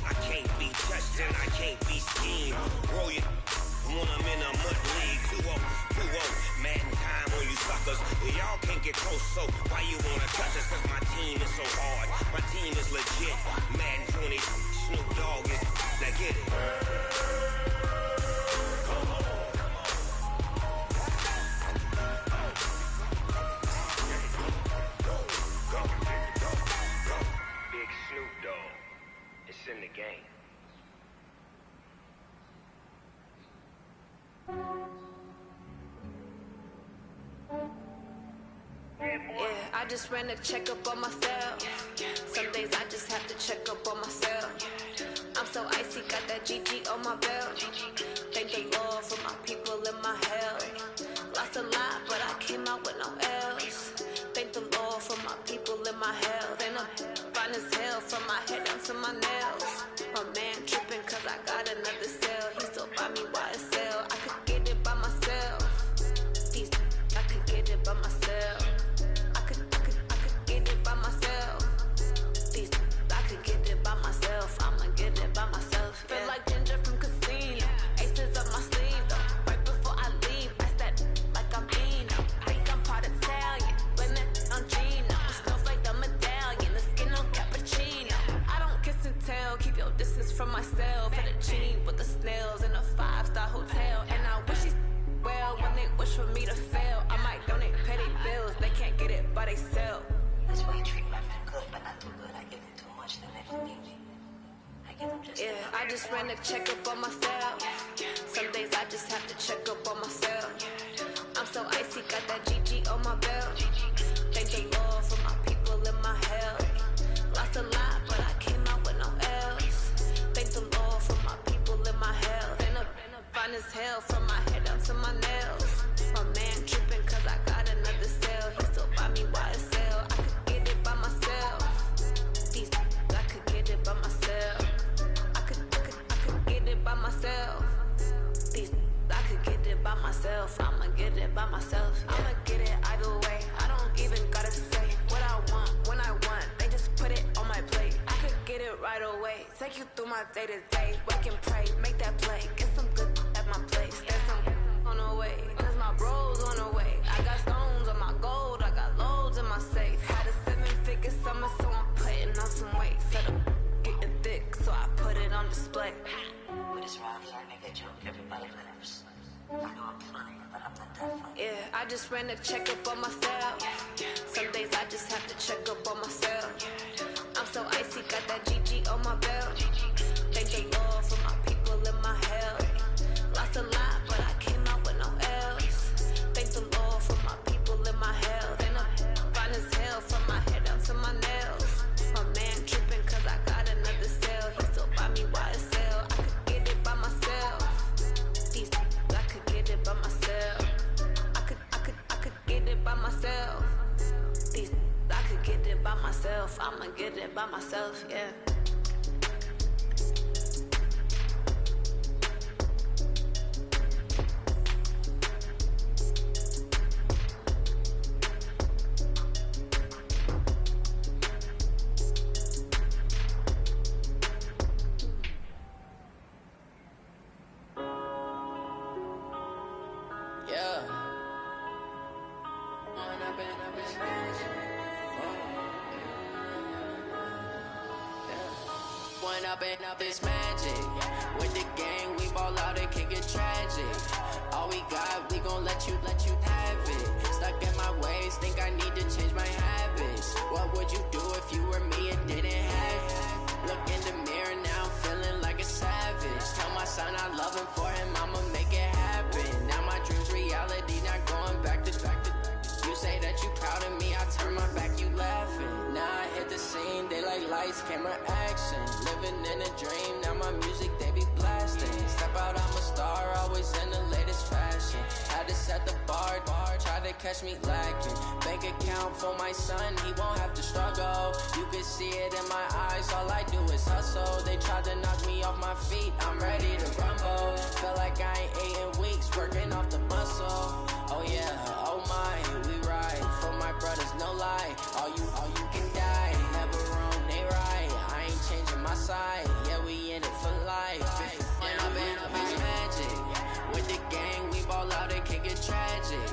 Speaker 10: I can't be touched and I can't be schemed. Roll you when I'm in a mud league. 2-0, Madden time on you suckers. Y'all can't get close, so why you wanna touch us? Cause my team is so hard, my team is legit. Madden 20, Snoop Dogg is, now get it. Big Snoop Dogg, it's in the game.
Speaker 11: Yeah, I just ran a checkup on myself. Some days I just have to check up on myself. I'm so icy, got that GG on my belt. Thank the Lord for my people in my health. Lost a lot, but I came out with no else. Thank the Lord for my people in my health. And I'm fine as hell from my head down to my nails. My man tripping cause I got another cell. He still buy me YSL. I could get it by myself. I could get it by myself. I could get it by myself. I could get it by myself. I'ma get it by myself. Feel like Ginger from Casino. Aces up my sleeve though. Right before I leave, I said like I'm Eno. Think I'm part Italian, blame it on Gino. Snowflake the medallion, the skin on cappuccino. I don't kiss and tell, keep your distance from myself. Fettuccine with the snails in a 5-star hotel. And I wish he's well when they wish for me to fail. I might donate petty bills, they can't get it by they sell.
Speaker 5: That's why you treat my friend good, but not too good. I give them too much, then they don't need me. I give them just
Speaker 11: yeah, I just ran a checkup on myself. Some days I just have to check up on myself. I'm so icy, got that GG on my belt. Thank the Lord for my people in my health. Lost a lot, but I came out with no else. Thank the Lord for my people in my health. And I'm fine as hell from my head down to my nails. My man tripping cause I got another cell. He still buy me YSL. I could get it by myself. I could get it by myself. I could get it by myself. I could get it by myself. I'ma get it by myself. I'ma get it either way. I don't even gotta say what I want when I want. They just put it on my plate. I could get it right away. Take you through my day to day. Wake and pray, make that play. Get some good at my place. There's some on the way. Cause my bros on the way. I got stones on my gold. I got loads in my safe. Had a 7-figure summer, so I'm putting on some weight. Set up getting thick, so I put it on display.
Speaker 5: With his rhymes, I make a joke, everybody laughs. I know I'm funny, but I'm not that funny.
Speaker 11: Yeah, I just ran a checkup on myself. Some days I just have to check up on myself. I'm so icy, got that GG on my belt. Thank the Lord for my people in my health. Lost a lot, but I came out with no by myself, yeah.
Speaker 8: Up this magic with the gang, we ball out, it can get tragic. All we got, we gon' let you have it. Stuck in my ways, think I need to change my habits. What would you do if you were me and didn't have it? Look in the mirror now, I'm feeling like a savage. Tell my son I love him, for him I'ma make it happen. Now my dreams reality, not going back to. You say that you proud of me, I turn my back, you laughing. Now I hit the scene, they like lights, camera, action. Living in a dream, now my music, they be blasting. Step out, I'm a star, always in the latest fashion. Had to set the bar, try to catch me lacking. Bank account for my son, he won't have to struggle. You can see it in my eyes, all I do is hustle. They tried to knock me off my feet, I'm ready to rumble. Feel like I ain't ate in weeks, working off the muscle. Oh yeah, oh my, we ride for my brothers, no lie. All you can die, never wrong, they right. I ain't changing my side, yeah, we in it for life. And I've been magic with the gang, we ball out, it can get tragic.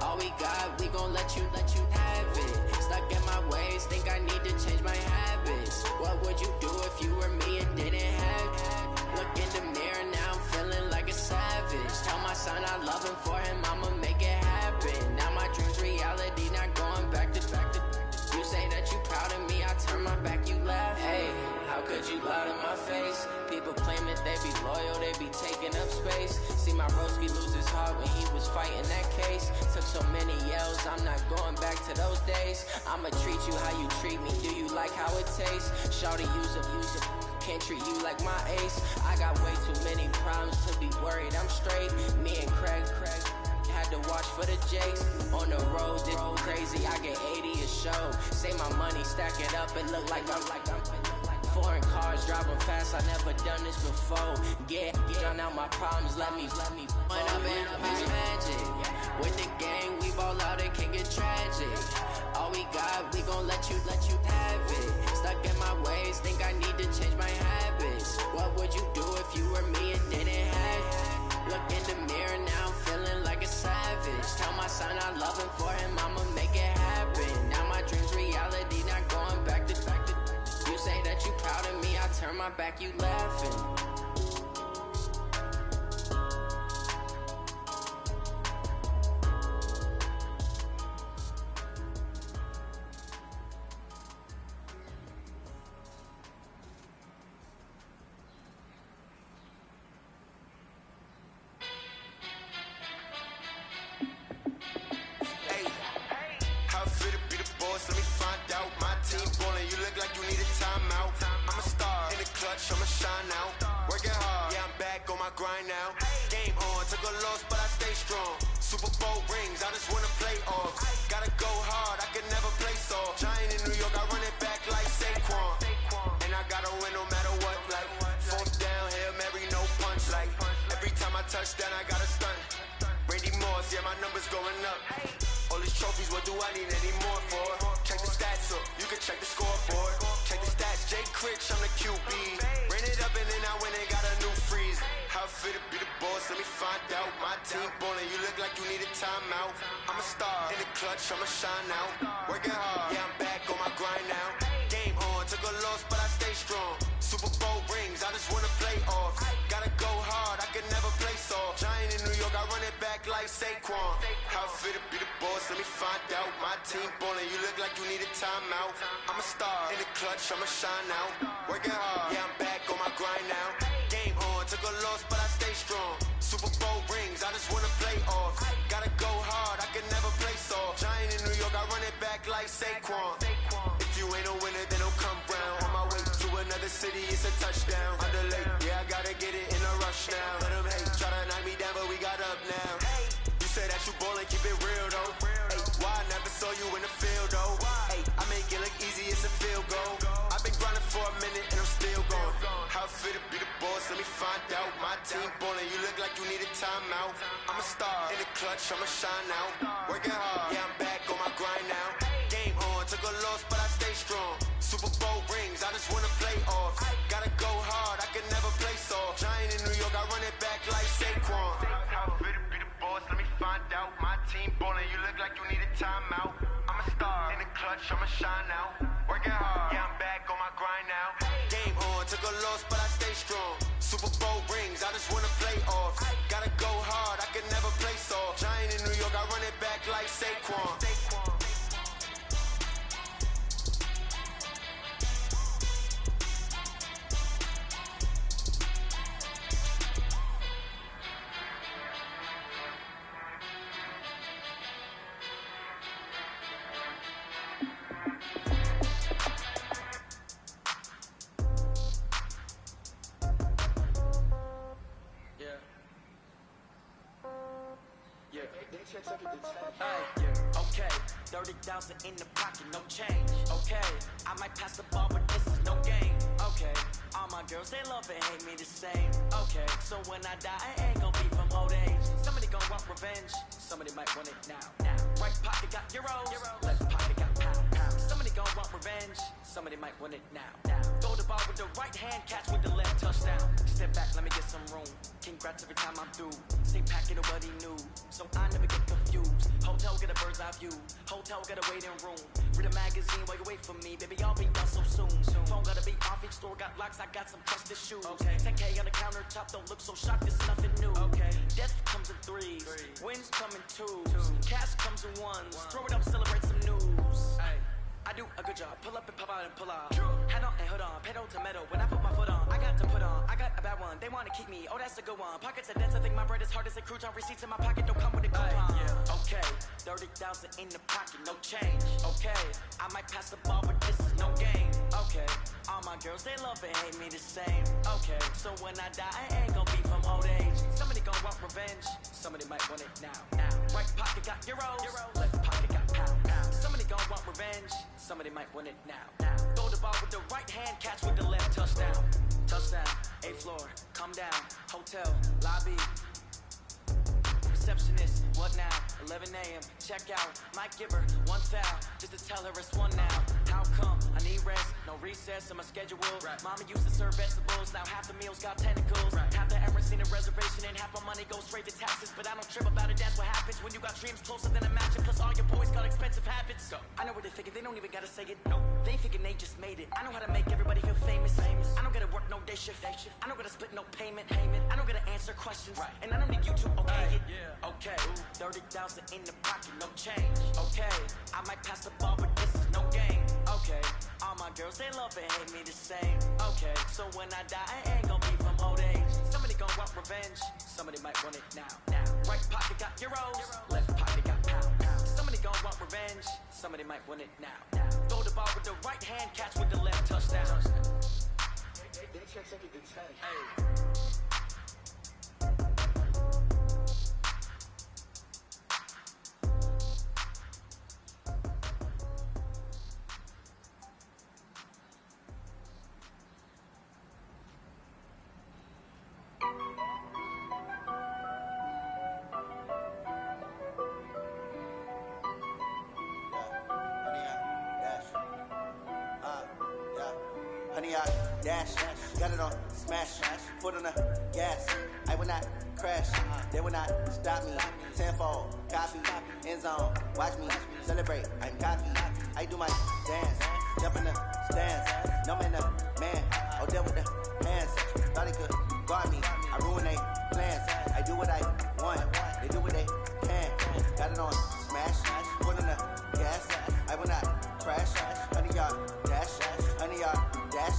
Speaker 8: All we got, we gon' let you have it. Stuck in my ways, think I need to change my habits. What would you do if you were me and didn't have it? Look in the mirror now, I'm feeling like a savage. Tell my son I love him, for him I'ma make it happen. Now my dreams reality, not going back to. You say that you proud of me, I turn my back, you laugh. Hey, how could you lie to my face? People claim that they be loyal, they be taking up space. See my broski lose his heart when he was fighting that case. Took so many yells, I'm not going back to those days. I'ma treat you how you treat me, do you like how it tastes? Shawty, use it, can't treat you like my ace. I got way too many problems to be worried, I'm straight. Me and Craig had to watch for the Jakes. On the road, this crazy, I get 80 a show. Say my money, stack it up, it look like I'm foreign cars, driving fast, I never done this before. Get drown out my problems, let me When I've been magic with the gang, we ball out, it can get tragic. All we got, we gon' let you have it. Stuck in my ways, think I need to change my habits. What would you do if you were me and didn't have it? Look in the mirror now, I'm feeling like a savage. Tell my son I love him, for him I'ma make it happen. Now my dreams reality, not going back to. You say that you proud of me, I turn my back, you laughing.
Speaker 3: I'ma shine out, working hard, yeah I'm back on my grind now. Game on, took a loss but I stay strong. Super Bowl rings, I just wanna play off. Gotta go hard, I can never play soft. Giant in New York, I run it back like Saquon. And I gotta win no matter what, like fourth down, Hail Mary, no punch. Like every time I touch down, I gotta stunt. Randy Moss, yeah my numbers going up. All these trophies, what do I need any more for? Check the stats up, you can check the scoreboard. Check the stats, Jay Critch, I'm the QB. Ran it up and then I went and got a new freeze. How fit to be the boss, let me find out. My team ballin', you look like you need a timeout. I'm a star, in the clutch, I'ma shine out. Working hard, yeah I'm back on my grind now. Game on, took a loss but I stay strong. Super Bowl rings, I just wanna play off. Gotta go hard, I can never play soft. Giant in New York, I run it back like Saquon. How fit to be the boss, let me find out. My team ballin', you look like you need a timeout. I'm a star, in the clutch, I'ma shine out. Working hard, yeah I'm back on my grind now. Game on, took a loss but I stay strong. Super Bowl rings, I just wanna play off. Gotta go hard, I can never play soft. Giant in New York, I run it back like Saquon. If you ain't a winner, then don't come round. On my way to another city, it's a touchdown. Underlay, yeah I gotta get it in a rush now. Let them hate, try to knock me down but we got up now. You say that you ballin', keep it real though. Hey,
Speaker 12: Why I never saw you in the field, though? Hey, I make it look easy, it's a field goal. I've been grinding for a minute and I'm still going. How it feel to be the boss, let me find out. My team ballin', you look like you need a timeout. I'm a star, in the clutch, I'ma shine out. Working hard, yeah, I'm back on my grind now. Game on, took a loss, but I stay strong. Super Bowl rings, I just wanna play off. Gotta go hard, I can never play soft. Giant in New York, I run it back like Saquon. How it feel to be the boss, let me find out. My team ballin', you look like you need a timeout. I'm a star, in the clutch, I'ma shine out. Working hard, yeah, I'm back on my grind now. Game on, took a loss, but I stay strong. Super Bowl rings, I just wanna play off. Gotta go hard, I can never play soft. Giant in New York, I run it back like Saquon.
Speaker 14: Okay, 30,000 in the pocket, no change. Okay, I might pass the ball, but this is no game. Okay, all my girls, they love and hate me the same. Okay, so when I die, I ain't gon' be from old age. Somebody gon' want revenge, somebody might want it now. Right pocket got euros, left pocket got pound. Somebody gon' want revenge, somebody might want it now. Throw the ball with the right hand, catch with the left, touchdown. Step back, let me get some room. Congrats every time I'm through. Same packet, nobody knew, so I never get confused. Hotel get a bird's eye view. Hotel get a waiting room. Read a magazine while you wait for me, baby. I'll be done so soon. Phone gotta be off. Each store got locks. I got some trusted shoes. Okay. 10K on the countertop. Don't look so shocked. It's nothing new. Okay. Death comes in threes. Wins come in twos. Cash comes in ones. Throw it up, celebrate some news. Ay. I do a good job. Pull up and pop out and pull out. Head on and hood on. Pedal to metal. When I put my foot on, I got to put on. I got a bad one. They want to keep me. Oh, that's a good one. Pockets are dense. I think my bread is hard as a crouton. Receipts in my pocket don't come with a coupon. Okay. 30,000 in the pocket. No change. Okay. I might pass the ball, but this is no game. Okay. All my girls, they love and hate me the same. Okay. So when I die, I ain't gon' be from old age. Somebody gon' want revenge. Somebody might want it now. Right pocket got euros. Left pocket got pound. Somebody gon' want revenge. Somebody might want it now. Throw the ball with the right hand, catch with the left, touchdown. Touchdown, 8th floor, come down, hotel, lobby. Receptionist, what now? 11 a.m., check out, might give her one foul, just to tell her it's one now. How come? I need rest, no recess in my schedule. Mama used to serve vegetables, now half the meals got tentacles. Half the errands need a reservation and half my money goes straight to taxes. But I don't trip about it, that's what happens when you got dreams closer than a mansion. Plus all your boys got expensive habits. I know what they're thinking, they don't even gotta say it. No, they ain't thinking they just made it. I know how to make everybody feel famous. I don't gotta work no day shift. I don't gotta split no payment. I don't gotta answer questions. And I don't need you to okay it. Okay, 30,000 in the pocket, no change. Okay, I might pass the ball, but this is no game. Okay, all my girls, they love and hate me the same. Okay, so when I die, I ain't gon' be from old age. Somebody gon' want revenge, somebody might want it now. Right pocket got euros, left pocket got pound. Somebody gon' want revenge, somebody might want it now. Throw the ball with the right hand, catch with the left, touchdown. Hey.
Speaker 17: Dash, got it on, smash, foot on the gas. I will not crash, they will not stop me. Tenfold, copy, end zone, watch me celebrate. I'm cocky, I do my dance, jump in the stands. No man, the man, oh there with the hands. Thought he could guard me, I ruin they plans. I do what I want, they do what they can. Got it on, smash, foot on the gas. I will not crash, 100 yard dash, 100 yard dash.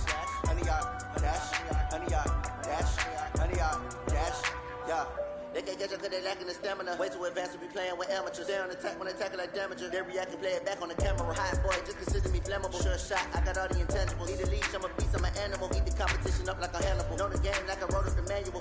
Speaker 17: 100 yard dash, 100 yard dash, 100 yard dash, yeah. They can't catch up cause they lacking the stamina. Way too advanced to be playing with amateurs. They on attack when they tackle like damager. They react and play it back on the camera. Hot boy, just consider me flammable. Sure shot, I got all the intangibles. Need a leash, I'm a beast, I'm an animal. Eat the competition up like a Hannibal. Know the game like I wrote up the manual.